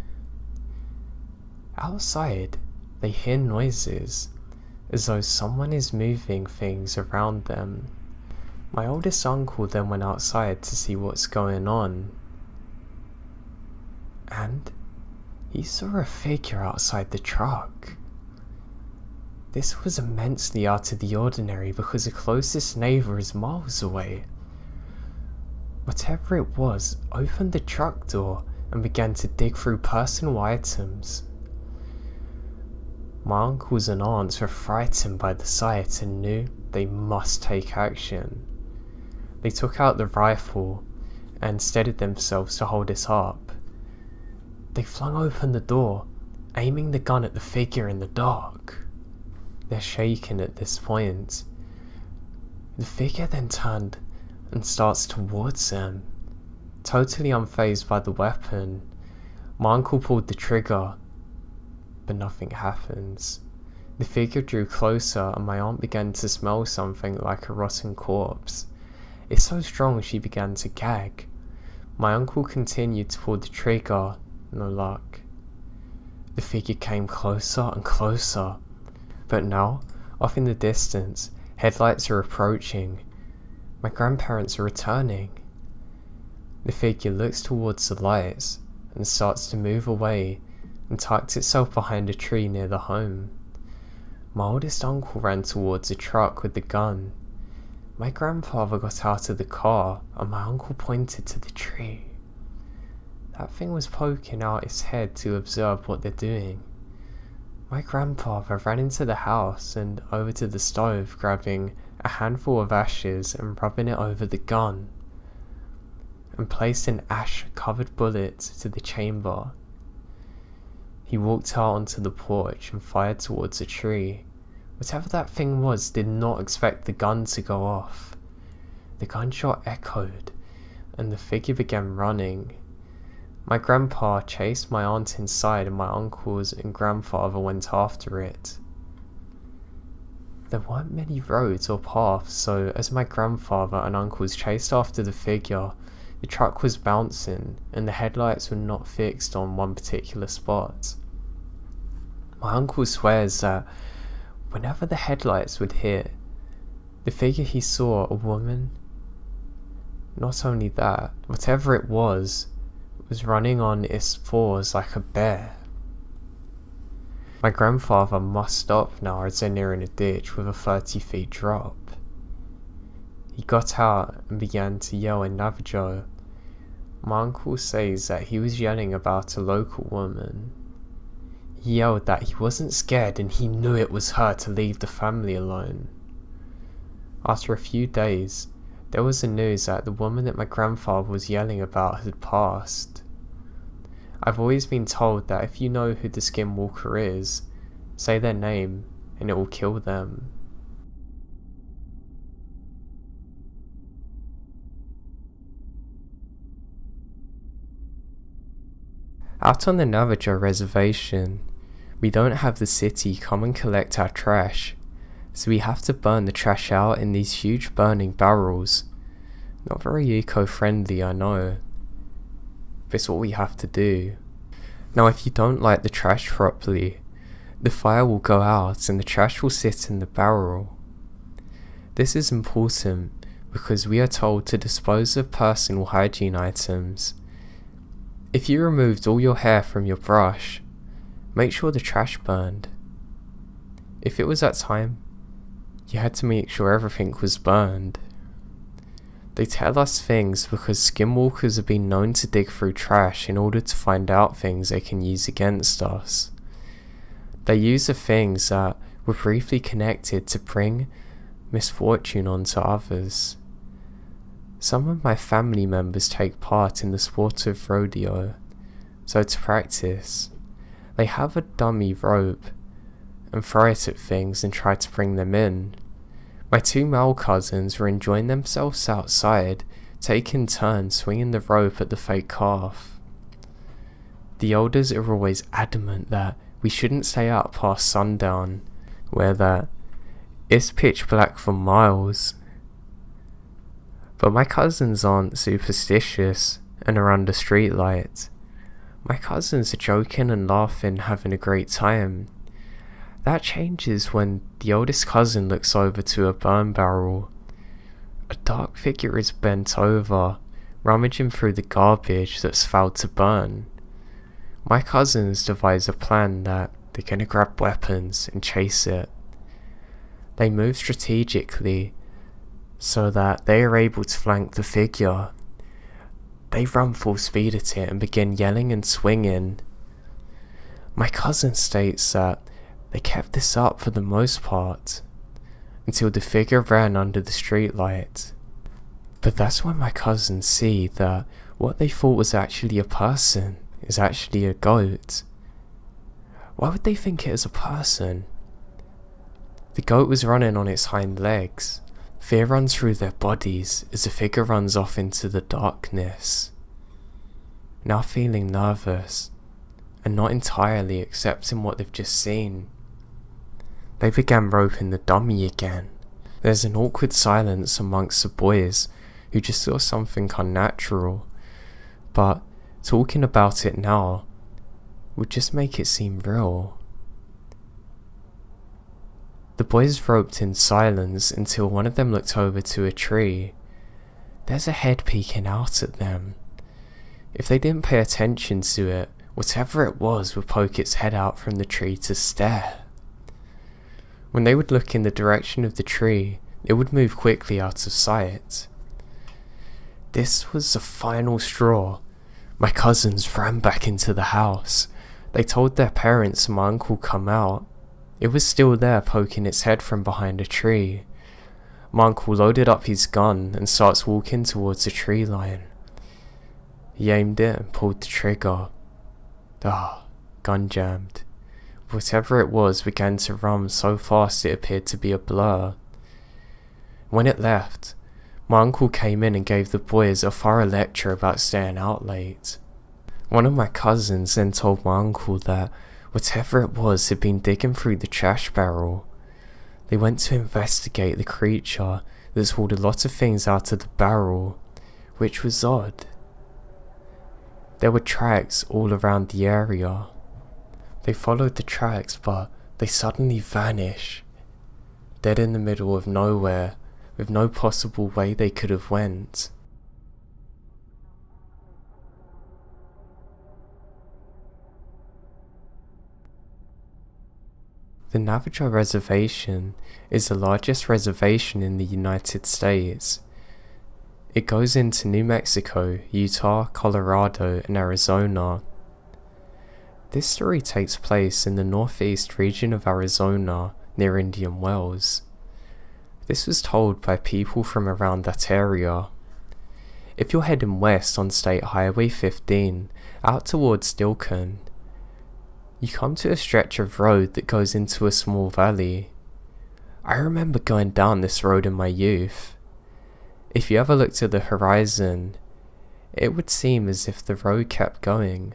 Outside, they hear noises, as though someone is moving things around them. My oldest uncle then went outside to see what's going on, and he saw a figure outside the truck. This was immensely out of the ordinary because the closest neighbour is miles away. Whatever it was opened the truck door and began to dig through personal items. My uncles and aunts were frightened by the sight and knew they must take action. They took out the rifle and steadied themselves to hold it up. They flung open the door, aiming the gun at the figure in the dark. They're shaken at this point. The figure then turned and starts towards them. Totally unfazed by the weapon, my uncle pulled the trigger, but nothing happens. The figure drew closer and my aunt began to smell something like a rotten corpse. It's so strong she began to gag. My uncle continued to pull the trigger, no luck. The figure came closer and closer, but now, off in the distance, headlights are approaching. My grandparents are returning. The figure looks towards the lights and starts to move away and tucks itself behind a tree near the home. My oldest uncle ran towards the truck with the gun. My grandfather got out of the car and my uncle pointed to the tree. That thing was poking out its head to observe what they're doing. My grandfather ran into the house and over to the stove, grabbing a handful of ashes and rubbing it over the gun, and placed an ash-covered bullet to the chamber. He walked out onto the porch and fired towards a tree. Whatever that thing was did not expect the gun to go off. The gunshot echoed, and the figure began running. My grandpa chased my aunt inside and my uncles and grandfather went after it. There weren't many roads or paths, so as my grandfather and uncles chased after the figure, the truck was bouncing and the headlights were not fixed on one particular spot. My uncle swears that whenever the headlights would hit, the figure he saw, a woman, not only that, whatever it was running on its fours like a bear. My grandfather must stop now as they're nearing a ditch with a 30-feet drop. He got out and began to yell in Navajo. My uncle says that he was yelling about a local woman. He yelled that he wasn't scared and he knew it was her to leave the family alone. After a few days, there was the news that the woman that my grandfather was yelling about had passed. I've always been told that if you know who the skinwalker is, say their name and it will kill them. Out on the Navajo reservation, we don't have the city come and collect our trash, so we have to burn the trash out in these huge burning barrels. Not very eco-friendly, I know, but it's what we have to do. Now if you don't light the trash properly, the fire will go out and the trash will sit in the barrel. This is important because we are told to dispose of personal hygiene items. If you removed all your hair from your brush, make sure the trash burned. If it was that time, you had to make sure everything was burned. They tell us things because skinwalkers have been known to dig through trash in order to find out things they can use against us. They use the things that were briefly connected to bring misfortune onto others. Some of my family members take part in the sport of rodeo, so to practice, they have a dummy rope and throw it at things and try to bring them in. My two male cousins were enjoying themselves outside, taking turns swinging the rope at the fake calf. The elders are always adamant that we shouldn't stay out past sundown, where that it's pitch black for miles. But my cousins aren't superstitious and are under streetlight. My cousins are joking and laughing, having a great time. That changes when the oldest cousin looks over to a burn barrel. A dark figure is bent over, rummaging through the garbage that's failed to burn. My cousins devise a plan that they're gonna grab weapons and chase it. They move strategically so that they are able to flank the figure. They run full speed at it and begin yelling and swinging. My cousin states that they kept this up for the most part, until the figure ran under the streetlight. But that's when my cousins see that what they thought was actually a person is actually a goat. Why would they think it is a person? The goat was running on its hind legs. Fear runs through their bodies as the figure runs off into the darkness. Now feeling nervous, and not entirely accepting what they've just seen, they began roping the dummy again. There's an awkward silence amongst the boys who just saw something unnatural, but talking about it now would just make it seem real. The boys roped in silence until one of them looked over to a tree. There's a head peeking out at them. If they didn't pay attention to it, whatever it was would poke its head out from the tree to stare. When they would look in the direction of the tree, it would move quickly out of sight. This was the final straw. My cousins ran back into the house. They told their parents and my uncle come out. It was still there, poking its head from behind a tree. My uncle loaded up his gun and starts walking towards the tree line. He aimed it and pulled the trigger. Gun jammed. Whatever it was began to run so fast it appeared to be a blur. When it left, my uncle came in and gave the boys a thorough lecture about staying out late. One of my cousins then told my uncle that whatever it was had been digging through the trash barrel. They went to investigate the creature that's hauled a lot of things out of the barrel, which was odd. There were tracks all around the area. They followed the tracks, but they suddenly vanish, dead in the middle of nowhere, with no possible way they could have went. The Navajo Reservation is the largest reservation in the United States. It goes into New Mexico, Utah, Colorado, and Arizona. This story takes place in the northeast region of Arizona, near Indian Wells. This was told by people from around that area. If you're heading west on State Highway 15, out towards Stalked, you come to a stretch of road that goes into a small valley. I remember going down this road in my youth. If you ever looked at the horizon, it would seem as if the road kept going.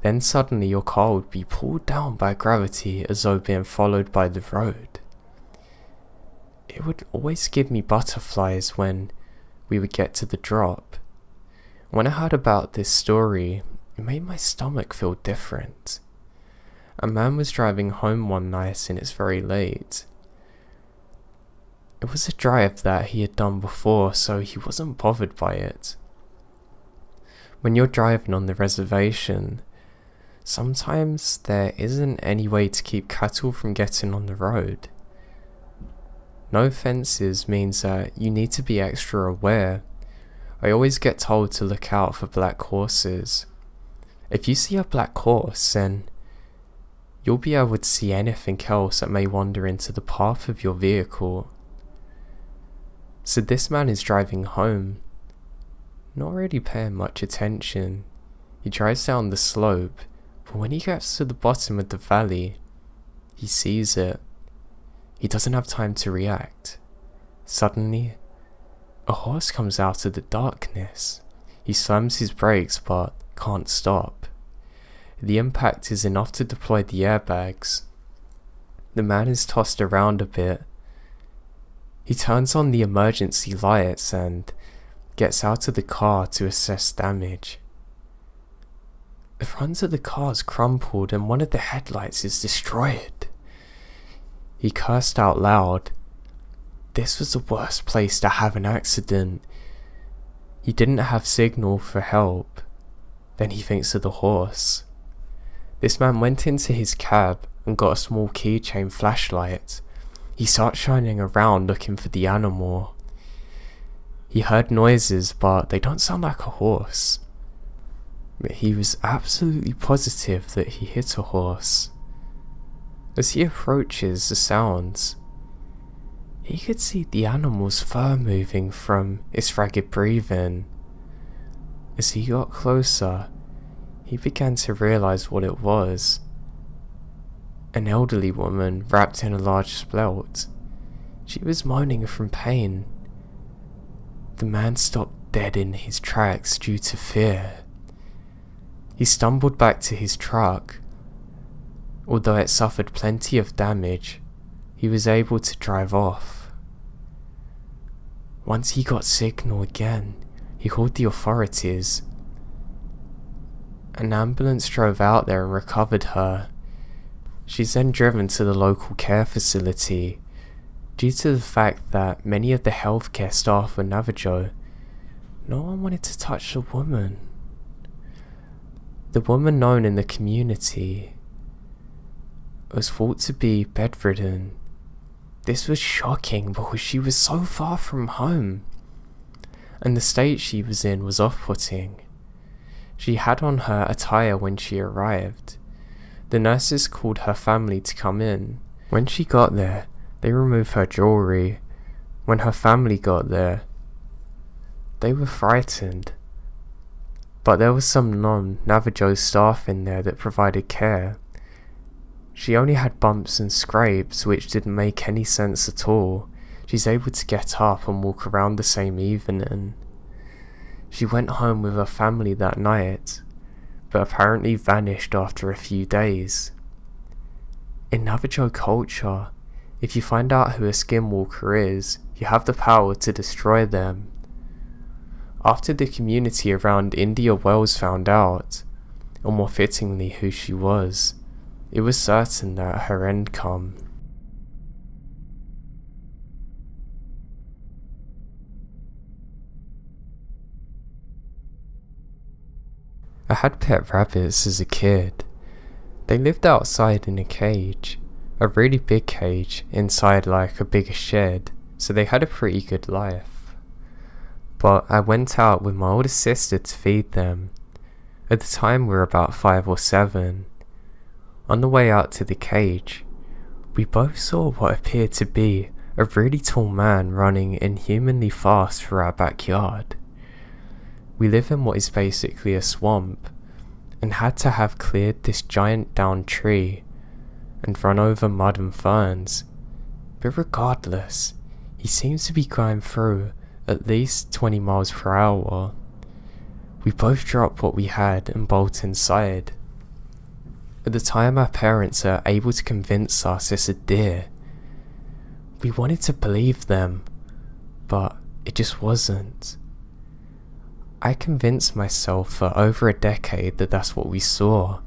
Then suddenly your car would be pulled down by gravity as though being followed by the road. It would always give me butterflies when we would get to the drop. When I heard about this story, it made my stomach feel different. A man was driving home one night and it's very late. It was a drive that he had done before, so he wasn't bothered by it. When you're driving on the reservation, sometimes there isn't any way to keep cattle from getting on the road. No fences means that you need to be extra aware. I always get told to look out for black horses. If you see a black horse, then you'll be able to see anything else that may wander into the path of your vehicle. So this man is driving home, not really paying much attention. He drives down the slope, but when he gets to the bottom of the valley, he sees it. He doesn't have time to react. Suddenly, a horse comes out of the darkness. He slams his brakes but can't stop. The impact is enough to deploy the airbags. The man is tossed around a bit. He turns on the emergency lights and gets out of the car to assess damage. The front of the car is crumpled and one of the headlights is destroyed. He cursed out loud. This was the worst place to have an accident. He didn't have signal for help. Then he thinks of the horse. This man went into his cab and got a small keychain flashlight. He starts shining around looking for the animal. He heard noises, but they don't sound like a horse. But he was absolutely positive that he hit a horse. As he approaches the sounds, he could see the animal's fur moving from its ragged breathing. As he got closer, he began to realize what it was. An elderly woman wrapped in a large spelt. She was moaning from pain. The man stopped dead in his tracks due to fear. He stumbled back to his truck. Although it suffered plenty of damage, he was able to drive off. Once he got signal again, he called the authorities. An ambulance drove out there and recovered her. She's then driven to the local care facility. Due to the fact that many of the healthcare staff were Navajo, no one wanted to touch the woman. The woman known in the community was thought to be bedridden. This was shocking because she was so far from home, and the state she was in was off-putting. She had on her attire when she arrived. The nurses called her family to come in. When she got there, they removed her jewelry. When her family got there, they were frightened. But there was some non-Navajo staff in there that provided care. She only had bumps and scrapes, which didn't make any sense at all. She's able to get up and walk around the same evening. She went home with her family that night. but apparently vanished after a few days. In Navajo culture, if you find out who a skinwalker is, you have the power to destroy them. After the community around India Wells found out, or more fittingly who she was, it was certain that her end come. I had pet rabbits as a kid. They lived outside in a cage, a really big cage inside like a bigger shed, so they had a pretty good life. But I went out with my older sister to feed them. At the time we were about 5 or 7. On the way out to the cage, we both saw what appeared to be a really tall man running inhumanly fast through our backyard. We live in what is basically a swamp, and had to have cleared this giant downed tree and run over mud and ferns, but regardless, he seems to be going through at least 20 miles per hour. We both drop what we had and bolt inside. At the time our parents are able to convince us it's a deer. We wanted to believe them, but it just wasn't. I convinced myself for over a decade that that's what we saw.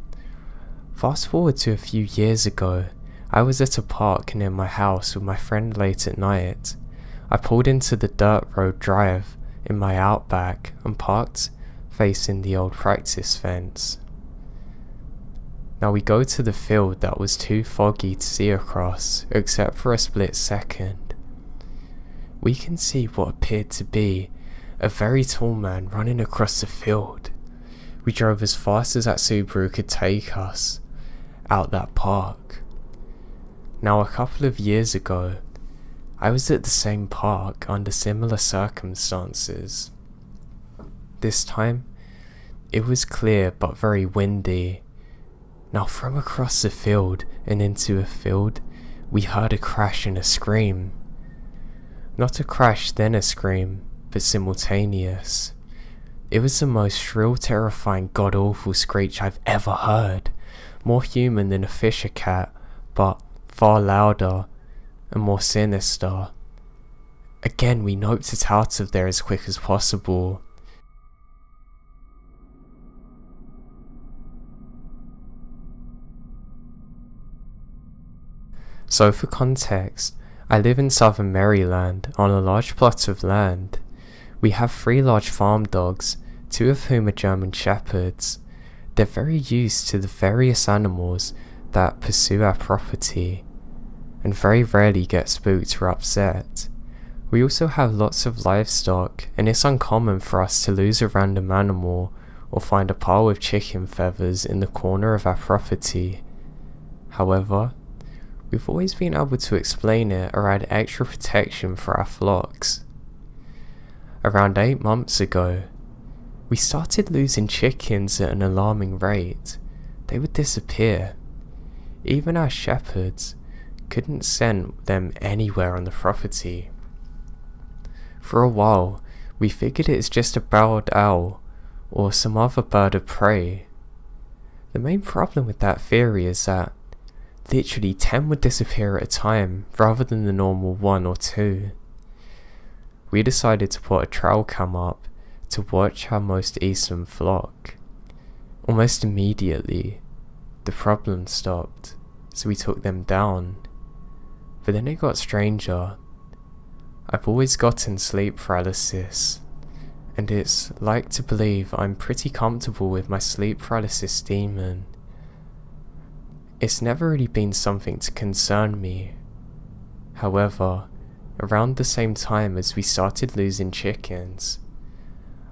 Fast forward to a few years ago, I was at a park near my house with my friend late at night. I pulled into the dirt road drive in my Outback and parked facing the old practice fence. Now we go to the field that was too foggy to see across, except for a split second. We can see what appeared to be a very tall man running across the field. We drove as fast as that Subaru could take us out that park. Now a couple of years ago, I was at the same park under similar circumstances. This time, it was clear but very windy. Now from across the field and into a field, we heard a crash and a scream. Not a crash then a scream, but simultaneous. It was the most shrill, terrifying, god-awful screech I've ever heard. More human than a fisher cat, but far louder and more sinister. Again, we noped it out of there as quick as possible. So for context, I live in southern Maryland on a large plot of land. We have 3 large farm dogs, 2 of whom are German Shepherds. They're very used to the various animals that pursue our property, and very rarely get spooked or upset. We also have lots of livestock, and it's uncommon for us to lose a random animal or find a pile of chicken feathers in the corner of our property. However, we've always been able to explain it or add extra protection for our flocks. Around 8 months ago, we started losing chickens at an alarming rate. They would disappear. Even our shepherds couldn't send them anywhere on the property. For a while, we figured it's just a barred owl or some other bird of prey. The main problem with that theory is that literally 10 would disappear at a time rather than the normal 1 or 2. We decided to put a trail cam up to watch our most eastern flock. Almost immediately, the problem stopped, so we took them down. But then it got stranger. I've always gotten sleep paralysis, and it's like to believe I'm pretty comfortable with my sleep paralysis demon. It's never really been something to concern me. However, around the same time as we started losing chickens,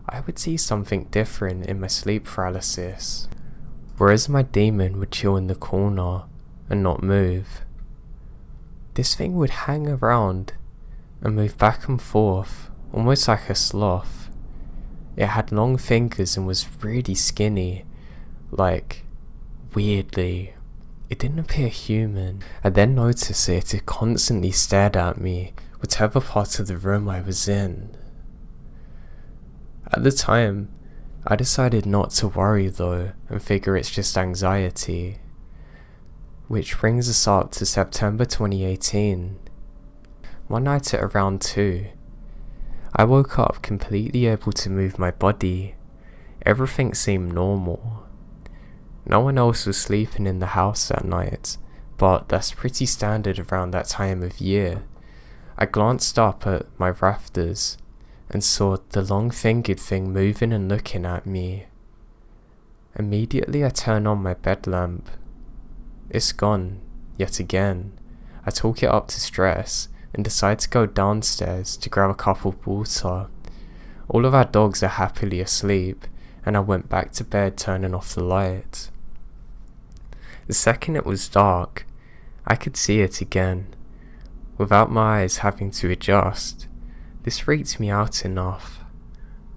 I would see something different in my sleep paralysis. Whereas my demon would chill in the corner and not move, this thing would hang around and move back and forth, almost like a sloth. It had long fingers and was really skinny, like, weirdly. It didn't appear human. I then noticed it constantly stared at me, whatever part of the room I was in. At the time, I decided not to worry though, and figure it's just anxiety. Which brings us up to September 2018. One night at around 2, I woke up completely able to move my body. Everything seemed normal. No one else was sleeping in the house that night, but that's pretty standard around that time of year. I glanced up at my rafters and saw the long-fingered thing moving and looking at me. Immediately I turn on my bed lamp. It's gone, yet again. I talk it up to stress and decide to go downstairs to grab a cup of water. All of our dogs are happily asleep, and I went back to bed turning off the light. The second it was dark, I could see it again, without my eyes having to adjust. This freaked me out enough.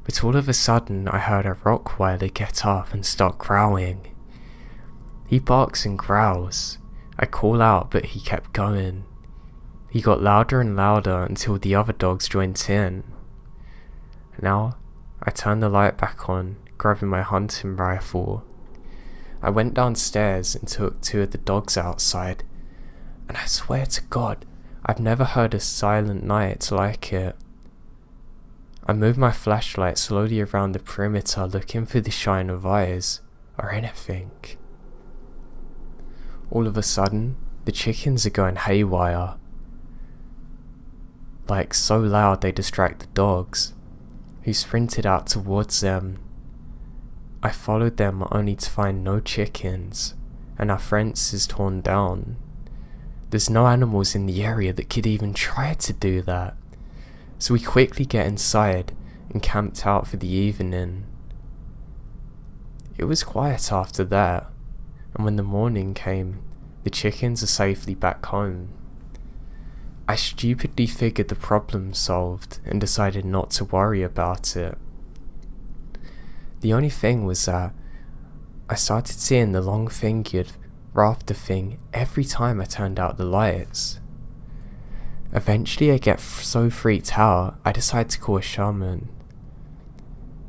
But all of a sudden I heard a Rottweiler get up and start growling. He barks and growls. I call out, but he kept going. He got louder and louder until the other dogs joined in. Now, I turned the light back on, grabbing my hunting rifle. I went downstairs and took 2 of the dogs outside, and I swear to God, I've never heard a silent night like it. I moved my flashlight slowly around the perimeter looking for the shine of eyes, or anything. All of a sudden, the chickens are going haywire. Like so loud they distract the dogs, who sprinted out towards them. I followed them only to find no chickens, and our fence is torn down. There's no animals in the area that could even try to do that. So we quickly get inside and camped out for the evening. It was quiet after that, and when the morning came, the chickens are safely back home. I stupidly figured the problem solved and decided not to worry about it. The only thing was that I started seeing the long-fingered rafter thing every time I turned out the lights. Eventually I get so freaked out, I decide to call a shaman.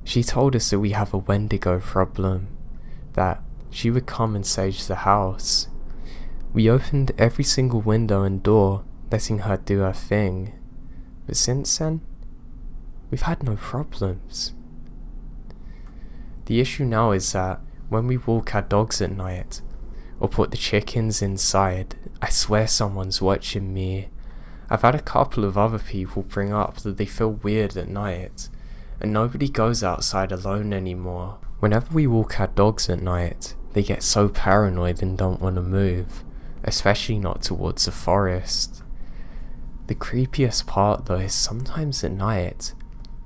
She told us that we have a Wendigo problem, that she would come and sage the house. We opened every single window and door, letting her do her thing. But since then, we've had no problems. The issue now is that when we walk our dogs at night, or put the chickens inside, I swear someone's watching me. I've had a couple of other people bring up that they feel weird at night, and nobody goes outside alone anymore. Whenever we walk our dogs at night, they get so paranoid and don't want to move, especially not towards the forest. The creepiest part though is sometimes at night,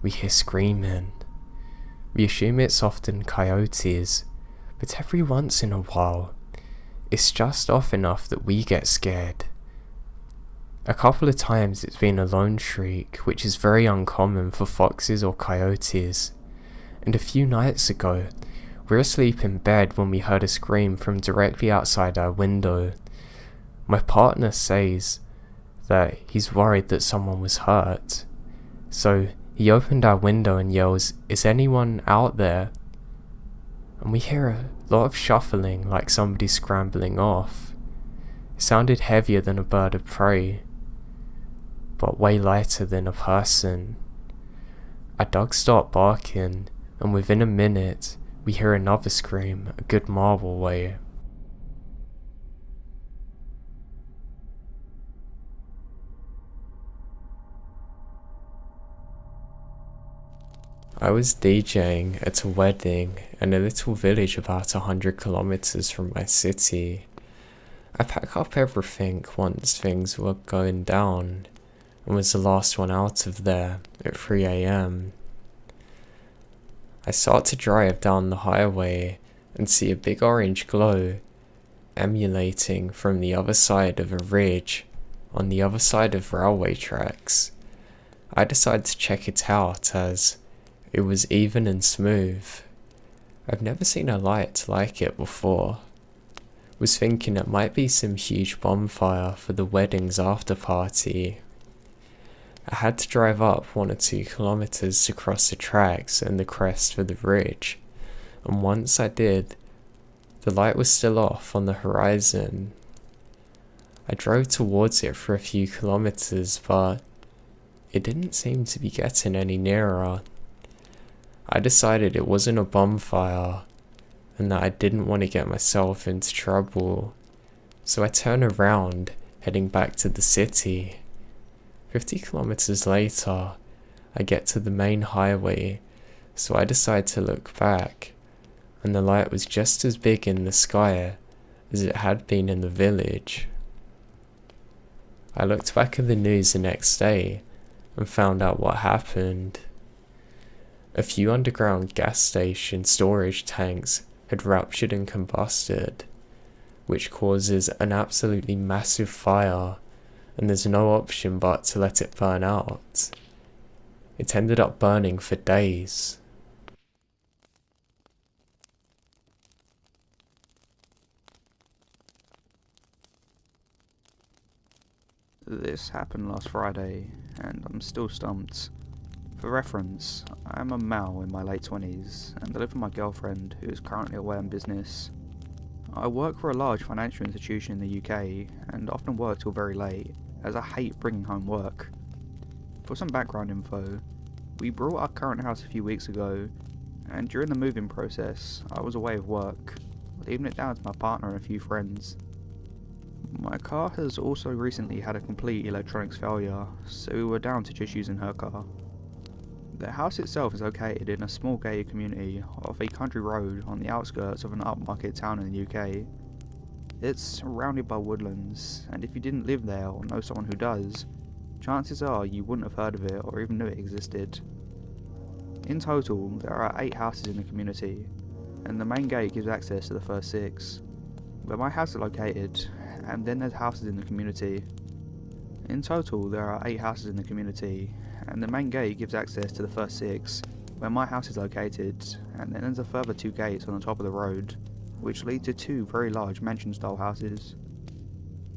we hear screaming. We assume it's often coyotes, but every once in a while, it's just off enough that we get scared. A couple of times it's been a lone shriek, which is very uncommon for foxes or coyotes. And a few nights ago, we were asleep in bed when we heard a scream from directly outside our window. My partner says that he's worried that someone was hurt. So he opened our window and yells, "Is anyone out there?" And we hear a lot of shuffling like somebody scrambling off. It sounded heavier than a bird of prey, but way lighter than a person. Our dog stopped barking, and within a minute, we hear another scream a good mile away. I was DJing at a wedding in a little village about 100 kilometers from my city. I packed up everything once things were going down, and was the last one out of there at 3 AM. I start to drive down the highway and see a big orange glow emanating from the other side of a ridge on the other side of railway tracks. I decide to check it out as it was even and smooth. I've never seen a light like it before. Was thinking it might be some huge bonfire for the wedding's after party. I had to drive up 1 or 2 kilometers to cross the tracks and the crest for the ridge, and once I did, the light was still off on the horizon. I drove towards it for a few kilometers, but it didn't seem to be getting any nearer. I decided it wasn't a bonfire, and that I didn't want to get myself into trouble, so I turned around, heading back to the city. 50 kilometers later, I get to the main highway, so I decide to look back, and the light was just as big in the sky as it had been in the village. I looked back at the news the next day and found out what happened. A few underground gas station storage tanks had ruptured and combusted, which causes an absolutely massive fire, and there's no option but to let it burn out. It ended up burning for days. This happened last Friday, and I'm still stumped. For reference, I am a male in my late 20s, and I live with my girlfriend, who is currently away on business. I work for a large financial institution in the UK, and often work till very late, as I hate bringing home work. For some background info, we bought our current house a few weeks ago, and during the moving process, I was away with work, leaving it down to my partner and a few friends. My car has also recently had a complete electronics failure, so we were down to just using her car. The house itself is located in a small gated community off a country road on the outskirts of an upmarket town in the UK. It's surrounded by woodlands, and if you didn't live there or know someone who does, chances are you wouldn't have heard of it or even knew it existed. In total, there are 8 houses in the community, and the main gate gives access to the first 6. Where my house is located, and then there's houses in the community. In total, there are 8 houses in the community, and the main gate gives access to the first 6, where my house is located, and then there's a further 2 gates on the top of the road, which lead to 2 very large mansion-style houses.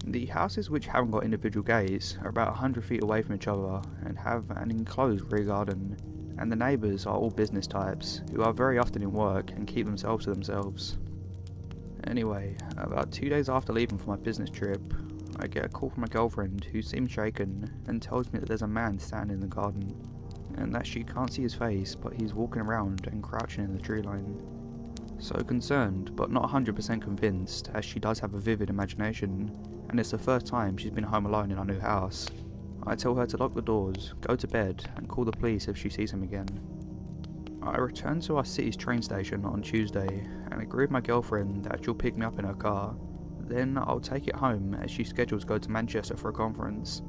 The houses which haven't got individual gates are about 100 feet away from each other and have an enclosed rear garden, and the neighbours are all business types, who are very often in work and keep themselves to themselves. Anyway, about 2 days after leaving for my business trip, I get a call from my girlfriend who seems shaken and tells me that there's a man standing in the garden, and that she can't see his face but he's walking around and crouching in the tree line. So concerned but not 100% convinced, as she does have a vivid imagination and it's the first time she's been home alone in our new house, I tell her to lock the doors, go to bed and call the police if she sees him again. I return to our city's train station on Tuesday and agree with my girlfriend that she'll pick me up in her car. Then I'll take it home as she schedules to go to Manchester for a conference.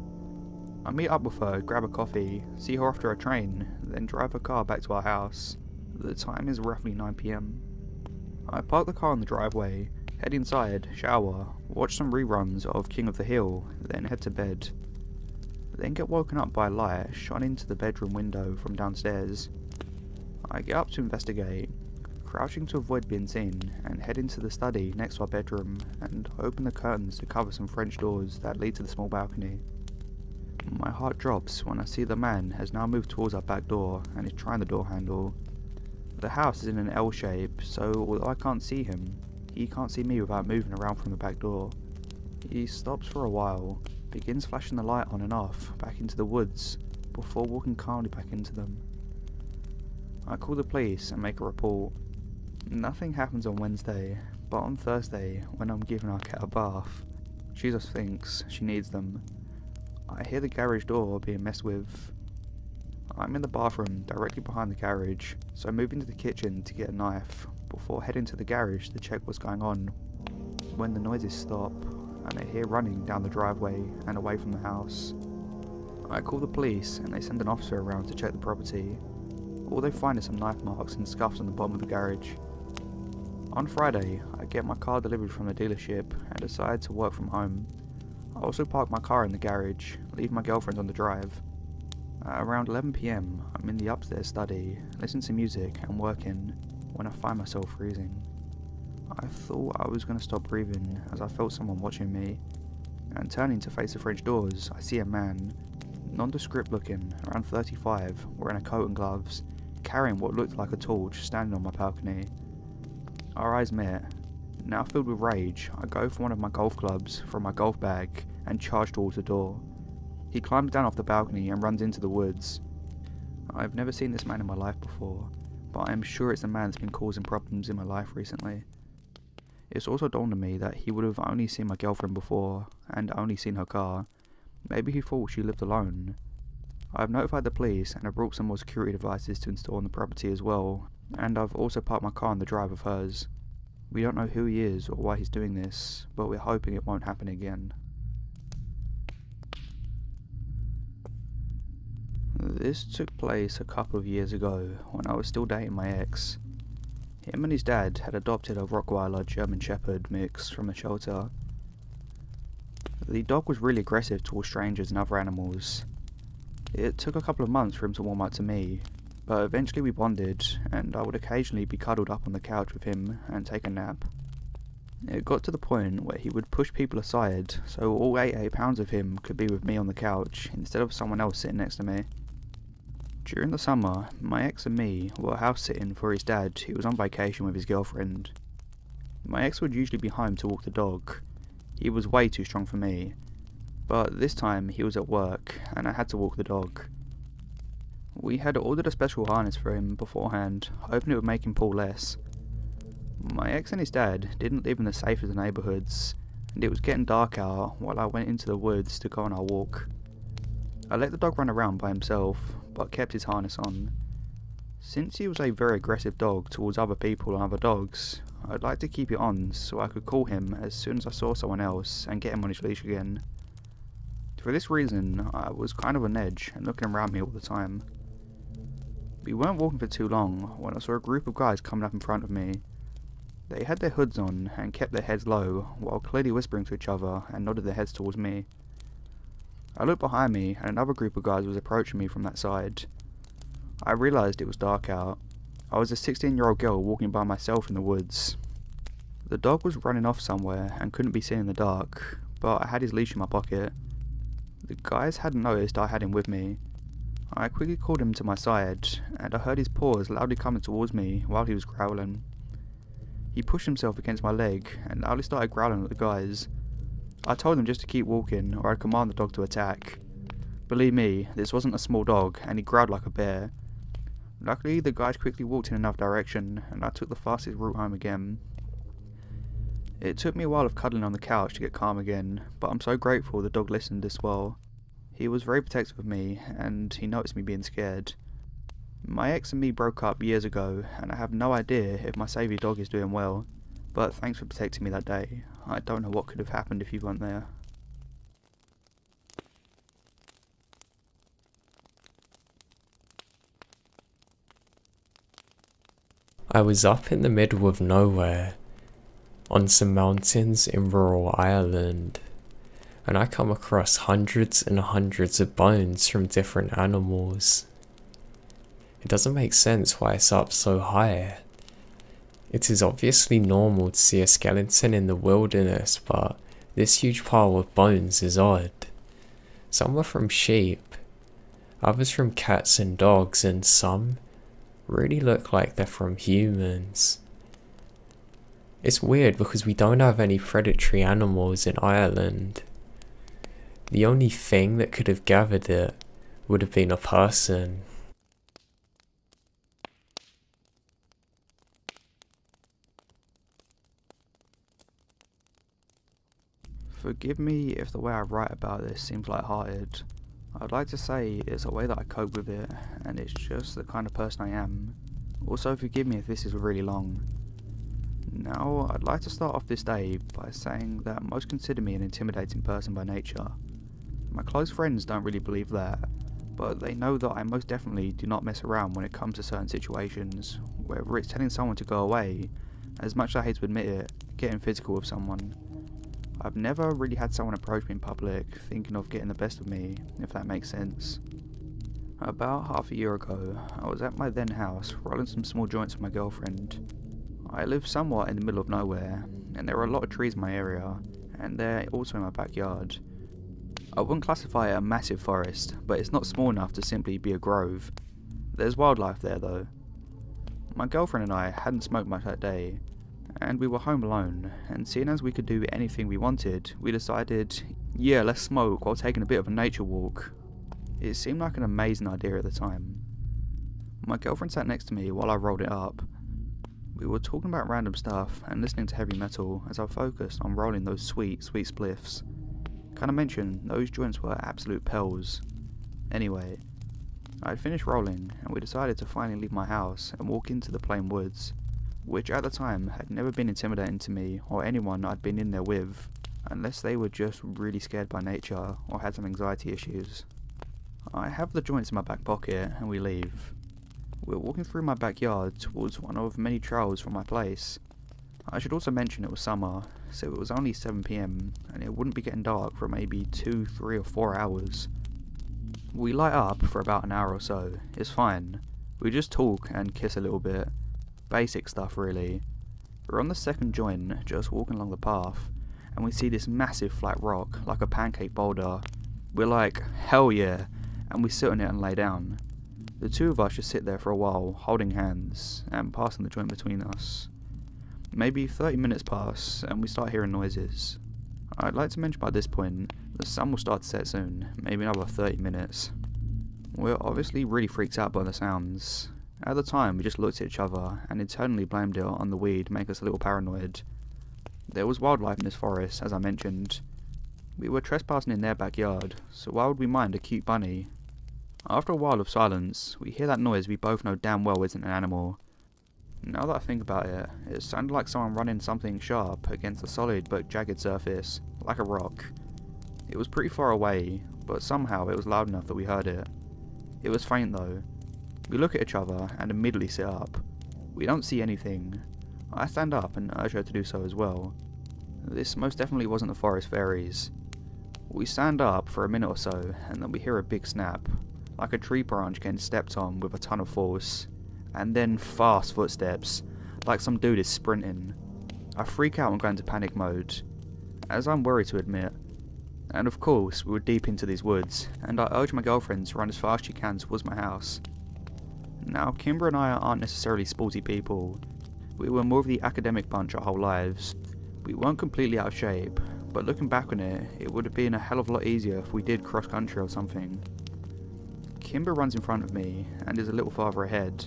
I meet up with her, grab a coffee, see her off to her train, then drive her car back to our house. The time is roughly 9 PM. I park the car in the driveway, head inside, shower, watch some reruns of King of the Hill, then head to bed. Then get woken up by a light shone into the bedroom window from downstairs. I get up to investigate, crouching to avoid being seen, and head into the study next to our bedroom and open the curtains to cover some French doors that lead to the small balcony. My heart drops when I see the man has now moved towards our back door and is trying the door handle. The house is in an L shape, so although I can't see him, he can't see me without moving around from the back door. He stops for a while, begins flashing the light on and off back into the woods, before walking calmly back into them. I call the police and make a report. Nothing happens on Wednesday, but on Thursday, when I'm giving our cat a bath, she just thinks she needs them. I hear the garage door being messed with. I'm in the bathroom directly behind the garage, so I move into the kitchen to get a knife, before heading to the garage to check what's going on, when the noises stop, and I hear running down the driveway and away from the house. I call the police and they send an officer around to check the property. All they find is some knife marks and scuffs on the bottom of the garage. On Friday, I get my car delivered from the dealership and decide to work from home. I also park my car in the garage, leave my girlfriend on the drive. At around 11 PM, I'm in the upstairs study, listening to music and working, when I find myself freezing. I thought I was going to stop breathing as I felt someone watching me, and turning to face the French doors, I see a man, nondescript looking, around 35, wearing a coat and gloves, carrying what looked like a torch, standing on my balcony. Our eyes met. Now filled with rage, I go for one of my golf clubs from my golf bag and charge towards the door. He climbs down off the balcony and runs into the woods. I've never seen this man in my life before, but I am sure it's the man that's been causing problems in my life recently. It's also dawned on me that he would have only seen my girlfriend before, and only seen her car. Maybe he thought she lived alone. I've notified the police and have brought some more security devices to install on the property as well, and I've also parked my car on the drive of hers. We don't know who he is or why he's doing this, but we're hoping it won't happen again. This took place a couple of years ago, when I was still dating my ex. Him and his dad had adopted a Rottweiler German Shepherd mix from the shelter. The dog was really aggressive towards strangers and other animals. It took a couple of months for him to warm up to me, but eventually we bonded, and I would occasionally be cuddled up on the couch with him and take a nap. It got to the point where he would push people aside, so all 88 pounds of him could be with me on the couch, instead of someone else sitting next to me. During the summer, my ex and me were house sitting for his dad, who was on vacation with his girlfriend. My ex would usually be home to walk the dog. He was way too strong for me, but this time he was at work and I had to walk the dog. We had ordered a special harness for him beforehand, hoping it would make him pull less. My ex and his dad didn't live in the safest of neighbourhoods, and it was getting dark out while I went into the woods to go on our walk. I let the dog run around by himself, but kept his harness on. Since he was a very aggressive dog towards other people and other dogs, I'd like to keep it on so I could call him as soon as I saw someone else and get him on his leash again. For this reason, I was kind of on edge and looking around me all the time. We weren't walking for too long when I saw a group of guys coming up in front of me. They had their hoods on and kept their heads low while clearly whispering to each other and nodded their heads towards me. I looked behind me and another group of guys was approaching me from that side. I realised it was dark out. I was a 16-year-old girl walking by myself in the woods. The dog was running off somewhere and couldn't be seen in the dark, but I had his leash in my pocket. The guys hadn't noticed I had him with me. I quickly called him to my side, and I heard his paws loudly coming towards me while he was growling. He pushed himself against my leg and loudly started growling at the guys. I told him just to keep walking or I'd command the dog to attack. Believe me, this wasn't a small dog and he growled like a bear. Luckily, the guys quickly walked in another direction and I took the fastest route home again. It took me a while of cuddling on the couch to get calm again, but I'm so grateful the dog listened this well. He was very protective of me and he noticed me being scared. My ex and me broke up years ago and I have no idea if my saviour dog is doing well, but thanks for protecting me that day. I don't know what could have happened if you weren't there. I was up in the middle of nowhere, on some mountains in rural Ireland, and I come across hundreds and hundreds of bones from different animals. It doesn't make sense why it's up so high. It is obviously normal to see a skeleton in the wilderness, but this huge pile of bones is odd. Some were from sheep, others from cats and dogs, and some really look like they're from humans. It's weird because we don't have any predatory animals in Ireland. The only thing that could have gathered it would have been a person. Forgive me if the way I write about this seems light-hearted. I'd like to say it's a way that I cope with it, and it's just the kind of person I am. Also forgive me if this is really long. Now, I'd like to start off this day by saying that most consider me an intimidating person by nature. My close friends don't really believe that, but they know that I most definitely do not mess around when it comes to certain situations, whether it's telling someone to go away, as much as I hate to admit it, getting physical with someone. I've never really had someone approach me in public thinking of getting the best of me, if that makes sense. About half a year ago, I was at my then house rolling some small joints with my girlfriend. I live somewhat in the middle of nowhere, and there are a lot of trees in my area, and they're also in my backyard. I wouldn't classify it a massive forest, but it's not small enough to simply be a grove. There's wildlife there though. My girlfriend and I hadn't smoked much that day, and we were home alone, and seeing as we could do anything we wanted, we decided, yeah, let's smoke while taking a bit of a nature walk. It seemed like an amazing idea at the time. My girlfriend sat next to me while I rolled it up. We were talking about random stuff and listening to heavy metal as I focused on rolling those sweet spliffs. Kinda mentioned, those joints were absolute pells. Anyway, I had finished rolling and we decided to finally leave my house and walk into the plain woods, which at the time had never been intimidating to me or anyone I'd been in there with, unless they were just really scared by nature or had some anxiety issues. I have the joints in my back pocket and we leave. We're walking through my backyard towards one of many trails from my place. I should also mention it was summer, so it was only 7 PM and it wouldn't be getting dark for maybe 2, 3 or 4 hours. We light up for about an hour or so, it's fine. We just talk and kiss a little bit. Basic stuff really. We're on the second joint, just walking along the path, and we see this massive flat rock, like a pancake boulder. We're like, hell yeah, and we sit on it and lay down. The two of us just sit there for a while, holding hands, and passing the joint between us. Maybe 30 minutes pass, and we start hearing noises. I'd like to mention by this point, the sun will start to set soon, maybe another 30 minutes. We're obviously really freaked out by the sounds. At the time, we just looked at each other, and internally blamed it on the weed making us a little paranoid. There was wildlife in this forest, as I mentioned. We were trespassing in their backyard, so why would we mind a cute bunny? After a while of silence, we hear that noise we both know damn well isn't an animal. Now that I think about it, it sounded like someone running something sharp against a solid but jagged surface, like a rock. It was pretty far away, but somehow it was loud enough that we heard it. It was faint though. We look at each other and immediately sit up. We don't see anything. I stand up and urge her to do so as well. This most definitely wasn't the forest fairies. We stand up for a minute or so, and then we hear a big snap, like a tree branch getting stepped on with a ton of force, and then fast footsteps, like some dude is sprinting. I freak out and go into panic mode, as I'm worried to admit. And of course, we were deep into these woods, and I urge my girlfriend to run as fast as she can towards my house. Now, Kimber and I aren't necessarily sporty people. We were more of the academic bunch our whole lives. We weren't completely out of shape, but looking back on it, it would have been a hell of a lot easier if we did cross country or something. Kimber runs in front of me, and is a little farther ahead.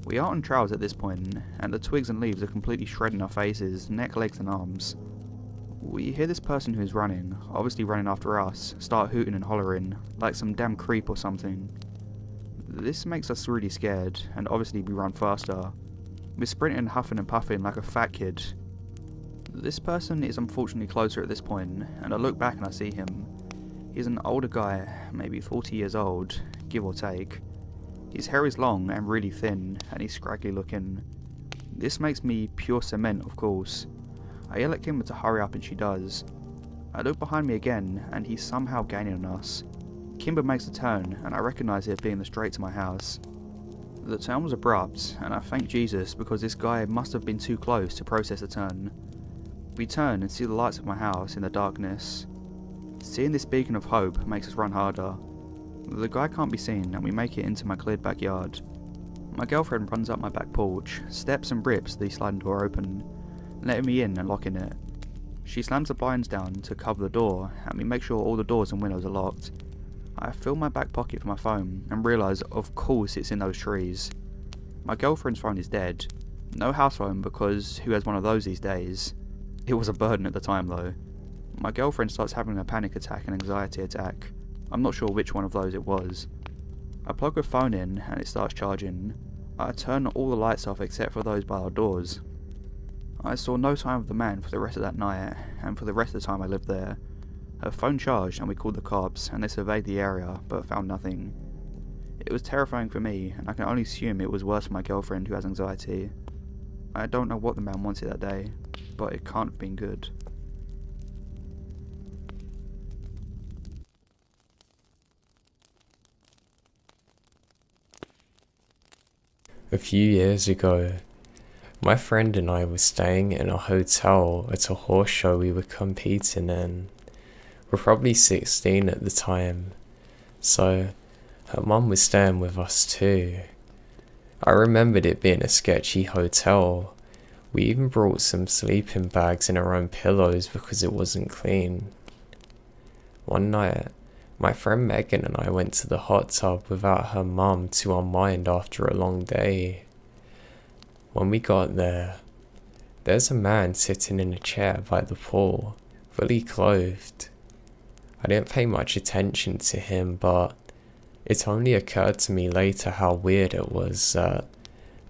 We are on trails at this point, and the twigs and leaves are completely shredding our faces, neck, legs and arms. We hear this person who's running, obviously running after us, start hooting and hollering, like some damn creep or something. This makes us really scared, and obviously we run faster. We're sprinting, huffing and puffing like a fat kid. This person is unfortunately closer at this point, and I look back and I see him. He's an older guy, maybe 40 years old, give or take. His hair is long and really thin, and he's scraggly looking. This makes me pure cement, of course. I yell at Kimber to hurry up and she does. I look behind me again, and he's somehow gaining on us. Kimber makes a turn, and I recognise it being the straight to my house. The turn was abrupt, and I thank Jesus because this guy must have been too close to process a turn. We turn and see the lights of my house in the darkness. Seeing this beacon of hope makes us run harder. The guy can't be seen, and we make it into my cleared backyard. My girlfriend runs up my back porch, steps and rips the sliding door open, letting me in and locking it. She slams the blinds down to cover the door, and we make sure all the doors and windows are locked. I feel my back pocket for my phone, and realise of course it's in those trees. My girlfriend's phone is dead. No house phone because who has one of those these days? It was a burden at the time though. My girlfriend starts having a panic attack and anxiety attack. I'm not sure which one of those it was. I plug her phone in and it starts charging. I turn all the lights off except for those by our doors. I saw no sign of the man for the rest of that night, and for the rest of the time I lived there. Her phone charged and we called the cops, and they surveyed the area, but found nothing. It was terrifying for me, and I can only assume it was worse for my girlfriend who has anxiety. I don't know what the man wanted that day, but it can't have been good. A few years ago, my friend and I were staying in a hotel at a horse show we were competing in. We're probably 16 at the time, so her mum was staying with us too. I remembered it being a sketchy hotel. We even brought some sleeping bags and our own pillows because it wasn't clean. One night, my friend Megan and I went to the hot tub without her mum to unwind after a long day. When we got there, there's a man sitting in a chair by the pool, fully clothed. I didn't pay much attention to him, but it only occurred to me later how weird it was that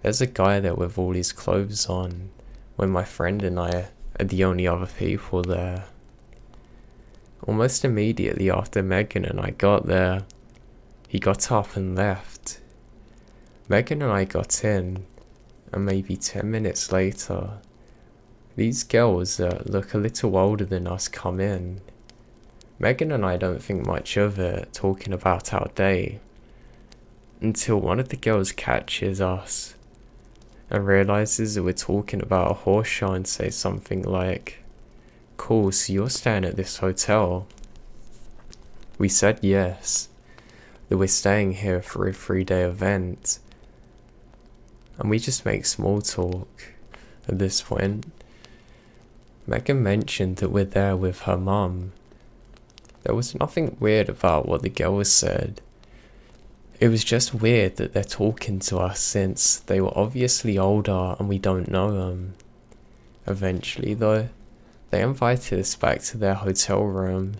there's a guy there with all his clothes on, when my friend and I are the only other people there. Almost immediately after Megan and I got there, he got up and left. Megan and I got in, and maybe 10 minutes later, these girls that look a little older than us come in. Megan and I don't think much of it, talking about our day, until one of the girls catches us and realizes that we're talking about a horse show and says something like, "Cool, so you're staying at this hotel?" We said yes, that we're staying here for a 3-day event, and we just make small talk. At this point, Megan mentioned that we're there with her mum. There was nothing weird about what the girls said. It was just weird that they're talking to us since they were obviously older and we don't know them. Eventually though, they invited us back to their hotel room.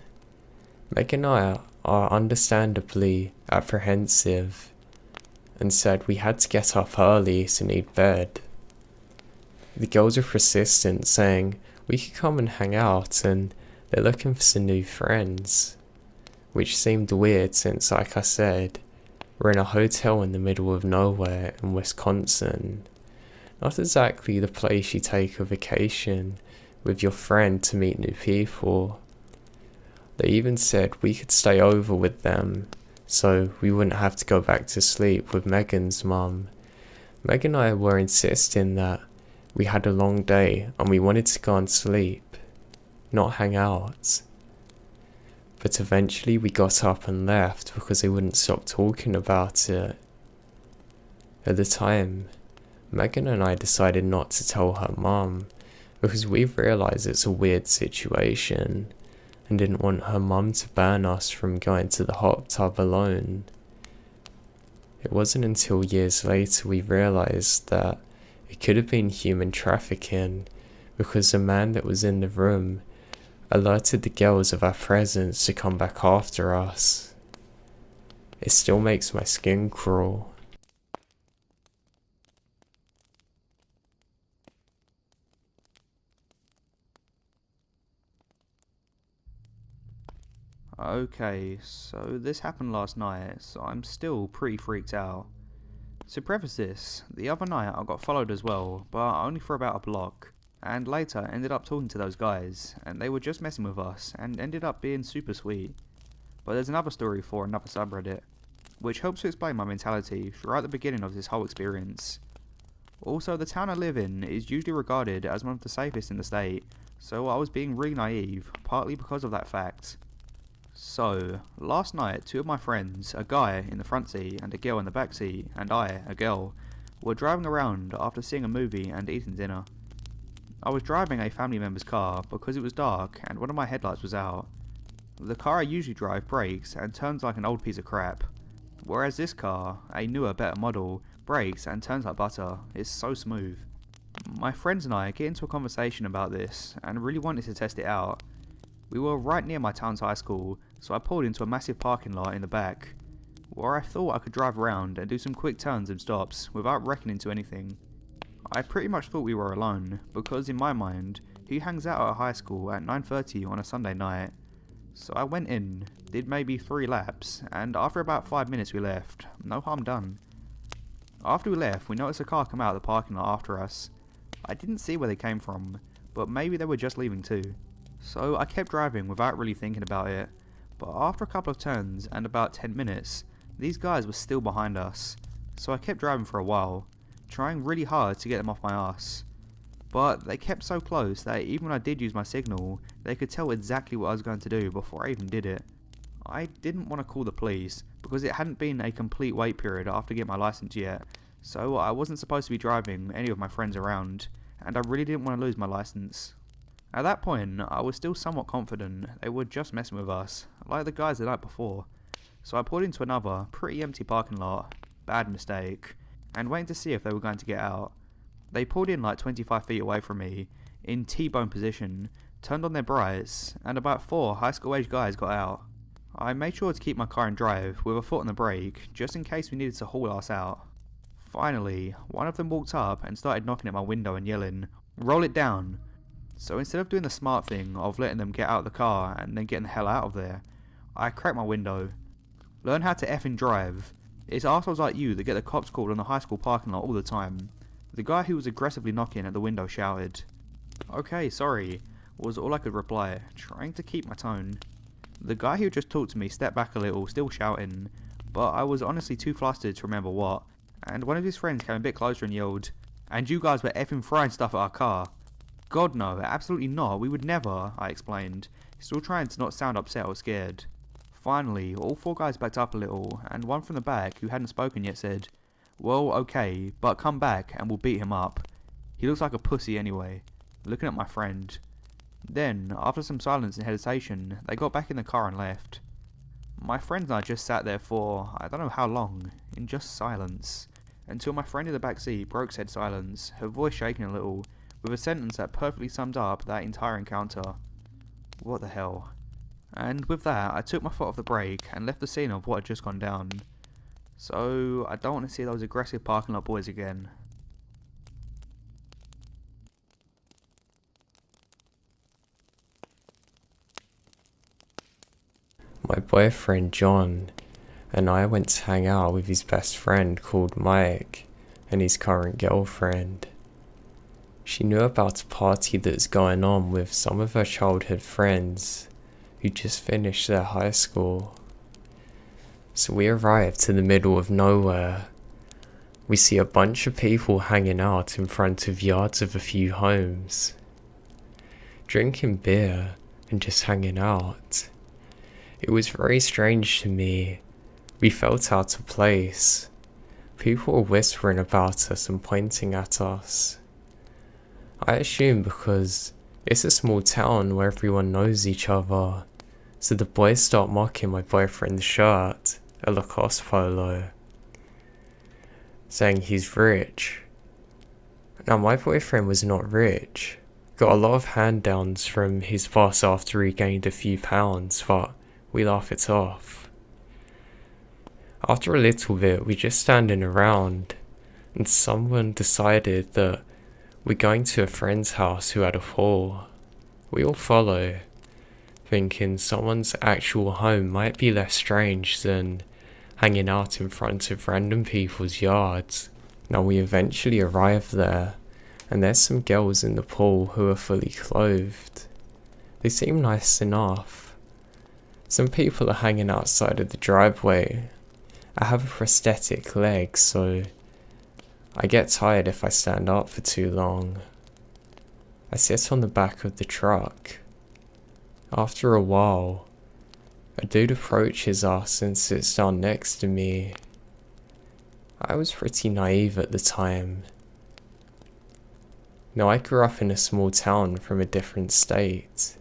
Meg and I are understandably apprehensive and said we had to get up early to need bed. The girls were persistent, saying we could come and hang out and they're looking for some new friends, which seemed weird since, like I said, we're in a hotel in the middle of nowhere in Wisconsin. Not exactly the place you take a vacation with your friend to meet new people. They even said we could stay over with them, so we wouldn't have to go back to sleep with Megan's mum. Meg and I were insisting that we had a long day and we wanted to go and sleep, not hang out. But eventually we got up and left because they wouldn't stop talking about it. At the time, Megan and I decided not to tell her mum because we realised it's a weird situation and didn't want her mum to ban us from going to the hot tub alone. It wasn't until years later we realised that it could have been human trafficking because the man that was in the room alerted the girls of our presence to come back after us. It still makes my skin crawl. Okay, so this happened last night, so I'm still pretty freaked out. To preface this, the other night I got followed as well, but only for about a block, and later ended up talking to those guys, and they were just messing with us, and ended up being super sweet. But there's another story for another subreddit, which helps to explain my mentality throughout the beginning of this whole experience. Also, the town I live in is usually regarded as one of the safest in the state, so I was being really naive, partly because of that fact. So, last night, two of my friends, a guy in the front seat and a girl in the back seat, and I, a girl, were driving around after seeing a movie and eating dinner. I was driving a family member's car because it was dark and one of my headlights was out. The car I usually drive brakes and turns like an old piece of crap, whereas this car, a newer, better model, brakes and turns like butter. It's so smooth. My friends and I get into a conversation about this and really wanted to test it out. We were right near my town's high school, so I pulled into a massive parking lot in the back, where I thought I could drive around and do some quick turns and stops without wrecking into anything. I pretty much thought we were alone, because in my mind, who hangs out at a high school at 9:30 on a Sunday night? So I went in, did maybe 3 laps, and after about 5 minutes we left. No harm done. After we left, we noticed a car come out of the parking lot after us. I didn't see where they came from, but maybe they were just leaving too. So I kept driving without really thinking about it, but after a couple of turns and about 10 minutes, these guys were still behind us, so I kept driving for a while, trying really hard to get them off my ass. But they kept so close that even when I did use my signal, they could tell exactly what I was going to do before I even did it. I didn't want to call the police, because it hadn't been a complete wait period after getting my license yet, so I wasn't supposed to be driving any of my friends around, and I really didn't want to lose my license. At that point, I was still somewhat confident they were just messing with us, like the guys the night before. So I pulled into another, pretty empty parking lot, bad mistake, and waiting to see if they were going to get out. They pulled in like 25 feet away from me, in T-bone position, turned on their brights, and about 4 high school age guys got out. I made sure to keep my car in drive with a foot on the brake, just in case we needed to haul us out. Finally, one of them walked up and started knocking at my window and yelling, "Roll it down!" So instead of doing the smart thing of letting them get out of the car and then getting the hell out of there, I cracked my window. Learn how to effing drive. It's assholes like you that get the cops called on the high school parking lot all the time. The guy who was aggressively knocking at the window shouted. "Okay, sorry," was all I could reply, trying to keep my tone. The guy who just talked to me stepped back a little, still shouting, but I was honestly too flustered to remember what, and one of his friends came a bit closer and yelled, "And you guys were effing throwing stuff at our car." "God no, absolutely not, we would never," I explained, still trying to not sound upset or scared. Finally, all 4 guys backed up a little, and one from the back, who hadn't spoken yet, said, "Well, okay, but come back and we'll beat him up. He looks like a pussy anyway," looking at my friend. Then, after some silence and hesitation, they got back in the car and left. My friend and I just sat there for, I don't know how long, in just silence, until my friend in the back seat broke said silence, her voice shaking a little, with a sentence that perfectly summed up that entire encounter. "What the hell?" And with that, I took my foot off the brake and left the scene of what had just gone down. So, I don't want to see those aggressive parking lot boys again. My boyfriend John and I went to hang out with his best friend called Mike and his current girlfriend. She knew about a party that's going on with some of her childhood friends who just finished their high school. So we arrived to the middle of nowhere. We see a bunch of people hanging out in front of yards of a few homes, drinking beer and just hanging out. It was very strange to me. We felt out of place. People were whispering about us and pointing at us. I assume because it's a small town where everyone knows each other, so the boys start mocking my boyfriend's shirt, a Lacoste polo, saying he's rich. Now my boyfriend was not rich, got a lot of hand-downs from his boss after he gained a few pounds, but we laugh it off. After a little bit, we just standing around, and someone decided that we're going to a friend's house who had a pool. We all follow, thinking someone's actual home might be less strange than hanging out in front of random people's yards. Now we eventually arrive there, and there's some girls in the pool who are fully clothed. They seem nice enough. Some people are hanging outside of the driveway. I have a prosthetic leg, so I get tired if I stand up for too long. I sit on the back of the truck. After a while, a dude approaches us and sits down next to me. I was pretty naive at the time. Now I grew up in a small town from a different state.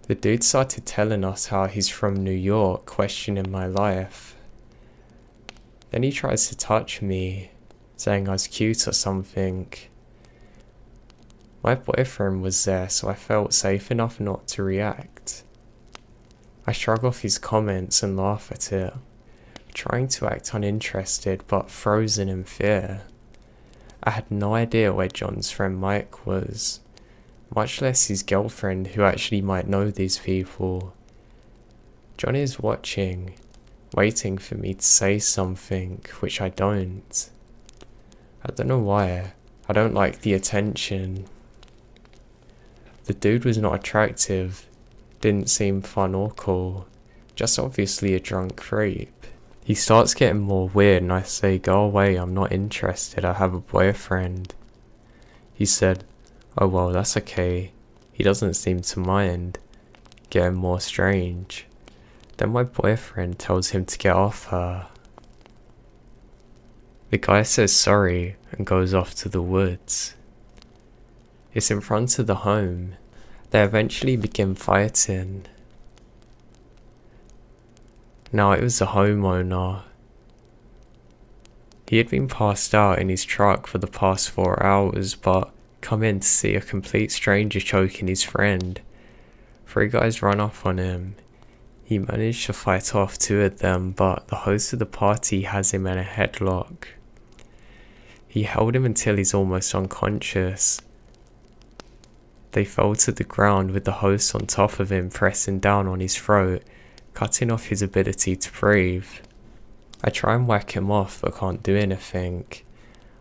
The dude started telling us how he's from New York, questioning my life. Then he tries to touch me, saying I was cute or something. My boyfriend was there, so I felt safe enough not to react. I shrug off his comments and laugh at it, trying to act uninterested but frozen in fear. I had no idea where John's friend Mike was, much less his girlfriend who actually might know these people. John is watching, waiting for me to say something, which I don't. I don't know why. I don't like the attention. The dude was not attractive, didn't seem fun or cool, just obviously a drunk creep. He starts getting more weird and I say, "Go away, I'm not interested, I have a boyfriend." He said, "Oh well, that's okay." He doesn't seem to mind. Getting more strange. Then my boyfriend tells him to get off her. The guy says sorry and goes off to the woods. It's in front of the home. They eventually begin fighting. Now it was the homeowner. He had been passed out in his truck for the past 4 hours, but come in to see a complete stranger choking his friend. 3 guys run off on him. He managed to fight off 2 of them, but the host of the party has him in a headlock. He held him until he's almost unconscious. They fell to the ground with the host on top of him pressing down on his throat, cutting off his ability to breathe. I try and whack him off but can't do anything.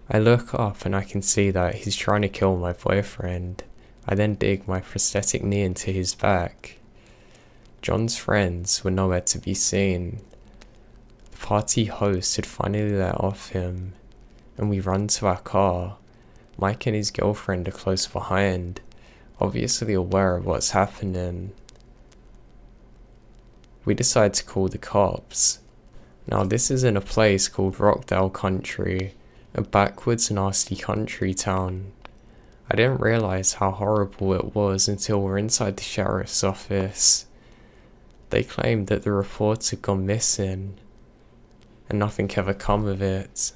I look up and I can see that he's trying to kill my boyfriend. I then dig my prosthetic knee into his back. John's friends were nowhere to be seen. The party host had finally let off him, and we run to our car. Mike and his girlfriend are close behind, obviously aware of what's happening. We decide to call the cops. Now this is in a place called Rockdale Country, a backwoods nasty country town. I didn't realise how horrible it was until we're inside the sheriff's office. They claimed that the reports had gone missing, and nothing ever come of it.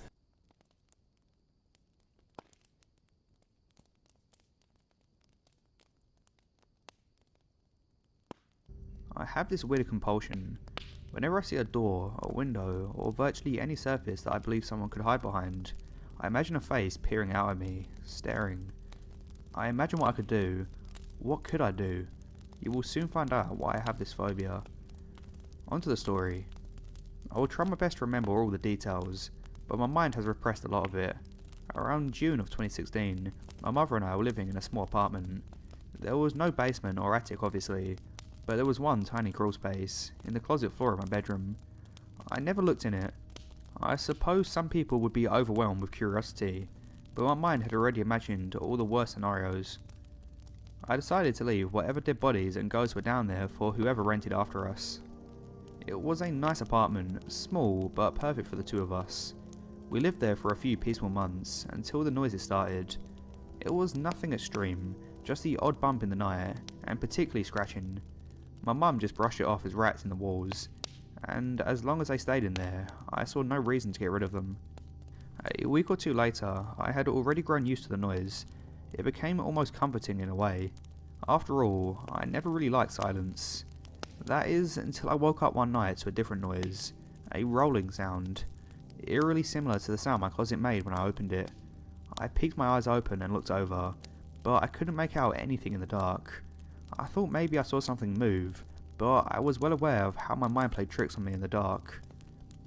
I have this weird compulsion. Whenever I see a door, a window, or virtually any surface that I believe someone could hide behind, I imagine a face peering out at me, staring. I imagine what I could do. What could I do? You will soon find out why I have this phobia. On to the story. I will try my best to remember all the details, but my mind has repressed a lot of it. Around June of 2016, my mother and I were living in a small apartment. There was no basement or attic obviously, but there was one tiny crawl space in the closet floor of my bedroom. I never looked in it. I suppose some people would be overwhelmed with curiosity, but my mind had already imagined all the worst scenarios. I decided to leave whatever dead bodies and ghosts were down there for whoever rented after us. It was a nice apartment, small but perfect for the 2 of us. We lived there for a few peaceful months until the noises started. It was nothing extreme, just the odd bump in the night, and particularly scratching. My mum just brushed it off as rats in the walls, and as long as they stayed in there, I saw no reason to get rid of them. A week or 2 later, I had already grown used to the noise. It became almost comforting in a way. After all, I never really liked silence. That is, until I woke up one night to a different noise, a rolling sound, eerily similar to the sound my closet made when I opened it. I peeked my eyes open and looked over, but I couldn't make out anything in the dark. I thought maybe I saw something move, but I was well aware of how my mind played tricks on me in the dark.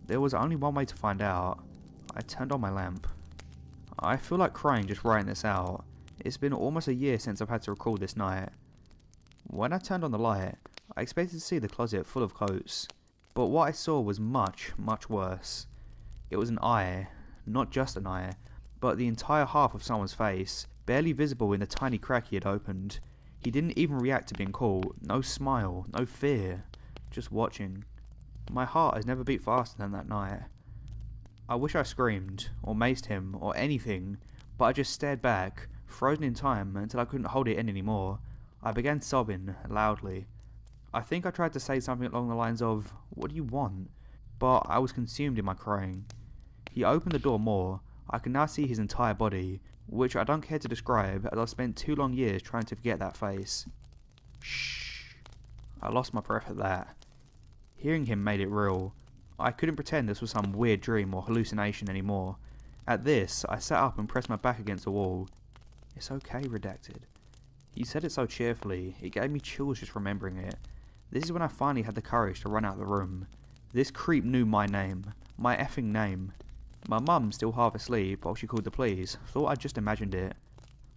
There was only one way to find out. I turned on my lamp. I feel like crying just writing this out. It's been almost a year since I've had to record this night. When I turned on the light, I expected to see the closet full of coats, but what I saw was much, much worse. It was an eye, not just an eye, but the entire half of someone's face, barely visible in the tiny crack he had opened. He didn't even react to being caught, no smile, no fear, just watching. My heart has never beat faster than that night. I wish I screamed, or maced him, or anything, but I just stared back, frozen in time until I couldn't hold it in anymore. I began sobbing, loudly. I think I tried to say something along the lines of, "What do you want?" But I was consumed in my crying. He opened the door more. I could now see his entire body, which I don't care to describe as I've spent 2 long years trying to forget that face. Shh. I lost my breath at that. Hearing him made it real. I couldn't pretend this was some weird dream or hallucination anymore. At this, I sat up and pressed my back against the wall. "It's okay, redacted." He said it so cheerfully, it gave me chills just remembering it. This is when I finally had the courage to run out of the room. This creep knew my name. My effing name. My mum, still half asleep while she called the police, thought I'd just imagined it.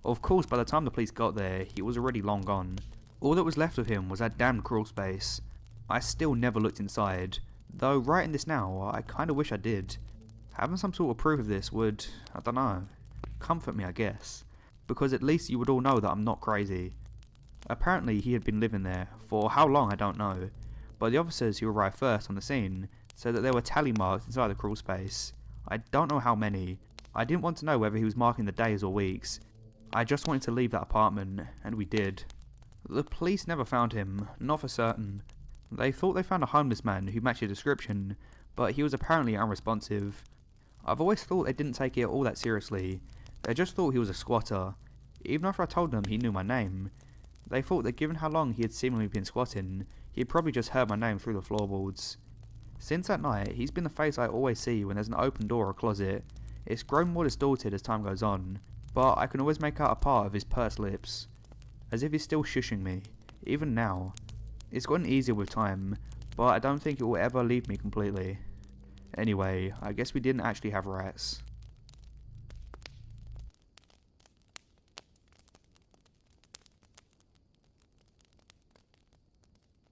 Of course, by the time the police got there, he was already long gone. All that was left of him was that damned crawl space. I still never looked inside, though writing this now, I kinda wish I did. Having some sort of proof of this would, I don't know, comfort me I guess, because at least you would all know that I'm not crazy. Apparently he had been living there, for how long I don't know, but the officers who arrived first on the scene said that there were tally marks inside the crawl space. I don't know how many. I didn't want to know whether he was marking the days or weeks. I just wanted to leave that apartment, and we did. The police never found him, not for certain. They thought they found a homeless man who matched the description, but he was apparently unresponsive. I've always thought they didn't take it all that seriously. They just thought he was a squatter. Even after I told them he knew my name, they thought that given how long he had seemingly been squatting, he had probably just heard my name through the floorboards. Since that night, he's been the face I always see when there's an open door or closet. It's grown more distorted as time goes on, but I can always make out a part of his pursed lips, as if he's still shushing me, even now. It's gotten easier with time, but I don't think it will ever leave me completely. Anyway, I guess we didn't actually have rats.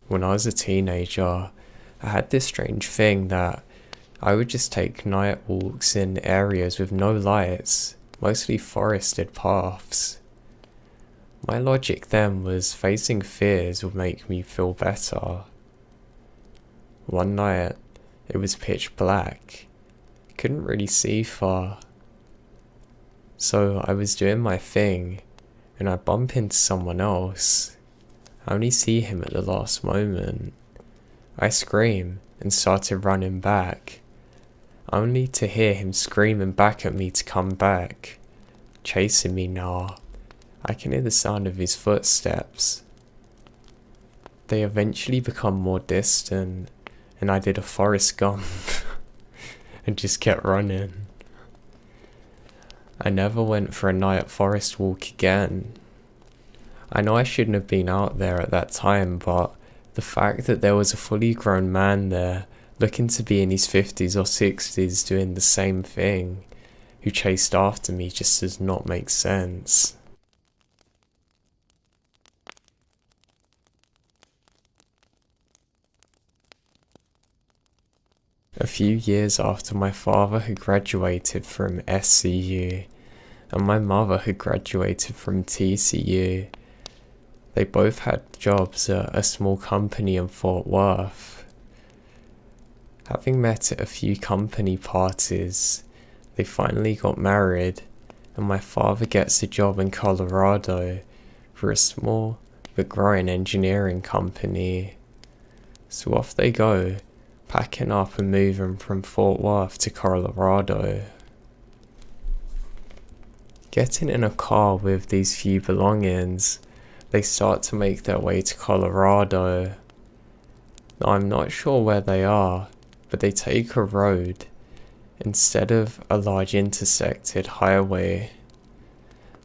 When I was a teenager, I had this strange thing that I would just take night walks in areas with no lights, mostly forested paths. My logic then was facing fears would make me feel better. One night, it was pitch black. Couldn't really see far. So I was doing my thing, and I bump into someone else. I only see him at the last moment. I scream and started running back, only to hear him screaming back at me to come back, chasing me now. I can hear the sound of his footsteps. They eventually become more distant, and I did a Forrest Gump and just kept running. I never went for a night forest walk again. I know I shouldn't have been out there at that time, but the fact that there was a fully grown man there, looking to be in his 50s or 60s doing the same thing, who chased after me, just does not make sense. A few years after my father had graduated from SCU and my mother had graduated from TCU, they both had jobs at a small company in Fort Worth. Having met at a few company parties, they finally got married, and my father gets a job in Colorado for a small but growing engineering company. So off they go, packing up and moving from Fort Worth to Colorado. Getting in a car with these few belongings, they start to make their way to Colorado. Now, I'm not sure where they are, but they take a road instead of a large intersected highway.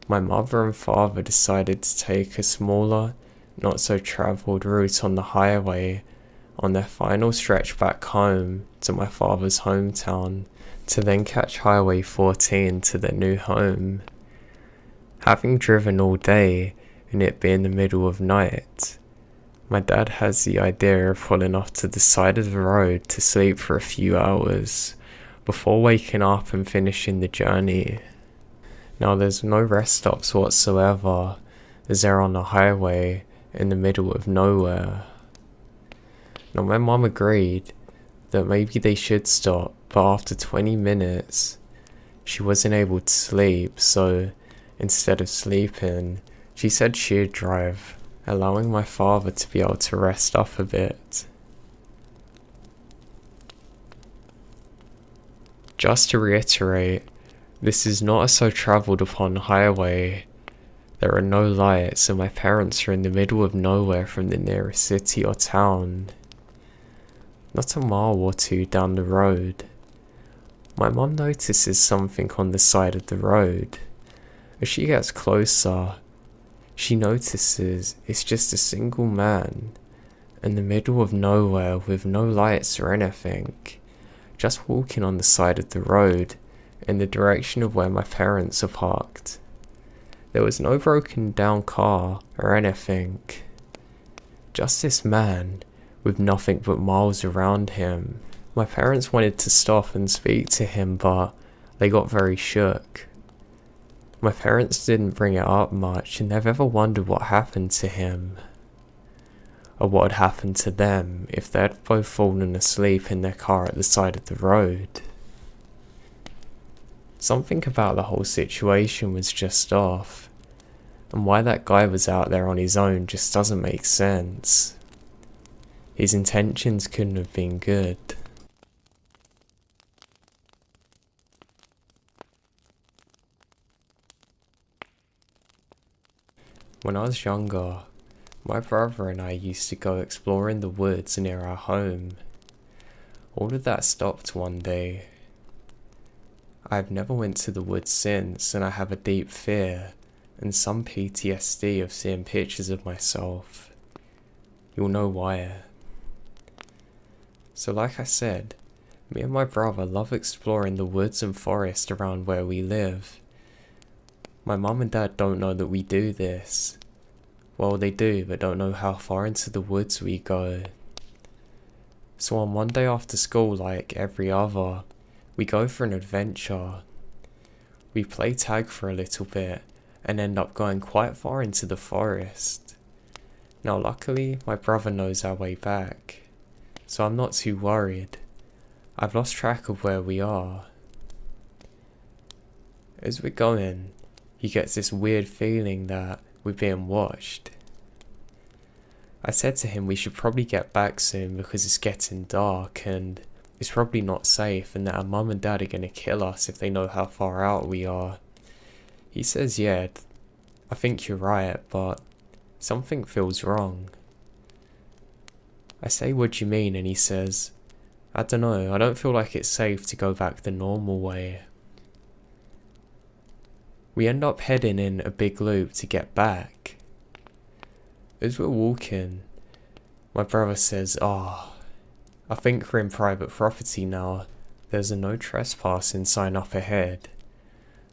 My mother and father decided to take a smaller, not so travelled route on the highway on their final stretch back home to my father's hometown, to then catch Highway 14 to their new home. Having driven all day, and it being the middle of night, my dad has the idea of pulling off to the side of the road to sleep for a few hours before waking up and finishing the journey. Now there's no rest stops whatsoever, as they're on a highway in the middle of nowhere. Now my mum agreed that maybe they should stop, but after 20 minutes she wasn't able to sleep, so instead of sleeping, she said she'd drive, allowing my father to be able to rest up a bit. Just to reiterate, this is not a so travelled upon highway. There are no lights, and my parents are in the middle of nowhere from the nearest city or town. Not a mile or two down the road, my mum notices something on the side of the road. As she gets closer, she notices it's just a single man in the middle of nowhere with no lights or anything, just walking on the side of the road in the direction of where my parents are parked. There was no broken down car or anything, just this man with nothing but miles around him. My parents wanted to stop and speak to him, but they got very shook. My parents didn't bring it up much, and they've ever wondered what happened to him, or what had happened to them if they had both fallen asleep in their car at the side of the road. Something about the whole situation was just off. And why that guy was out there on his own just doesn't make sense. His intentions couldn't have been good. When I was younger, my brother and I used to go explore in the woods near our home. All of that stopped one day. I've never went to the woods since, and I have a deep fear and some PTSD of seeing pictures of myself. You'll know why. So like I said, me and my brother love exploring the woods and forest around where we live. My mum and dad don't know that we do this. Well, they do, but don't know how far into the woods we go. So on one day after school, like every other, we go for an adventure. We play tag for a little bit and end up going quite far into the forest. Now luckily, my brother knows our way back, so I'm not too worried. I've lost track of where we are. As we're going, he gets this weird feeling that we're being watched. I said to him we should probably get back soon because it's getting dark and it's probably not safe, and that our mum and dad are going to kill us if they know how far out we are. He says, yeah, I think you're right, but something feels wrong. I say, what do you mean? And he says, I don't know, I don't feel like it's safe to go back the normal way. We end up heading in a big loop to get back. As we're walking, my brother says, I think we're in private property now. There's a no trespassing sign up ahead.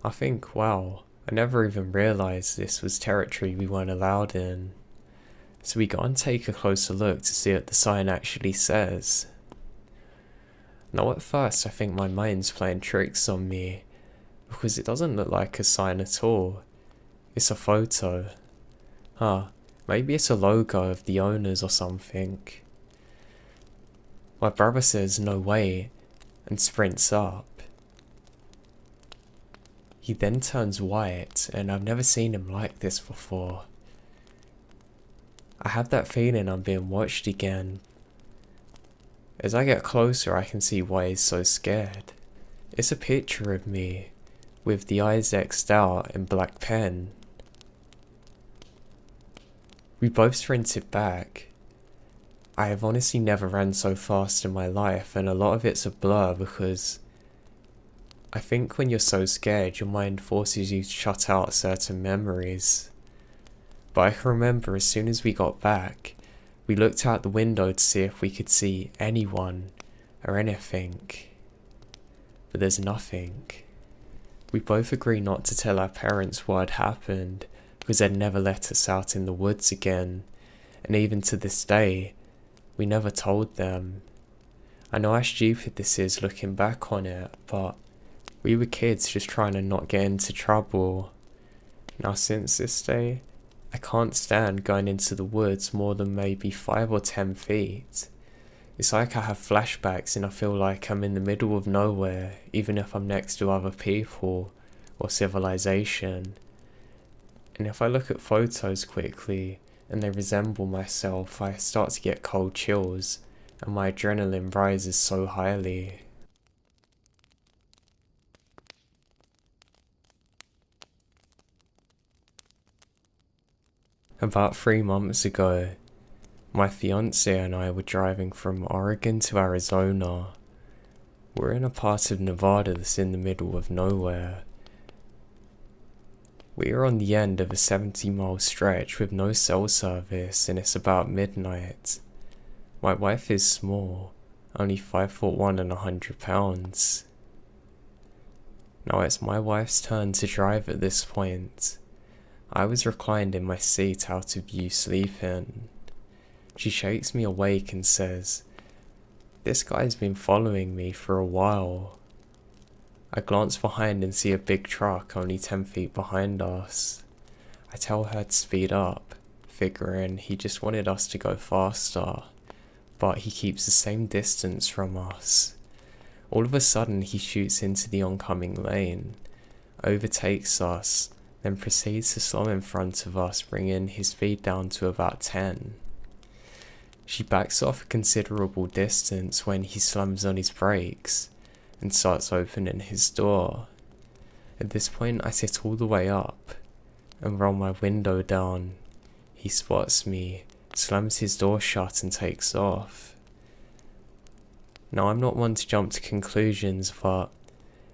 I think, wow, I never even realised this was territory we weren't allowed in. So we go and take a closer look to see what the sign actually says. Now at first I think my mind's playing tricks on me, because it doesn't look like a sign at all. It's a photo. Maybe it's a logo of the owners or something. My brother says no way and sprints up. He then turns white, and I've never seen him like this before. I have that feeling I'm being watched again. As I get closer, I can see why he's so scared. It's a picture of me, with the eyes X'd out in black pen. We both sprinted back. I have honestly never ran so fast in my life, and a lot of it's a blur because I think when you're so scared, your mind forces you to shut out certain memories. But I can remember as soon as we got back, we looked out the window to see if we could see anyone or anything. But there's nothing. We both agree not to tell our parents what had happened because they'd never let us out in the woods again, and even to this day, we never told them. I know how stupid this is looking back on it, but we were kids just trying to not get into trouble. Now since this day, I can't stand going into the woods more than maybe 5 or 10 feet. It's like I have flashbacks and I feel like I'm in the middle of nowhere, even if I'm next to other people or civilization. And if I look at photos quickly and they resemble myself, I start to get cold chills and my adrenaline rises so highly. About 3 months ago, my fiance and I were driving from Oregon to Arizona. We're in a part of Nevada that's in the middle of nowhere. We are on the end of a 70-mile stretch with no cell service, and it's about midnight. My wife is small, only 5'1" and 100 pounds. Now it's my wife's turn to drive at this point. I was reclined in my seat out of view sleeping. She shakes me awake and says, "This guy's been following me for a while." I glance behind and see a big truck only 10 feet behind us. I tell her to speed up, figuring he just wanted us to go faster, but he keeps the same distance from us. All of a sudden he shoots into the oncoming lane, overtakes us, then proceeds to slow in front of us, bringing his speed down to about 10. She backs off a considerable distance when he slams on his brakes and starts opening his door. At this point I sit all the way up and roll my window down. He spots me, slams his door shut and takes off. Now I'm not one to jump to conclusions, but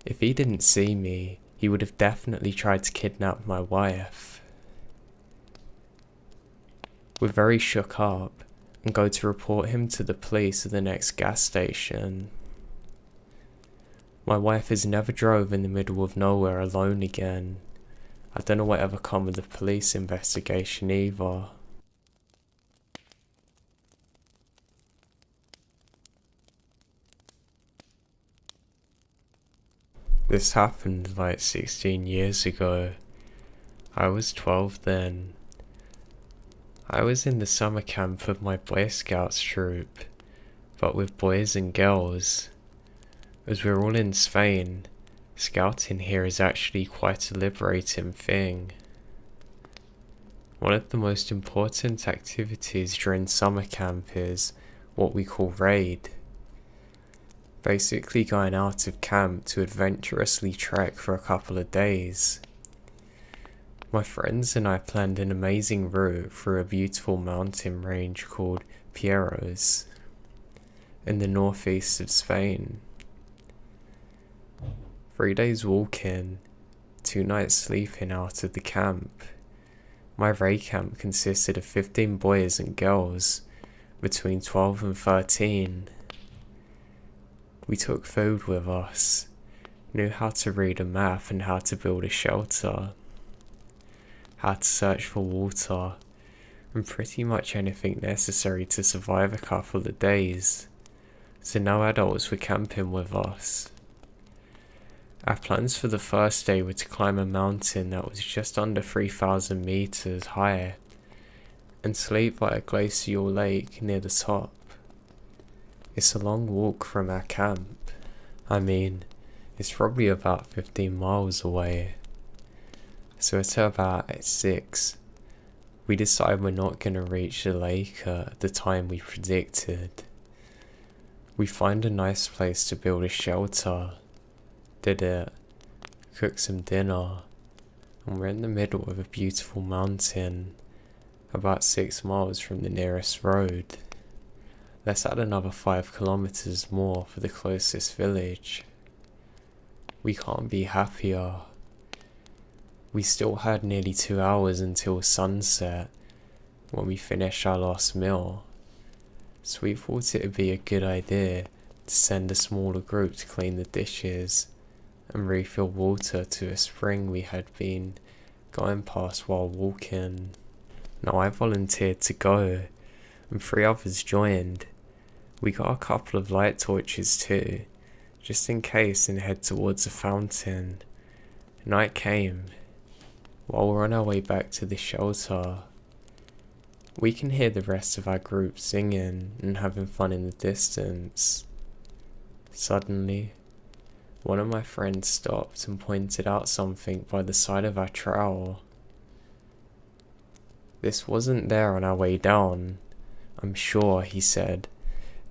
if he didn't see me, he would have definitely tried to kidnap my wife. We're very shook up and go to report him to the police at the next gas station. My wife has never drove in the middle of nowhere alone again. I don't know what ever come of the police investigation either. This happened like 16 years ago. I was 12 then. I was in the summer camp of my Boy Scouts troop, but with boys and girls. As we're all in Spain, scouting here is actually quite a liberating thing. One of the most important activities during summer camp is what we call raid. Basically going out of camp to adventurously trek for a couple of days. My friends and I planned an amazing route through a beautiful mountain range called Pieros in the northeast of Spain. 3 days walking, 2 nights sleeping out of the camp. My raid camp consisted of 15 boys and girls between 12 and 13. We took food with us, knew how to read a map and how to build a shelter, how to search for water, and pretty much anything necessary to survive a couple of days, so no adults were camping with us. Our plans for the first day were to climb a mountain that was just under 3,000 meters high, and sleep by a glacial lake near the top. It's a long walk from our camp. I mean, it's probably about 15 miles away. So at about 6, we decide we're not going to reach the lake at the time we predicted. We find a nice place to build a shelter, did it, cooked some dinner, and we're in the middle of a beautiful mountain, about 6 miles from the nearest road. Let's add another 5 kilometers more for the closest village. We can't be happier. We still had nearly 2 hours until sunset when we finished our last meal, so we thought it would be a good idea to send a smaller group to clean the dishes and refill water to a spring we had been going past while walking. Now I volunteered to go, and 3 others joined. We got a couple of light torches too, just in case, and head towards a fountain. Night came. While we're on our way back to the shelter, we can hear the rest of our group singing and having fun in the distance. Suddenly, one of my friends stopped and pointed out something by the side of our trail. This wasn't there on our way down, I'm sure, he said.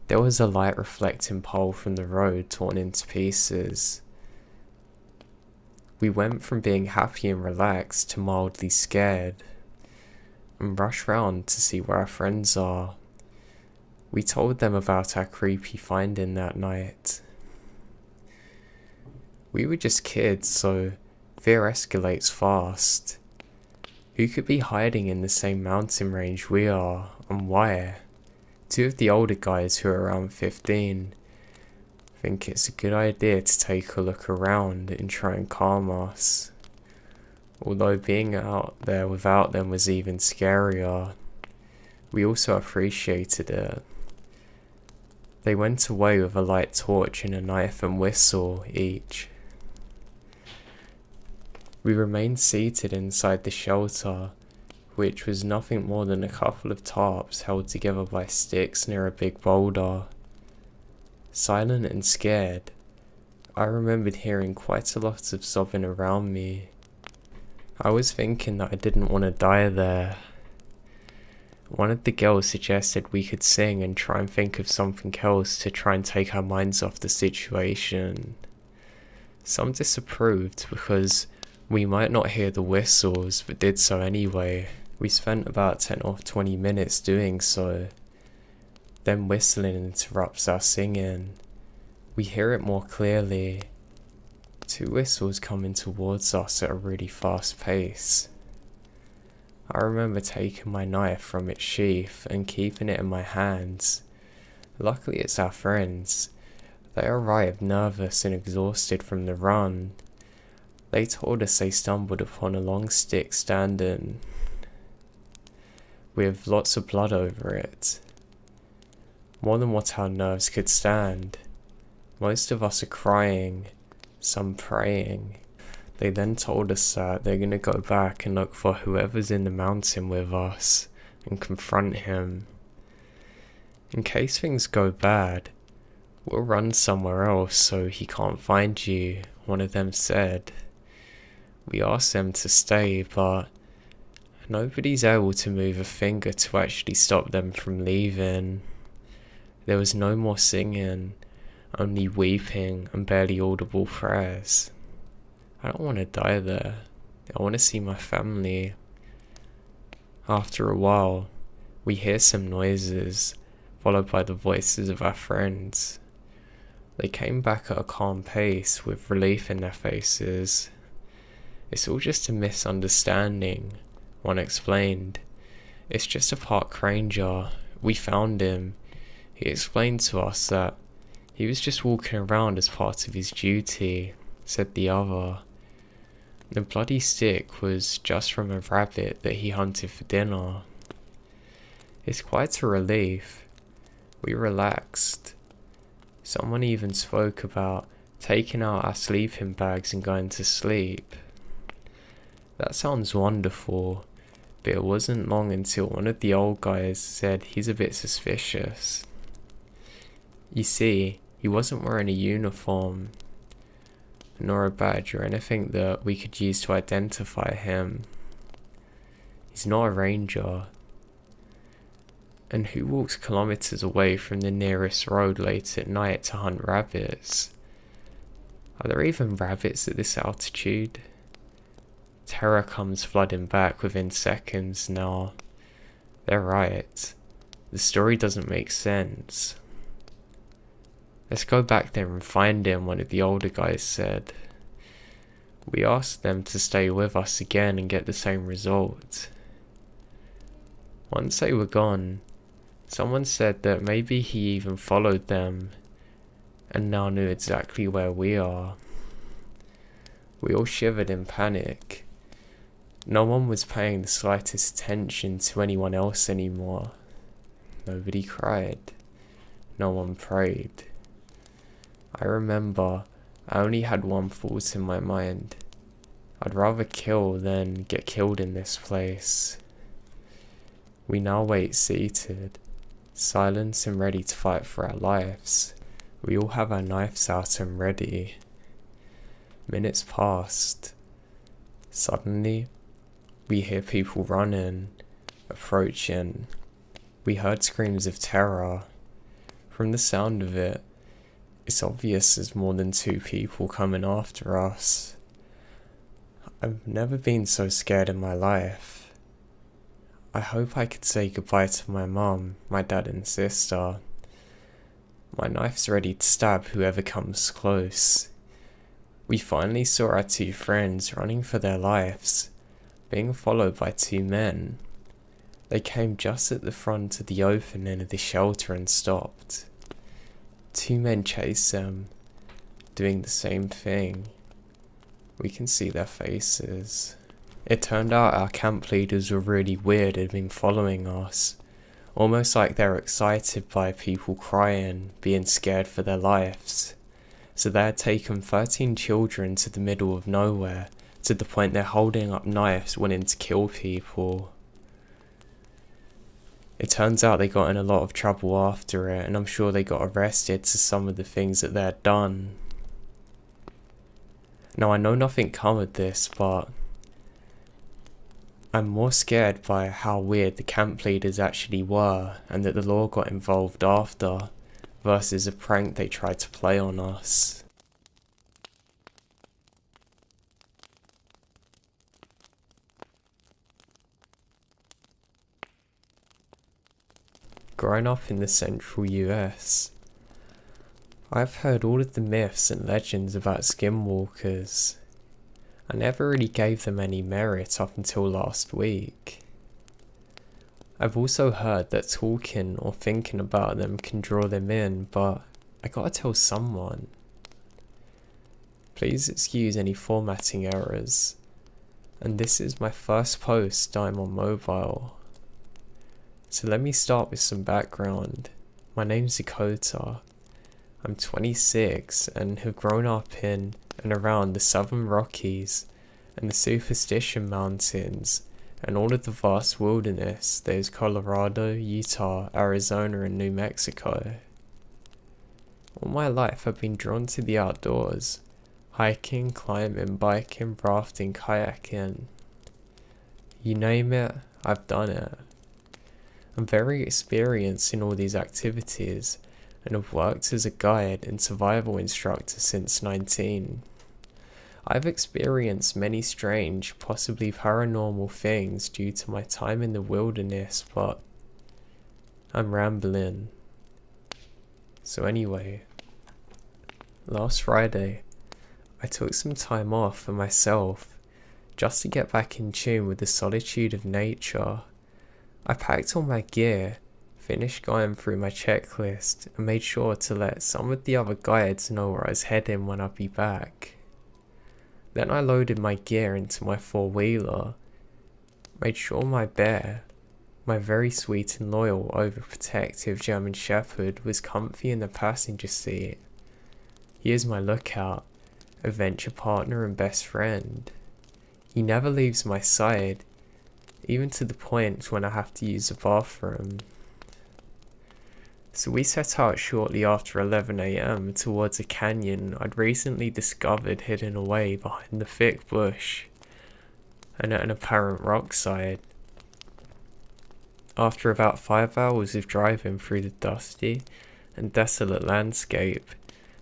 There was a light reflecting pole from the road torn into pieces. We went from being happy and relaxed to mildly scared, and rushed round to see where our friends are. We told them about our creepy finding that night. We were just kids, so fear escalates fast. Who could be hiding in the same mountain range we are, and why? 2 of the older guys, who are around 15, think it's a good idea to take a look around and try and calm us. Although being out there without them was even scarier, we also appreciated it. They went away with a light torch and a knife and whistle each. We remained seated inside the shelter, which was nothing more than a couple of tarps held together by sticks near a big boulder. Silent and scared, I remembered hearing quite a lot of sobbing around me. I was thinking that I didn't want to die there. One of the girls suggested we could sing and try and think of something else to try and take our minds off the situation. Some disapproved because we might not hear the whistles, but did so anyway. We spent about 10 or 20 minutes doing so. Then whistling interrupts our singing. We hear it more clearly. 2 whistles coming towards us at a really fast pace. I remember taking my knife from its sheath and keeping it in my hands. Luckily it's our friends. They arrived nervous and exhausted from the run. They told us they stumbled upon a long stick standing with lots of blood over it. More than what our nerves could stand. Most of us are crying, some praying. They then told us that they're gonna go back and look for whoever's in the mountain with us and confront him. In case things go bad, we'll run somewhere else so he can't find you, one of them said. We asked them to stay, but nobody's able to move a finger to actually stop them from leaving. There was no more singing, only weeping and barely audible prayers. I don't want to die there. I want to see my family. After a while, we hear some noises, followed by the voices of our friends. They came back at a calm pace with relief in their faces. It's all just a misunderstanding, one explained. It's just a park ranger. We found him. He explained to us that he was just walking around as part of his duty, said the other. The bloody stick was just from a rabbit that he hunted for dinner. It's quite a relief. We relaxed. Someone even spoke about taking out our sleeping bags and going to sleep. That sounds wonderful, but it wasn't long until one of the old guys said he's a bit suspicious. You see, he wasn't wearing a uniform, nor a badge or anything that we could use to identify him. He's not a ranger. And who walks kilometers away from the nearest road late at night to hunt rabbits? Are there even rabbits at this altitude? Terror comes flooding back within seconds now. They're right. The story doesn't make sense. Let's go back there and find him, one of the older guys said. We asked them to stay with us again and get the same result. Once they were gone, someone said that maybe he even followed them and now knew exactly where we are. We all shivered in panic. No one was paying the slightest attention to anyone else anymore. Nobody cried. No one prayed. I remember I only had one thought in my mind. I'd rather kill than get killed in this place. We now wait seated, silent and ready to fight for our lives. We all have our knives out and ready. Minutes passed. Suddenly, we hear people running, approaching. We heard screams of terror. From the sound of it, it's obvious there's more than 2 people coming after us. I've never been so scared in my life. I hope I could say goodbye to my mum, my dad and sister. My knife's ready to stab whoever comes close. We finally saw our 2 friends running for their lives, being followed by 2 men. They came just at the front of the opening of the shelter and stopped. 2 men chased them, doing the same thing. We can see their faces. It turned out our camp leaders were really weird and had been following us, almost like they were excited by people crying, being scared for their lives. So they had taken 13 children to the middle of nowhere, to the point they're holding up knives wanting to kill people. It turns out they got in a lot of trouble after it, and I'm sure they got arrested for some of the things that they had done. Now I know nothing come of this, but I'm more scared by how weird the camp leaders actually were and that the law got involved after, versus a prank they tried to play on us. Growing up in the central US, I've heard all of the myths and legends about skinwalkers. I never really gave them any merit up until last week. I've also heard that talking or thinking about them can draw them in, but I gotta tell someone. Please excuse any formatting errors, and this is my first post I'm on mobile. So let me start with some background. My name's Dakota. I'm 26 and have grown up in and around the Southern Rockies and the Superstition Mountains and all of the vast wilderness that is Colorado, Utah, Arizona and New Mexico. All my life I've been drawn to the outdoors, hiking, climbing, biking, rafting, kayaking. You name it, I've done it. I'm very experienced in all these activities and have worked as a guide and survival instructor since 19. I've experienced many strange, possibly paranormal things due to my time in the wilderness, but I'm rambling. So anyway, last Friday, I took some time off for myself just to get back in tune with the solitude of nature. I packed all my gear, finished going through my checklist, and made sure to let some of the other guides know where I was heading when I'd be back. Then I loaded my gear into my four-wheeler, made sure my bear, my very sweet and loyal overprotective German Shepherd, was comfy in the passenger seat. He is my lookout, adventure partner and best friend. He never leaves my side, even to the point when I have to use the bathroom. So we set out shortly after 11 AM towards a canyon I'd recently discovered hidden away behind the thick bush and at an apparent rockside. After about 5 hours of driving through the dusty and desolate landscape,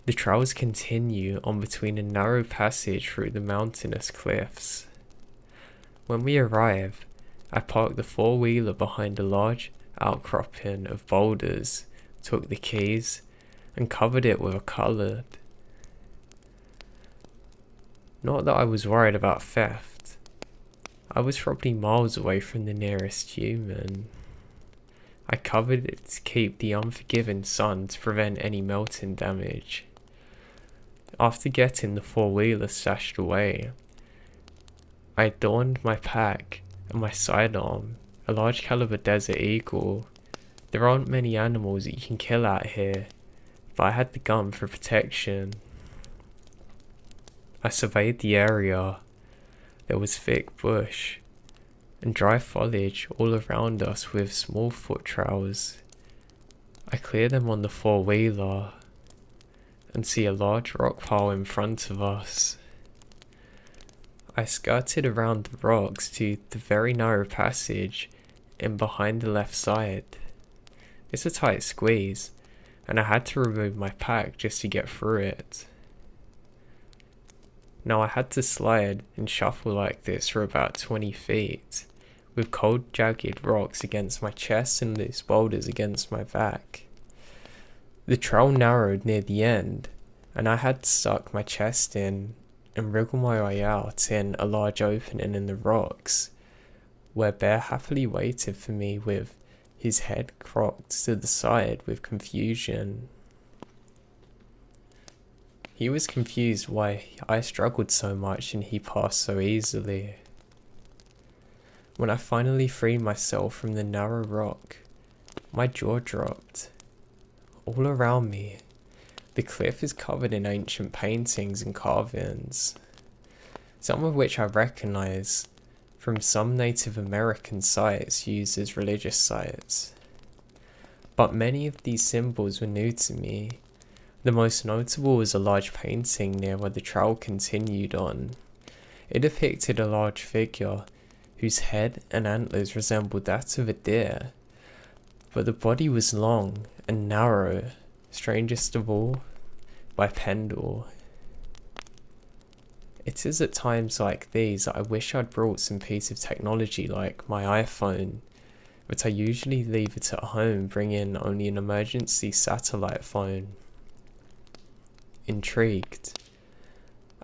the trails continue on between a narrow passage through the mountainous cliffs. When we arrive, I parked the four-wheeler behind a large outcropping of boulders, took the keys, and covered it with a colour. Not that I was worried about theft. I was probably miles away from the nearest human. I covered it to keep the unforgiving sun to prevent any melting damage. After getting the four-wheeler stashed away, I adorned my pack and my sidearm, a large caliber Desert Eagle. There aren't many animals that you can kill out here, but I had the gun for protection. I surveyed the area. There was thick bush and dry foliage all around us with small foot trails. I cleared them on the four-wheeler and see a large rock pile in front of us. I skirted around the rocks to the very narrow passage in behind the left side. It's a tight squeeze, and I had to remove my pack just to get through it. Now I had to slide and shuffle like this for about 20 feet, with cold jagged rocks against my chest and loose boulders against my back. The trail narrowed near the end, and I had to suck my chest in and wriggle my way out in a large opening in the rocks, where Bear happily waited for me with his head cocked to the side with confusion. He was confused why I struggled so much and he passed so easily. When I finally freed myself from the narrow rock, my jaw dropped. All around me, the cliff is covered in ancient paintings and carvings, some of which I recognize from some Native American sites used as religious sites. But many of these symbols were new to me. The most notable was a large painting near where the trail continued on. It depicted a large figure whose head and antlers resembled that of a deer, but the body was long and narrow, strangest of all, bipedal. It is at times like these that I wish I'd brought some piece of technology like my iPhone, but I usually leave it at home, bring in only an emergency satellite phone. Intrigued,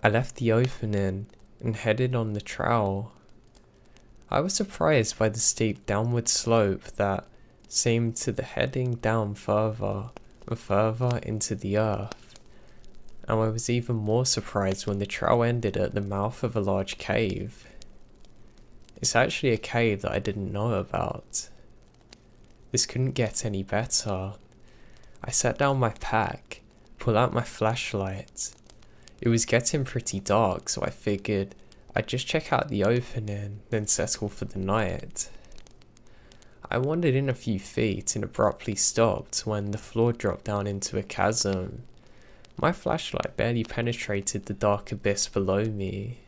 I left the opening and headed on the trail. I was surprised by the steep downward slope that seemed to the heading down further and further into the earth, and I was even more surprised when the trail ended at the mouth of a large cave. It's actually a cave that I didn't know about. This couldn't get any better. I set down my pack, pulled out my flashlight. It was getting pretty dark, so I figured I'd just check out the opening, then settle for the night. I wandered in a few feet and abruptly stopped when the floor dropped down into a chasm. My flashlight barely penetrated the dark abyss below me.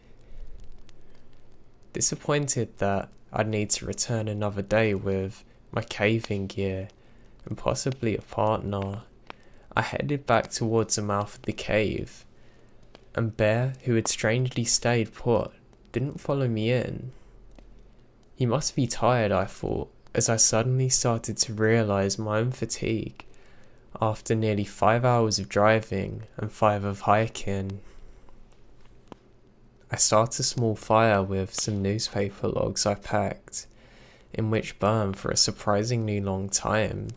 Disappointed that I'd need to return another day with my caving gear and possibly a partner, I headed back towards the mouth of the cave, and Bear, who had strangely stayed put, didn't follow me in. He must be tired, I thought, as I suddenly started to realise my own fatigue after nearly 5 hours of driving and 5 of hiking. I started a small fire with some newspaper logs I packed, in which burned for a surprisingly long time.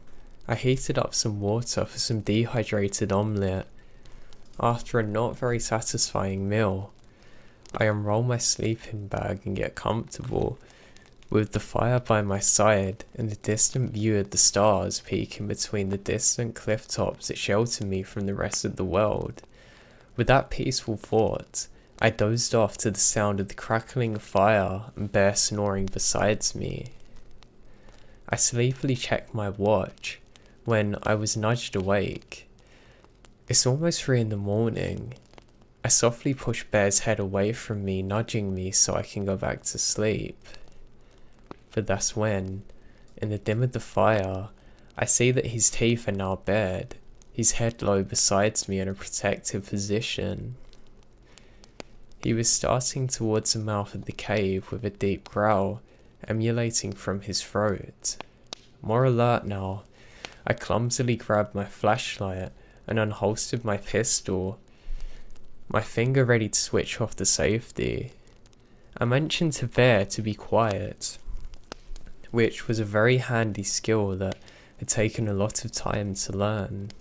I heated up some water for some dehydrated omelette. After a not very satisfying meal, I unroll my sleeping bag and get comfortable, with the fire by my side and the distant view of the stars peeking between the distant cliff tops that shelter me from the rest of the world. With that peaceful thought, I dozed off to the sound of the crackling of fire and Bear snoring beside me. I sleepily checked my watch when I was nudged awake. It's almost 3 in the morning. I softly push Bear's head away from me, nudging me so I can go back to sleep. But that's when, in the dim of the fire, I see that his teeth are now bared, his head low beside me in a protective position. He was starting towards the mouth of the cave with a deep growl emanating from his throat. More alert now, I clumsily grabbed my flashlight and unholstered my pistol, my finger ready to switch off the safety. I mentioned to Bear to be quiet, which was a very handy skill that had taken a lot of time to learn.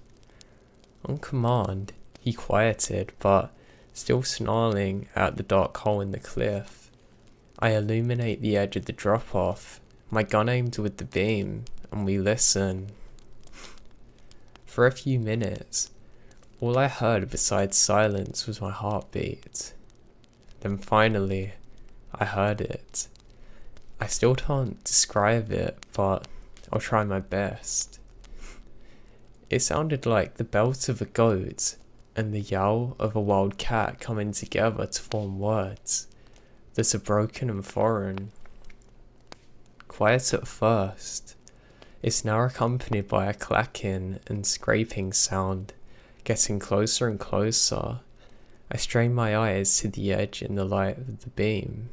On command, he quieted, but still snarling at the dark hole in the cliff, I illuminate the edge of the drop-off, my gun aimed with the beam, and we listen. For a few minutes, all I heard besides silence was my heartbeat. Then finally, I heard it. I still can't describe it, but I'll try my best. It sounded like the belt of a goat and the yowl of a wild cat coming together to form words that are broken and foreign. Quiet at first, it's now accompanied by a clacking and scraping sound, getting closer and closer. I strain my eyes to the edge in the light of the beam.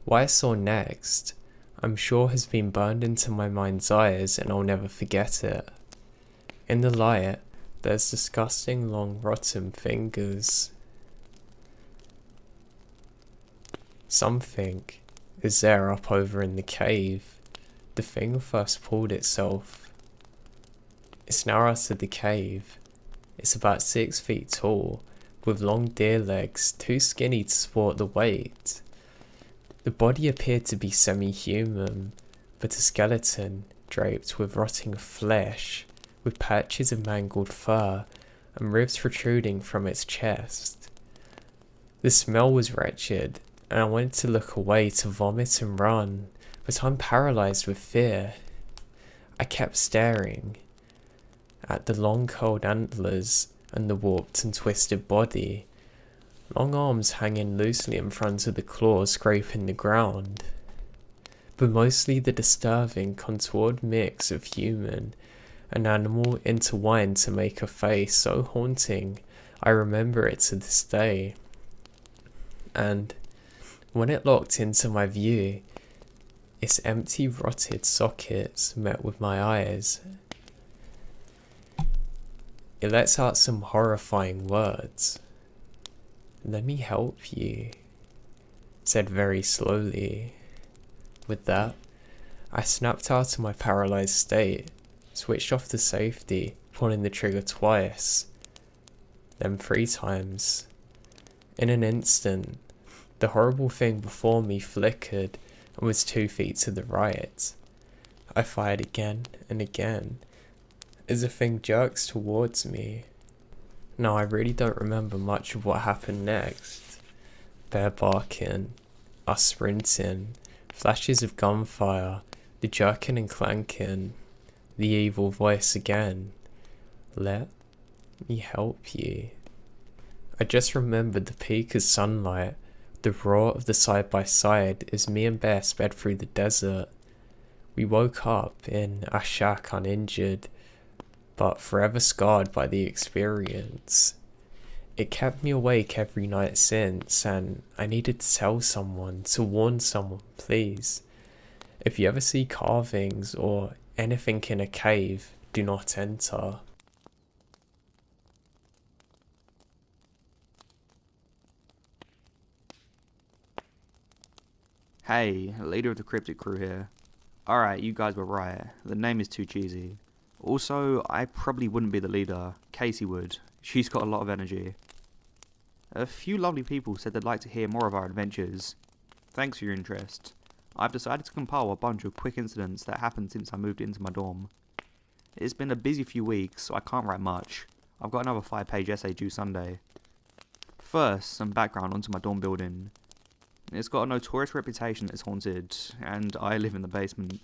What I saw next, I'm sure has been burned into my mind's eyes and I'll never forget it. In the light, there's disgusting long rotten fingers. Something is there up over in the cave. The thing first pulled itself. It's now out of the cave. It's about 6 feet tall, with long deer legs, too skinny to support the weight. The body appeared to be semi-human, but a skeleton draped with rotting flesh, with patches of mangled fur and ribs protruding from its chest. The smell was wretched, and I wanted to look away to vomit and run, but I'm paralyzed with fear. I kept staring at the long curled antlers and the warped and twisted body. long arms hanging loosely in front of the claws scraping the ground, but mostly the disturbing, contoured mix of human and animal intertwined to make a face so haunting I remember it to this day. And when it locked into my view, its empty rotted sockets met with my eyes. It lets out some horrifying words. "Let me help you," said very slowly. With that, I snapped out of my paralyzed state, switched off the safety, pulling the trigger twice, then 3 times. In an instant, the horrible thing before me flickered and was 2 feet to the right. I fired again and again, as the thing jerks towards me. Now I really don't remember much of what happened next. Bear barking, us sprinting, flashes of gunfire, the jerking and clanking, the evil voice again. "Let me help you." I just remembered the peak of sunlight, the roar of the side-by-side as me and Bear sped through the desert. We woke up in a shack uninjured, but forever scarred by the experience. It kept me awake every night since, and I needed to tell someone, to warn someone, please. If you ever see carvings or anything in a cave, do not enter. Hey, leader of the cryptic crew here. Alright, you guys were right. The name is too cheesy. Also, I probably wouldn't be the leader. Casey would. She's got a lot of energy. A few lovely people said they'd like to hear more of our adventures. Thanks for your interest. I've decided to compile a bunch of quick incidents that happened since I moved into my dorm. It's been a busy few weeks, so I can't write much. I've got another 5-page essay due Sunday. First, some background onto my dorm building. It's got a notorious reputation as haunted, and I live in the basement.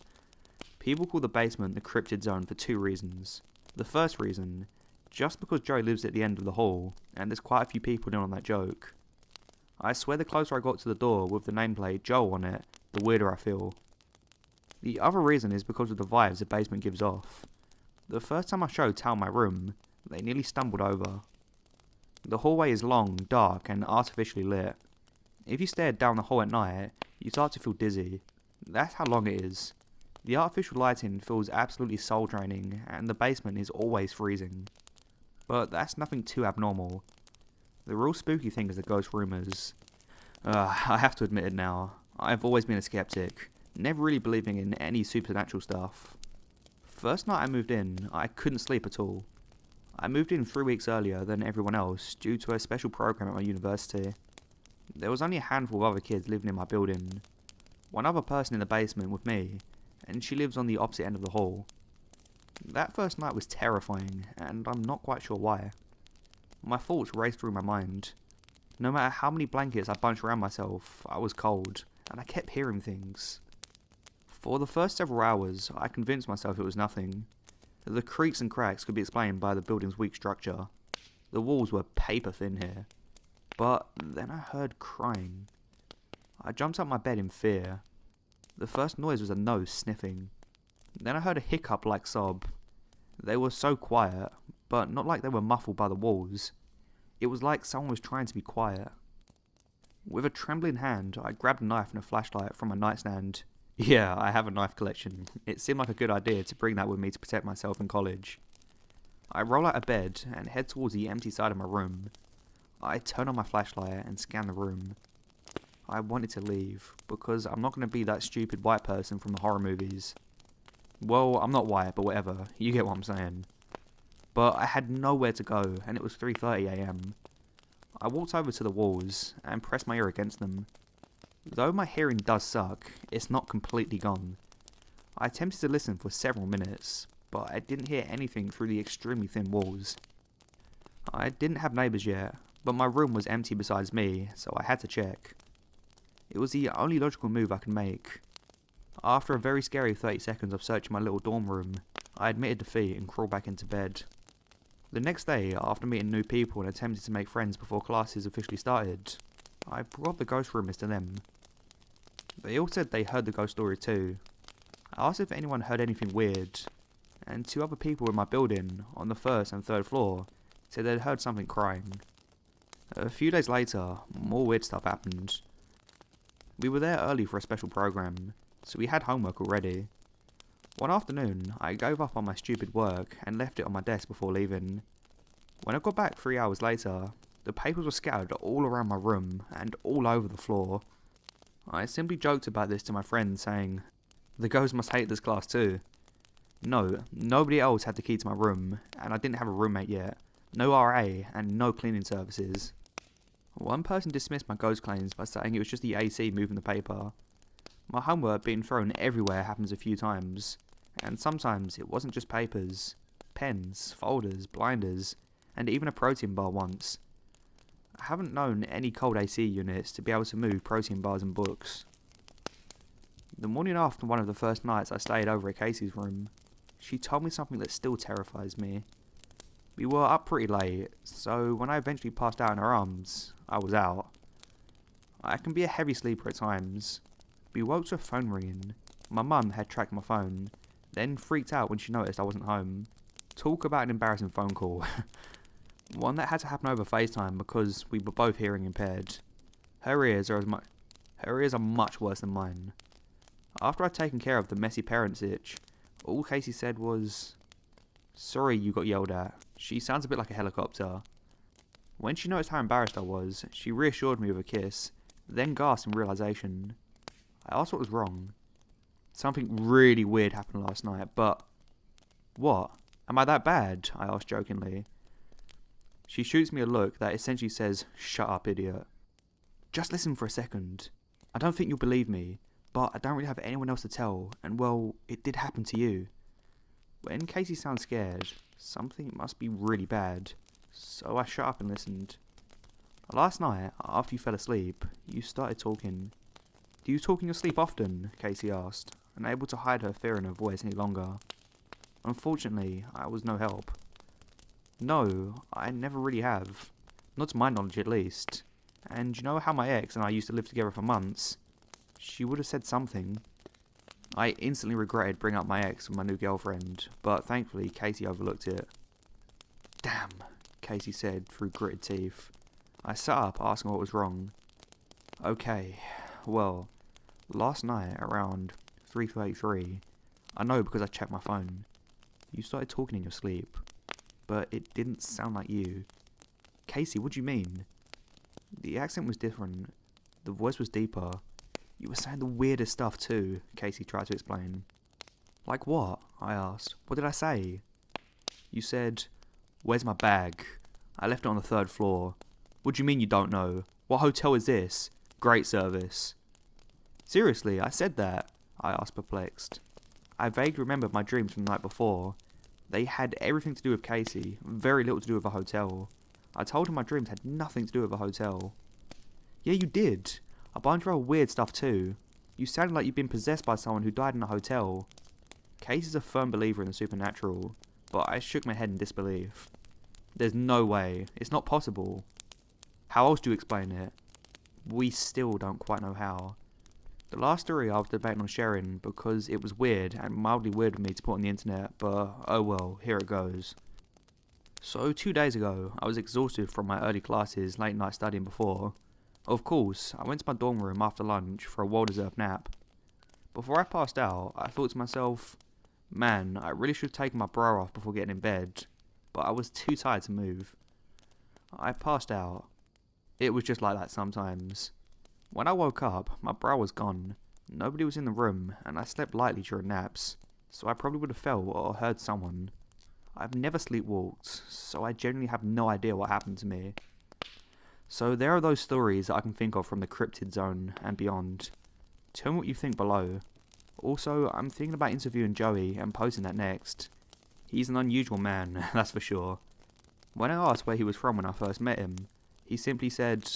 People call the basement the cryptid zone for 2 reasons. The first reason, just because Joe lives at the end of the hall, and there's quite a few people in on that joke. I swear the closer I got to the door with the nameplate Joe on it, the weirder I feel. The other reason is because of the vibes the basement gives off. The first time I showed Tal my room, they nearly stumbled over. The hallway is long, dark, and artificially lit. If you stared down the hall at night, you start to feel dizzy. That's how long it is. The artificial lighting feels absolutely soul draining, and the basement is always freezing. But that's nothing too abnormal. The real spooky thing is the ghost rumours. I have to admit it now. I've always been a skeptic, never really believing in any supernatural stuff. First night I moved in, I couldn't sleep at all. I moved in 3 weeks earlier than everyone else due to a special program at my university. There was only a handful of other kids living in my building. One other person in the basement with me, and she lives on the opposite end of the hall. That first night was terrifying, and I'm not quite sure why. My thoughts raced through my mind. No matter how many blankets I bunched around myself, I was cold, and I kept hearing things. For the first several hours, I convinced myself it was nothing. The creaks and cracks could be explained by the building's weak structure. The walls were paper thin here. But then I heard crying. I jumped out my bed in fear. The first noise was a nose sniffing. Then I heard a hiccup-like sob. They were so quiet, but not like they were muffled by the walls. It was like someone was trying to be quiet. With a trembling hand, I grabbed a knife and a flashlight from my nightstand. Yeah, I have a knife collection. It seemed like a good idea to bring that with me to protect myself in college. I roll out of bed and head towards the empty side of my room. I turn on my flashlight and scan the room. I wanted to leave, because I'm not going to be that stupid white person from the horror movies. Well, I'm not white, but whatever, you get what I'm saying. But I had nowhere to go, and it was 3:30 AM. I walked over to the walls, and pressed my ear against them. Though my hearing does suck, it's not completely gone. I attempted to listen for several minutes, but I didn't hear anything through the extremely thin walls. I didn't have neighbours yet, but my room was empty besides me, so I had to check. It was the only logical move I could make. After a very scary 30 seconds of searching my little dorm room, I admitted defeat and crawled back into bed. The next day, after meeting new people and attempting to make friends before classes officially started, I brought up the ghost rumours to them. They all said they heard the ghost story too. I asked if anyone heard anything weird, and 2 other people in my building, on the 1st and 3rd floor, said they'd heard something crying. A few days later, more weird stuff happened. We were there early for a special program, so we had homework already. One afternoon, I gave up on my stupid work and left it on my desk before leaving. When I got back 3 hours later, the papers were scattered all around my room and all over the floor. I simply joked about this to my friends, saying, "The ghosts must hate this class too." No, nobody else had the key to my room, and I didn't have a roommate yet, no RA, and no cleaning services. One person dismissed my ghost claims by saying it was just the AC moving the paper. My homework being thrown everywhere happens a few times, and sometimes it wasn't just papers, pens, folders, blinders, and even a protein bar once. I haven't known any cold AC units to be able to move protein bars and books. The morning after one of the first nights I stayed over at Casey's room, she told me something that still terrifies me. We were up pretty late, so when I eventually passed out in her arms, I was out. I can be a heavy sleeper at times. We woke to a phone ringing. My mum had tracked my phone, then freaked out when she noticed I wasn't home. Talk about an embarrassing phone call. One that had to happen over FaceTime because we were both hearing impaired. Her ears are much worse than mine. After I'd taken care of the messy parents itch, all Casey said was, "Sorry you got yelled at. She sounds a bit like a helicopter." When she noticed how embarrassed I was, she reassured me with a kiss, then gasped in realization. I asked what was wrong. "Something really weird happened last night, but..." "What? Am I that bad?" I asked jokingly. She shoots me a look that essentially says, "Shut up, idiot." "Just listen for a second. I don't think you'll believe me, but I don't really have anyone else to tell, and well, it did happen to you." When Casey sounds scared, something must be really bad, so I shut up and listened. "Last night, after you fell asleep, you started talking. Do you talk in your sleep often?" Casey asked, unable to hide her fear in her voice any longer. Unfortunately, I was no help. "No, I never really have. Not to my knowledge at least. And you know how my ex and I used to live together for months? She would have said something." I instantly regretted bringing up my ex with my new girlfriend, but thankfully Casey overlooked it. "Damn," Casey said through gritted teeth. I sat up asking what was wrong. "Okay, well, last night around 3:33, I know because I checked my phone, you started talking in your sleep, but it didn't sound like you." "Casey, what do you mean?" "The accent was different. The voice was deeper. You were saying the weirdest stuff too," Casey tried to explain. "Like what?" I asked. "What did I say?" "You said, 'Where's my bag? I left it on the 3rd floor.' What do you mean you don't know? What hotel is this? Great service." "Seriously, I said that?" I asked, perplexed. I vaguely remembered my dreams from the night before. They had everything to do with Casey, very little to do with a hotel. I told him my dreams had nothing to do with a hotel. "Yeah, you did. A bunch of other weird stuff too. You sounded like you'd been possessed by someone who died in a hotel." Casey's a firm believer in the supernatural, but I shook my head in disbelief. "There's no way. It's not possible." "How else do you explain it?" "We still don't quite know how. The last story I was debating on sharing because it was weird and mildly weird of me to put on the internet, but oh well, here it goes. So 2 days ago, I was exhausted from my early classes, late night studying before. Of course, I went to my dorm room after lunch for a well-deserved nap. Before I passed out, I thought to myself, man, I really should have taken my bra off before getting in bed, but I was too tired to move. I passed out. It was just like that sometimes. When I woke up, my bra was gone, nobody was in the room, and I slept lightly during naps, so I probably would have felt or heard someone. I've never sleepwalked, so I genuinely have no idea what happened to me. So there are those stories that I can think of from the cryptid zone and beyond. Tell me what you think below. Also, I'm thinking about interviewing Joey and posting that next. He's an unusual man, that's for sure. When I asked where he was from when I first met him, he simply said,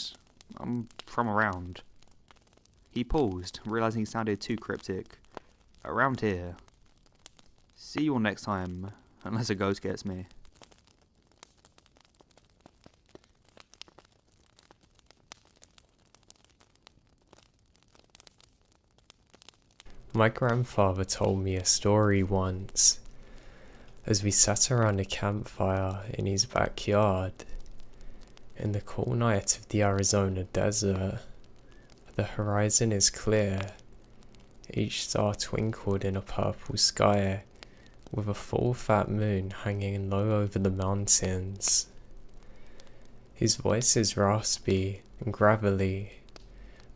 "I'm from around." He paused, realising he sounded too cryptic. "Around here." See you all next time, unless a ghost gets me. My grandfather told me a story once as we sat around a campfire in his backyard in the cool night of the Arizona desert. The horizon is clear, each star twinkled in a purple sky, with a full fat moon hanging low over the mountains. His voice is raspy and gravelly,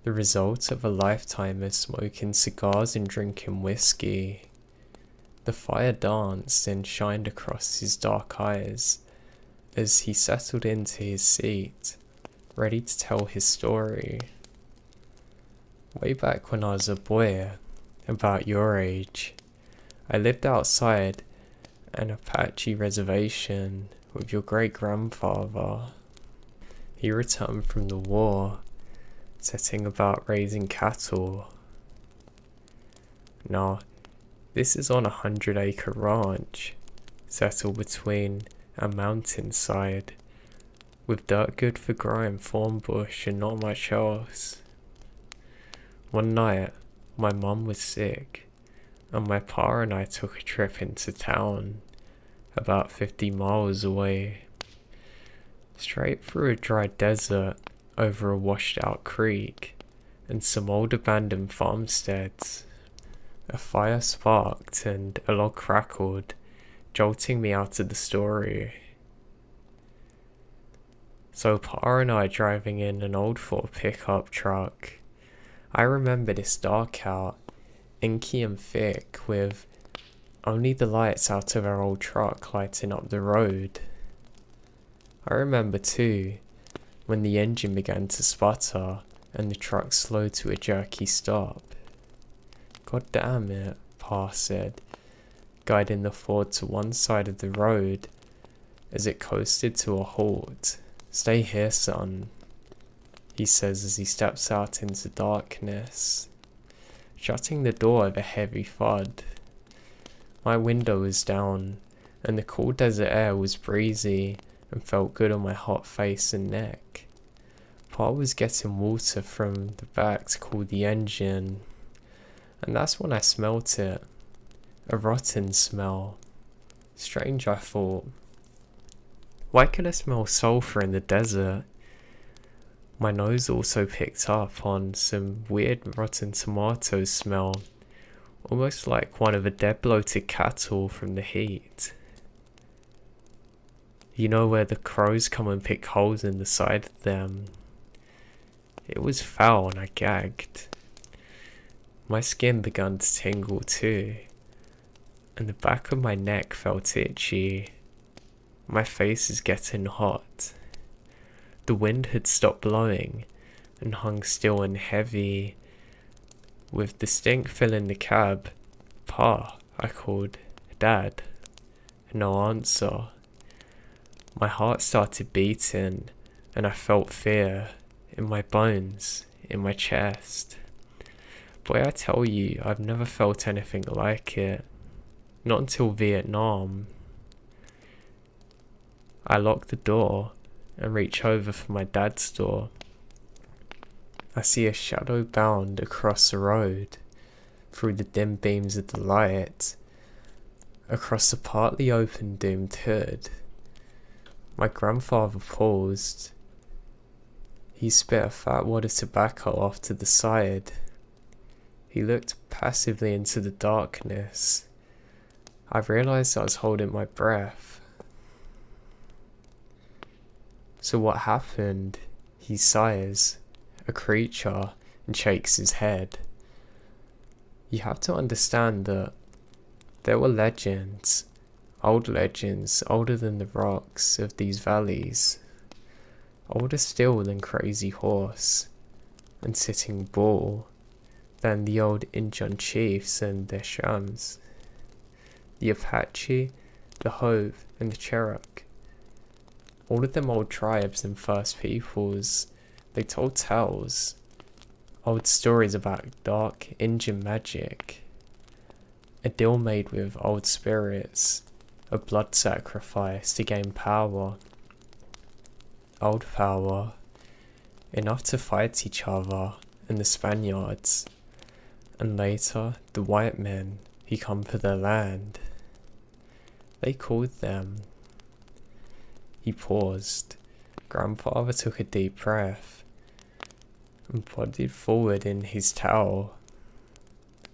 the result of a lifetime of smoking cigars and drinking whiskey. The fire danced and shined across his dark eyes as he settled into his seat, ready to tell his story. Way back when I was a boy, about your age, I lived outside an Apache reservation with your great-grandfather. He returned from the war, setting about raising cattle. Now, this is on a 100-acre ranch, settled between a mountainside, with dirt good for growing thorn bush and not much else. One night, my mum was sick, and my pa and I took a trip into town, about 50 miles away, straight through a dry desert, over a washed out creek, and some old abandoned farmsteads. A fire sparked and a log crackled, jolting me out of the story. So Pa and I driving in an old Ford pickup truck. I remember this dark out, inky and thick, with only the lights out of our old truck lighting up the road. I remember too, when the engine began to sputter and the truck slowed to a jerky stop. God damn it, Pa said, guiding the Ford to one side of the road as it coasted to a halt. Stay here, son, he says as he steps out into darkness, shutting the door with a heavy thud. My window was down, and the cool desert air was breezy and felt good on my hot face and neck. Pa was getting water from the back to cool the engine, and that's when I smelt it. A rotten smell. Strange, I thought. Why could I smell sulfur in the desert? My nose also picked up on some weird rotten tomato smell, almost like one of the dead bloated cattle from the heat. You know where the crows come and pick holes in the side of them? It was foul and I gagged. My skin began to tingle too, and the back of my neck felt itchy. My face is getting hot. The wind had stopped blowing and hung still and heavy, with the stink filling the cab. Pa, I called. Dad. No answer. My heart started beating, and I felt fear in my bones, in my chest. Boy, I tell you, I've never felt anything like it. Not until Vietnam. I locked the door and reach over for my dad's door. I see a shadow bound across the road, through the dim beams of the light, across the partly open doomed hood. My grandfather paused. He spit a fat wad of tobacco off to the side. He looked passively into the darkness. I realized I was holding my breath. So what happened? He sighs, a creature, and shakes his head. You have to understand that there were legends, older than the rocks of these valleys, older still than Crazy Horse and Sitting Bull, than the old Injun chiefs and their shams, the Apache, the Hove, and the Cherokee. All of them old tribes and First Peoples, they told tales, old stories about dark Injun magic, a deal made with old spirits, a blood sacrifice to gain power. Old power, enough to fight each other and the Spaniards, And later, the white men, he come for their land. They called them. He paused. Grandfather took a deep breath and plodded forward in his towel.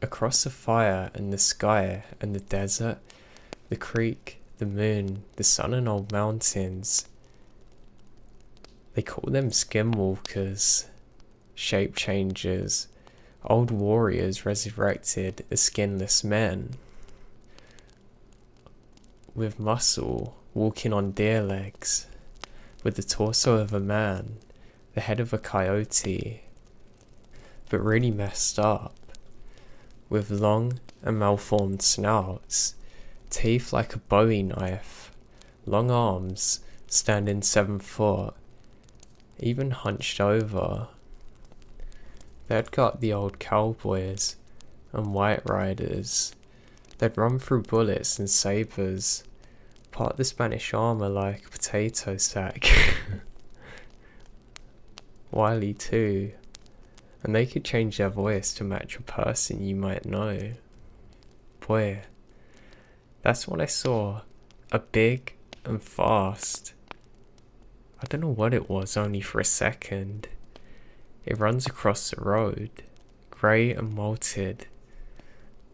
Across the fire and the sky and the desert, the creek, the moon, the sun and old mountains. They call them skinwalkers, shape changers, old warriors resurrected as skinless men. With muscle, walking on deer legs, with the torso of a man, the head of a coyote, but really messed up, with long and malformed snouts, teeth like a bowie knife, long arms, standing 7 foot, even hunched over. They'd got the old cowboys and white riders. They'd run through bullets and sabers, part the Spanish armor like a potato sack. Wily too, and they could change their voice to match a person you might know. Boy, that's when I saw a big and fast. I don't know what it was, only for a second. It runs across the road, grey and molted,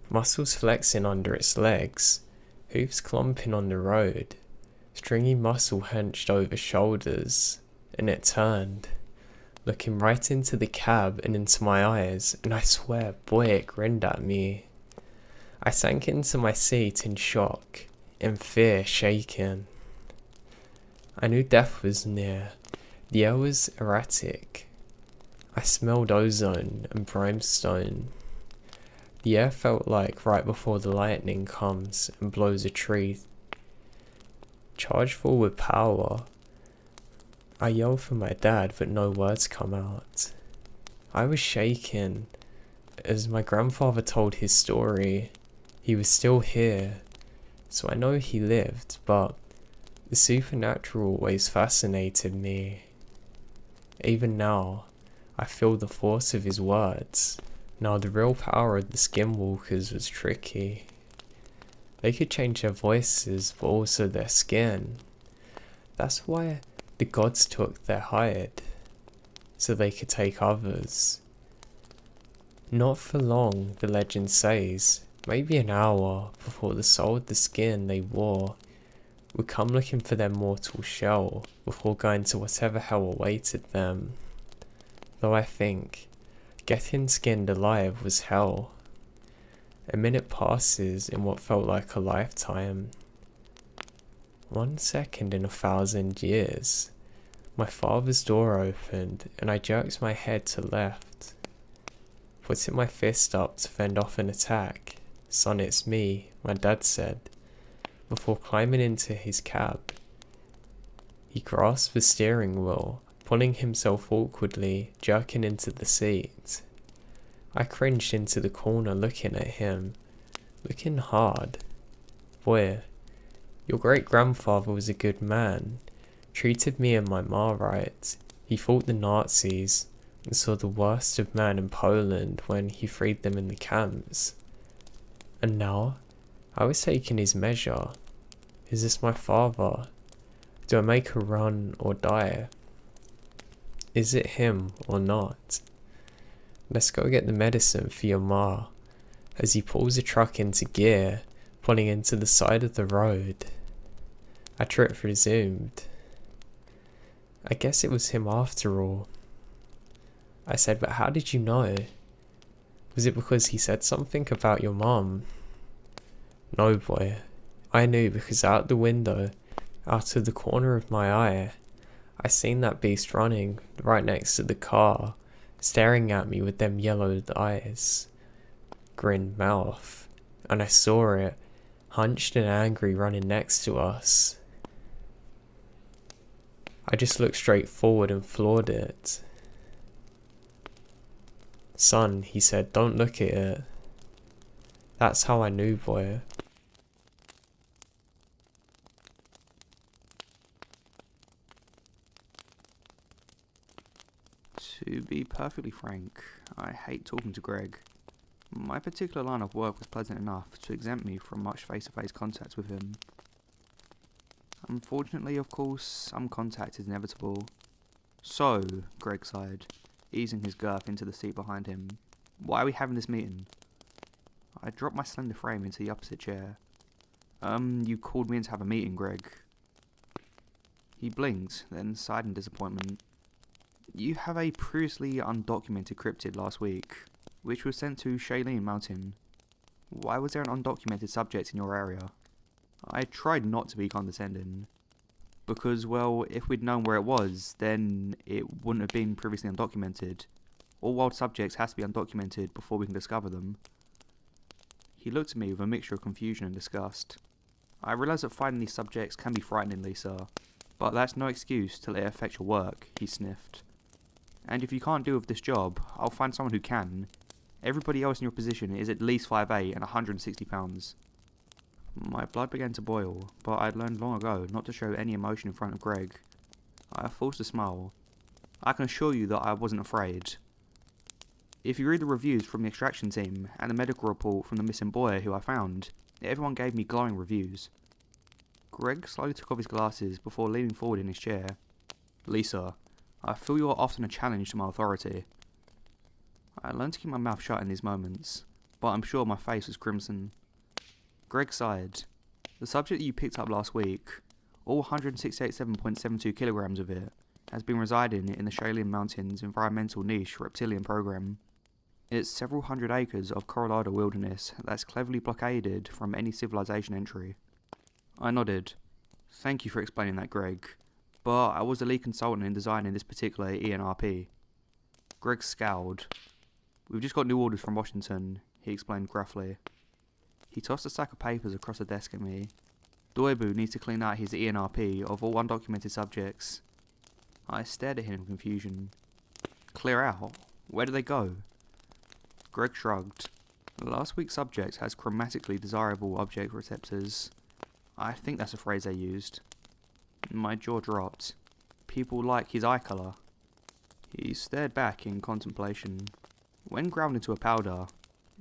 muscles flexing under its legs, hooves clumping on the road, stringy muscle hunched over shoulders, and it turned, looking right into the cab and into my eyes, and I swear, boy, it grinned at me. I sank into my seat in shock, in fear, shaken. I knew death was near. The air was erratic. I smelled ozone and brimstone. The air felt like right before the lightning comes and blows a tree. Charged full with power. I yelled for my dad, but no words come out. I was shaken. As my grandfather told his story, he was still here. So I know he lived, but the supernatural always fascinated me. Even now, I feel the force of his words. Now the real power of the skinwalkers was tricky. They could change their voices, but also their skin. That's why the gods took their hide, so they could take others. Not for long, the legend says, maybe an hour before the soul of the skin they wore would come looking for their mortal shell before going to whatever hell awaited them. Though I think getting skinned alive was hell. A minute passes in what felt like a lifetime. 1 second in 1,000 years. My father's door opened and I jerked my head to left, putting my fist up to fend off an attack. "Son, it's me," my dad said, before climbing into his cab. He grasped the steering wheel, pulling himself awkwardly, jerking into the seat. I cringed into the corner looking at him, looking hard. "Boy, your great-grandfather was a good man, treated me and my ma right. He fought the Nazis and saw the worst of man in Poland when he freed them in the camps. And now, I was taking his measure. Is this my father? Do I make a run or die? Is it him or not? Let's go get the medicine for your ma," as he pulls the truck into gear, pulling into the side of the road. Our trip resumed. "I guess it was him after all." I said, "But how did you know? Was it because he said something about your mom?" "No, boy. I knew because out the window, out of the corner of my eye, I seen that beast running right next to the car, staring at me with them yellowed eyes, grinned mouth, and I saw it, hunched and angry, running next to us. I just looked straight forward and floored it." "Son," he said, "don't look at it." That's how I knew, boy. To be perfectly frank, I hate talking to Greg. My particular line of work was pleasant enough to exempt me from much face-to-face contact with him. Unfortunately, of course, some contact is inevitable. So, Greg sighed, easing his girth into the seat behind him. Why are we having this meeting? I dropped my slender frame into the opposite chair. You called me in to have a meeting, Greg. He blinked, then sighed in disappointment. You have a previously undocumented cryptid last week, which was sent to Shailene Mountain. Why was there an undocumented subject in your area? I tried not to be condescending. Because, well, if we'd known where it was, then it wouldn't have been previously undocumented. All wild subjects has to be undocumented before we can discover them. He looked at me with a mixture of confusion and disgust. I realise that finding these subjects can be frightening, Lisa, but that's no excuse to let it affect your work, he sniffed. And if you can't deal with this job, I'll find someone who can. Everybody else in your position is at least 5'8" and 160 pounds. My blood began to boil, but I'd learned long ago not to show any emotion in front of Greg. I forced a smile. I can assure you that I wasn't afraid. If you read the reviews from the extraction team and the medical report from the missing boy who I found, everyone gave me glowing reviews. Greg slowly took off his glasses before leaning forward in his chair. Lisa, I feel you are often a challenge to my authority. I learned to keep my mouth shut in these moments, but I'm sure my face was crimson. Greg sighed. The subject you picked up last week, all 167.72 kilograms of it, has been residing in the Shailene Mountains Environmental Niche Reptilian Program. It's several hundred acres of Colorado wilderness that's cleverly blockaded from any civilization entry. I nodded. Thank you for explaining that, Greg, but I was the lead consultant in designing this particular ENRP. Greg scowled. We've just got new orders from Washington, he explained gruffly. He tossed a stack of papers across the desk at me. Doibu needs to clean out his ENRP of all undocumented subjects. I stared at him in confusion. Clear out? Where do they go? Greg shrugged. Last week's subject has chromatically desirable object receptors. I think that's a phrase they used. My jaw dropped. People like his eye colour. He stared back in contemplation. When ground into a powder,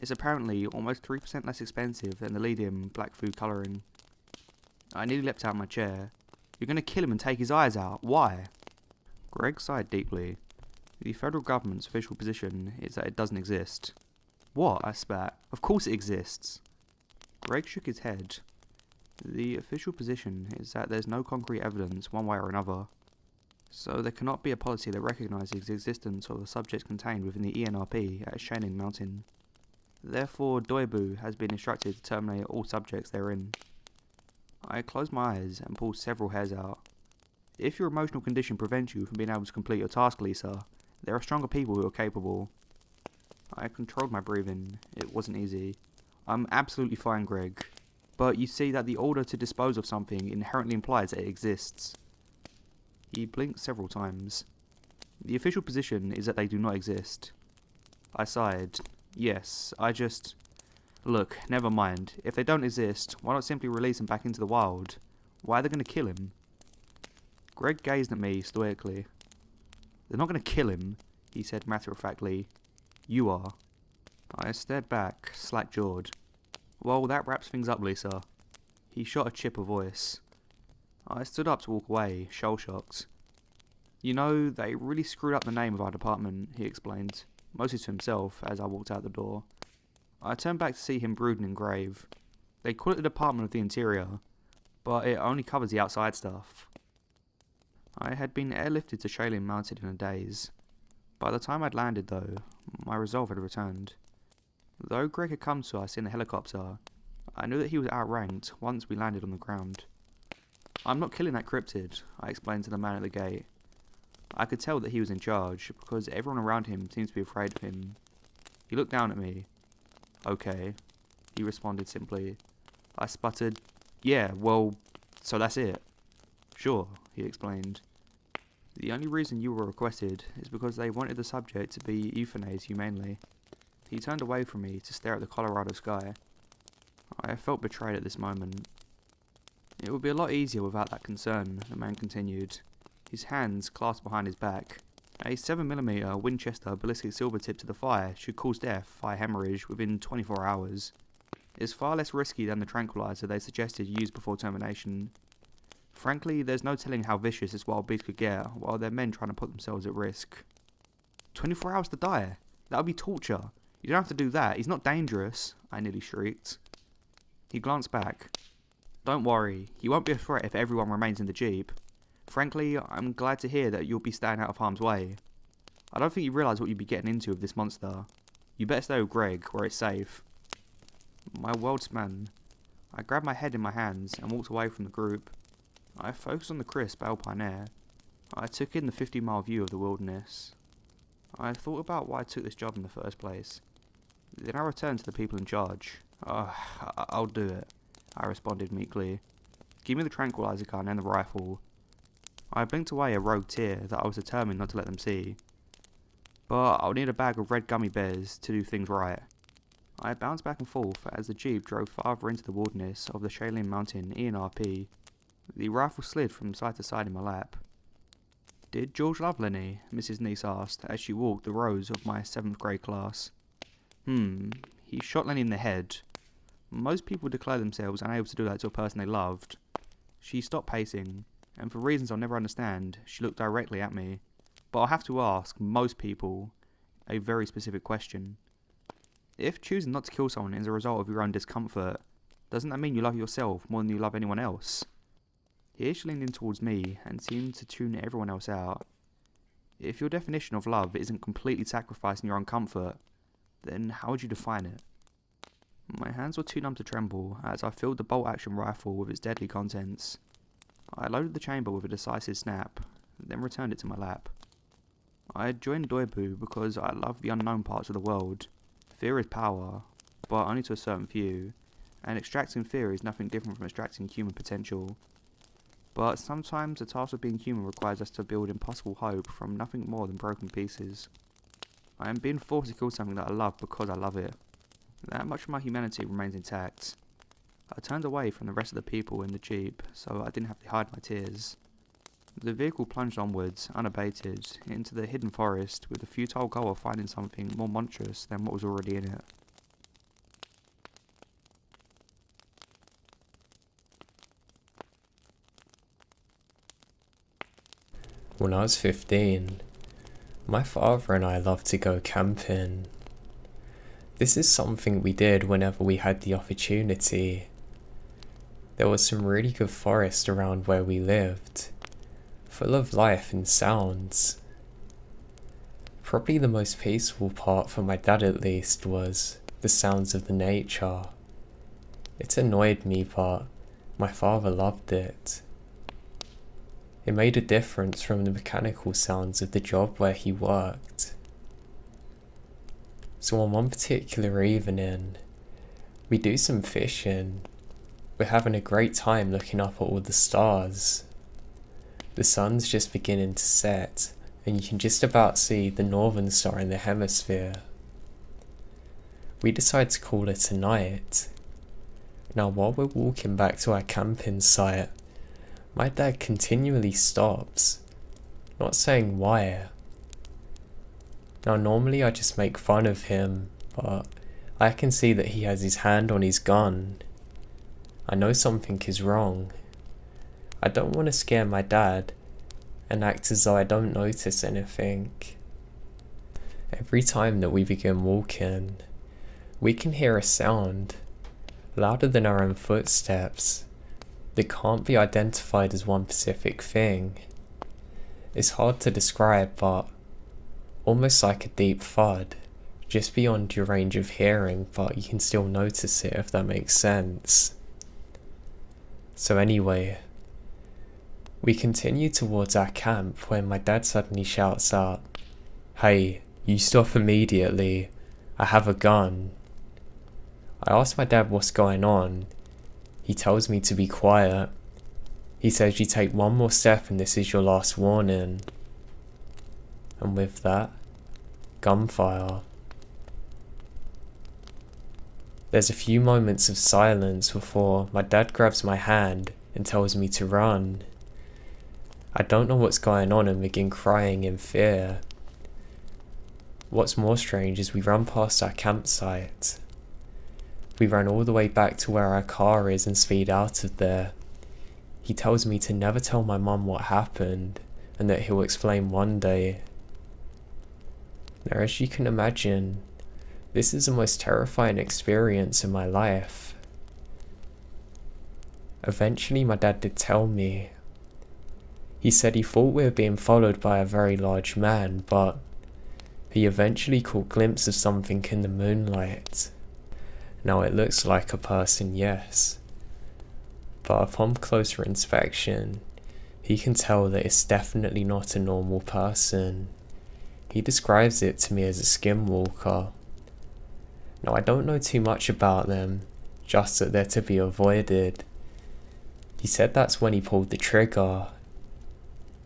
it's apparently almost 3% less expensive than the lead-in black food colouring. I nearly leapt out of my chair. You're going to kill him and take his eyes out. Why? Greg sighed deeply. The federal government's official position is that it doesn't exist. What? I spat. Of course it exists. Greg shook his head. The official position is that there's no concrete evidence one way or another. So there cannot be a policy that recognises the existence of the subjects contained within the ENRP at Shailene Mountain. Therefore, Doibu has been instructed to terminate all subjects therein. I closed my eyes and pulled several hairs out. If your emotional condition prevents you from being able to complete your task, Lisa, there are stronger people who are capable. I controlled my breathing. It wasn't easy. I'm absolutely fine, Greg. But you see that the order to dispose of something inherently implies that it exists. He blinked several times. The official position is that they do not exist. I sighed. Yes, Look, never mind. If they don't exist, why not simply release him back into the wild? Why are they going to kill him? Greg gazed at me stoically. They're not going to kill him, he said matter-of-factly. You are. I stared back, slack-jawed. Well, that wraps things up, Lisa. He shot a chip of voice. I stood up to walk away, shell-shocked. You know, they really screwed up the name of our department, he explained, mostly to himself as I walked out the door. I turned back to see him brooding and grave. They call it the Department of the Interior, but it only covers the outside stuff. I had been airlifted to Shailene Mountain in a daze. By the time I'd landed, though, my resolve had returned. Though Greg had come to us in a helicopter, I knew that he was outranked once we landed on the ground. I'm not killing that cryptid, I explained to the man at the gate. I could tell that he was in charge, because everyone around him seemed to be afraid of him. He looked down at me. Okay, he responded simply. I sputtered, yeah, well, so that's it. Sure, he explained. The only reason you were requested is because they wanted the subject to be euthanized humanely. He turned away from me to stare at the Colorado sky. I felt betrayed at this moment. It would be a lot easier without that concern, the man continued, his hands clasped behind his back. A 7mm Winchester ballistic silver tip to the thigh should cause death via hemorrhage within 24 hours. It's far less risky than the tranquilizer they suggested used before termination. Frankly, there's no telling how vicious this wild beast could get while they're men trying to put themselves at risk. 24 hours to die? That would be torture. You don't have to do that. He's not dangerous, I nearly shrieked. He glanced back. Don't worry, he won't be a threat if everyone remains in the jeep. Frankly, I'm glad to hear that you'll be staying out of harm's way. I don't think you realise what you'd be getting into with this monster. You better stay with Greg, where it's safe. My world span. I grabbed my head in my hands and walked away from the group. I focused on the crisp alpine air. I took in the 50-mile view of the wilderness. I thought about why I took this job in the first place. Then I returned to the people in charge. I'll do it, I responded meekly. Give me the tranquilizer gun and the rifle. I blinked away a rogue tear that I was determined not to let them see. But I'll need a bag of red gummy bears to do things right. I bounced back and forth as the jeep drove farther into the wilderness of the Shaolin Mountain ENRP. The rifle slid from side to side in my lap. Did George love Lenny? Mrs. Neese asked as she walked the rows of my 7th grade class. He shot Lenny in the head. Most people declare themselves unable to do that to a person they loved. She stopped pacing, and for reasons I'll never understand, she looked directly at me. But I'll have to ask most people a very specific question. If choosing not to kill someone is a result of your own discomfort, doesn't that mean you love yourself more than you love anyone else? Here she leaned in towards me and seemed to tune everyone else out. If your definition of love isn't completely sacrificing your own comfort, then how would you define it? My hands were too numb to tremble as I filled the bolt-action rifle with its deadly contents. I loaded the chamber with a decisive snap, then returned it to my lap. I had joined Doibu because I love the unknown parts of the world. Fear is power, but only to a certain few, and extracting fear is nothing different from extracting human potential. But sometimes the task of being human requires us to build impossible hope from nothing more than broken pieces. I am being forced to kill something that I love because I love it. That much of my humanity remains intact. I turned away from the rest of the people in the jeep so I didn't have to hide my tears. The vehicle plunged onwards, unabated, into the hidden forest with the futile goal of finding something more monstrous than what was already in it. When I was 15, my father and I loved to go camping. This is something we did whenever we had the opportunity. There was some really good forest around where we lived, full of life and sounds. Probably the most peaceful part for my dad at least was the sounds of the nature. It annoyed me, but my father loved it. It made a difference from the mechanical sounds of the job where he worked. So on one particular evening, we do some fishing. We're having a great time looking up at all the stars. The sun's just beginning to set, and you can just about see the northern star in the hemisphere. We decide to call it a night. Now while we're walking back to our camping site, my dad continually stops, not saying why. Now normally I just make fun of him, but I can see that he has his hand on his gun. I know something is wrong. I don't want to scare my dad and act as though I don't notice anything. Every time that we begin walking, we can hear a sound, louder than our own footsteps, that can't be identified as one specific thing. It's hard to describe, but almost like a deep thud, just beyond your range of hearing, but you can still notice it, if that makes sense. So anyway, we continue towards our camp when my dad suddenly shouts out, "Hey, you stop immediately, I have a gun." I ask my dad what's going on. He tells me to be quiet. He says you take one more step and this is your last warning. And with that, gunfire. There's a few moments of silence before my dad grabs my hand and tells me to run. I don't know what's going on and begin crying in fear, What's more strange is we ran past our campsite. We ran all the way back to where our car is and speed out of there. He tells me to never tell my mum what happened and that he'll explain one day. Now, as you can imagine, this is the most terrifying experience in my life. Eventually, my dad did tell me. He said he thought we were being followed by a very large man, but he eventually caught a glimpse of something in the moonlight. Now, it looks like a person, yes, but upon closer inspection, he can tell that it's definitely not a normal person. He describes it to me as a skinwalker. Now, I don't know too much about them, just that they're to be avoided. He said that's when he pulled the trigger.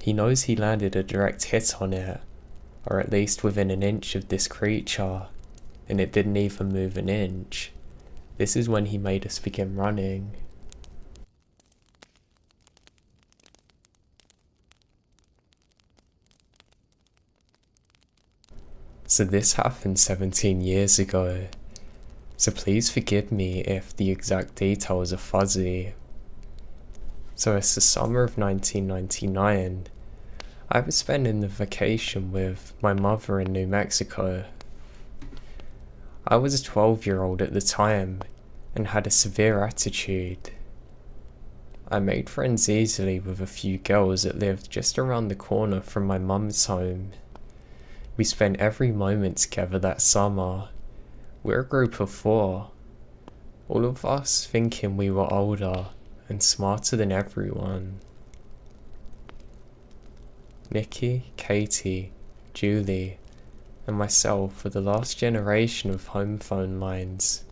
He knows he landed a direct hit on it, or at least within an inch of this creature, and it didn't even move an inch. This is when he made us begin running. So this happened 17 years ago, so please forgive me if the exact details are fuzzy. So it's the summer of 1999. I was spending the vacation with my mother in New Mexico. I was a 12-year-old at the time and had a severe attitude. I made friends easily with a few girls that lived just around the corner from my mum's home. We spent every moment together that summer. We're a group of 4, all of us thinking we were older and smarter than everyone. Nikki, Katie, Julie, and myself were the last generation of home phone lines,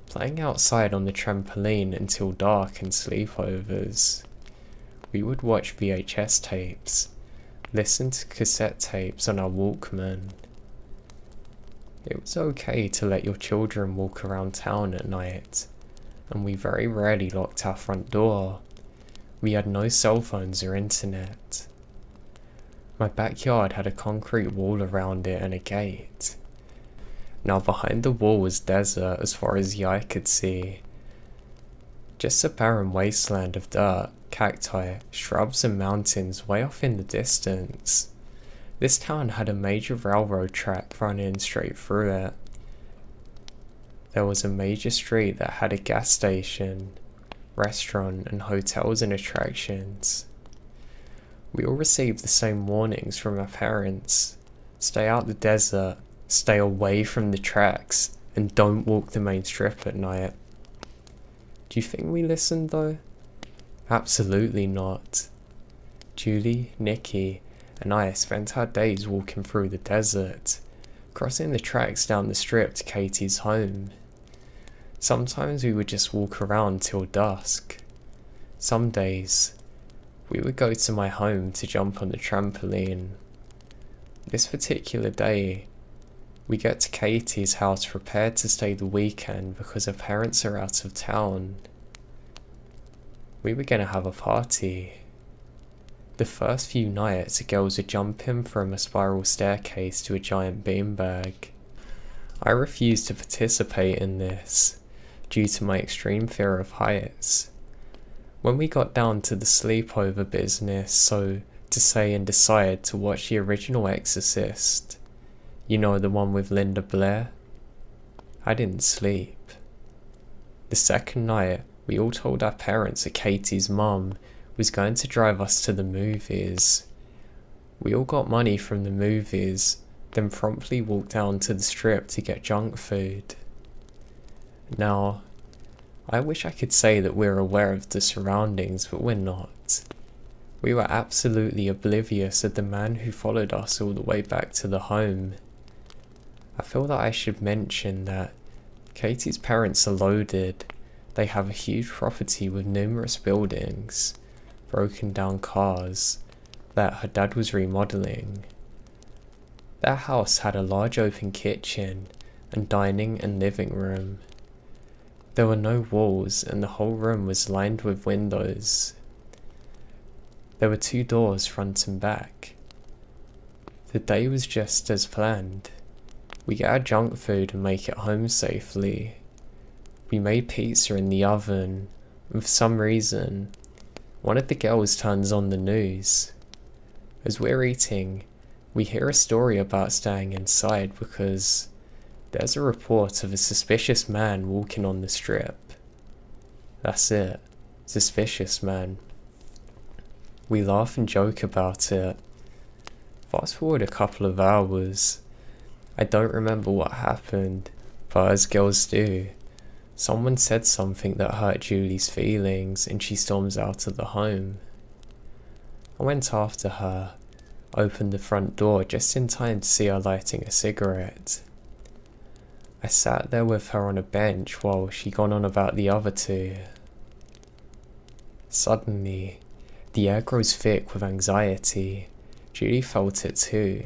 playing outside on the trampoline until dark and sleepovers. We would watch VHS tapes, listen to cassette tapes on our Walkman. It was okay to let your children walk around town at night, and we very rarely locked our front door. We had no cell phones or internet. My backyard had a concrete wall around it and a gate. Now behind the wall was desert as far as the eye could see. Just a barren wasteland of dirt, cacti, shrubs and mountains way off in the distance. This town had a major railroad track running straight through it. There was a major street that had a gas station, restaurant and hotels and attractions. We all received the same warnings from our parents. Stay out the desert, stay away from the tracks, and don't walk the main strip at night. Do you think we listened though? Absolutely not. Julie, Nikki, and I spent our days walking through the desert, crossing the tracks down the strip to Katie's home. Sometimes we would just walk around till dusk. Some days, we would go to my home to jump on the trampoline. This particular day, we get to Katie's house prepared to stay the weekend because her parents are out of town. We were going to have a party. The first few nights, the girls would jump in from a spiral staircase to a giant beanbag. I refused to participate in this, due to my extreme fear of heights. When we got down to the sleepover business, so to say, and decided to watch the original Exorcist, you know, the one with Linda Blair, I didn't sleep. The second night, we all told our parents that Katie's mum was going to drive us to the movies. We all got money from the movies, then promptly walked down to the strip to get junk food. Now, I wish I could say that we're aware of the surroundings, but we're not. We were absolutely oblivious of the man who followed us all the way back to the home. I feel that I should mention that Katie's parents are loaded. They have a huge property with numerous buildings, broken down cars that her dad was remodeling. Their house had a large open kitchen and dining and living room. There were no walls and the whole room was lined with windows. There were 2 doors front and back. The day was just as planned. We get our junk food and make it home safely. We made pizza in the oven, and for some reason, one of the girls turns on the news. As we're eating, we hear a story about staying inside because there's a report of a suspicious man walking on the strip. That's it, suspicious man. We laugh and joke about it. Fast forward a couple of hours. I don't remember what happened, but as girls do, someone said something that hurt Julie's feelings and she storms out of the home. I went after her, opened the front door just in time to see her lighting a cigarette. I sat there with her on a bench while she got on about the other two. Suddenly, the air grows thick with anxiety. Julie felt it too.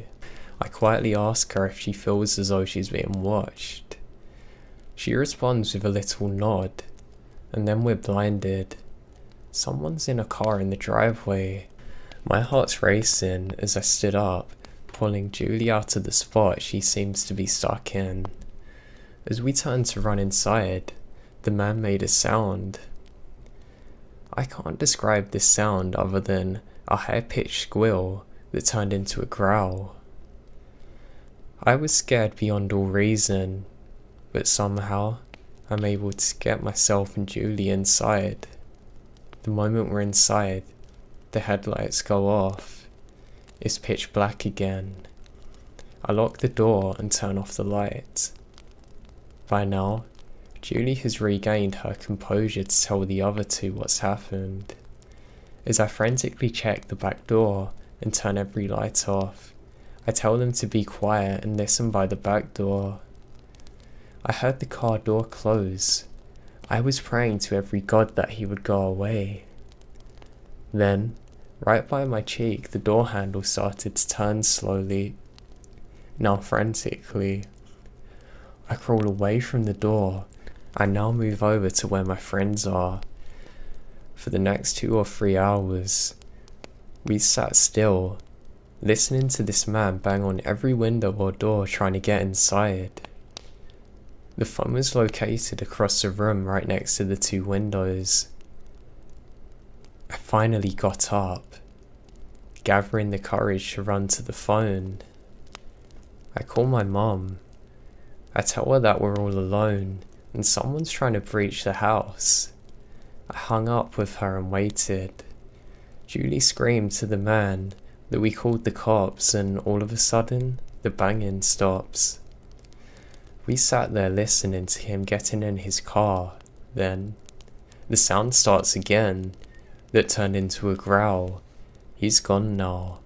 I quietly ask her if she feels as though she's being watched. She responds with a little nod, and then we're blinded. Someone's in a car in the driveway. My heart's racing as I stood up, pulling Julie out of the spot she seems to be stuck in. As we turned to run inside, the man made a sound. I can't describe this sound other than a high-pitched squeal that turned into a growl. I was scared beyond all reason, but somehow I'm able to get myself and Julie inside. The moment we're inside, the headlights go off. It's pitch black again. I lock the door and turn off the light. By now, Julie has regained her composure to tell the other two what's happened. As I frantically check the back door and turn every light off, I tell them to be quiet and listen by the back door. I heard the car door close. I was praying to every god that he would go away. Then, right by my cheek, the door handle started to turn slowly, now frantically. I crawl away from the door. I now move over to where my friends are. For the next 2 or 3 hours, we sat still, listening to this man bang on every window or door trying to get inside. The phone was located across the room right next to the 2 windows. I finally got up, gathering the courage to run to the phone. I call my mum. I tell her that we're all alone and someone's trying to breach the house. I hung up with her and waited. Julie screamed to the man that we called the cops, and all of a sudden, the banging stops. We sat there listening to him getting in his car. Then, the sound starts again, that turned into a growl. He's gone now.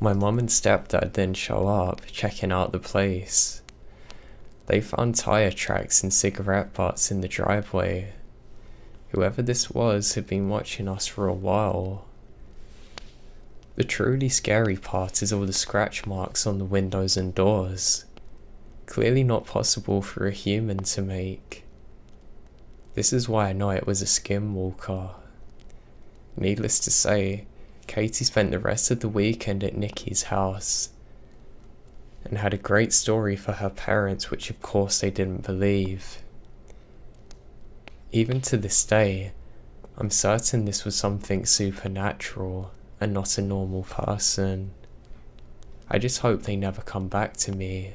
My mum and stepdad then show up, checking out the place. They found tire tracks and cigarette butts in the driveway. Whoever this was had been watching us for a while. The truly scary part is all the scratch marks on the windows and doors. Clearly not possible for a human to make. This is why I know it was a skinwalker. Needless to say, Katie spent the rest of the weekend at Nikki's house and had a great story for her parents, which of course they didn't believe. Even to this day, I'm certain this was something supernatural and not a normal person. I just hope they never come back to me.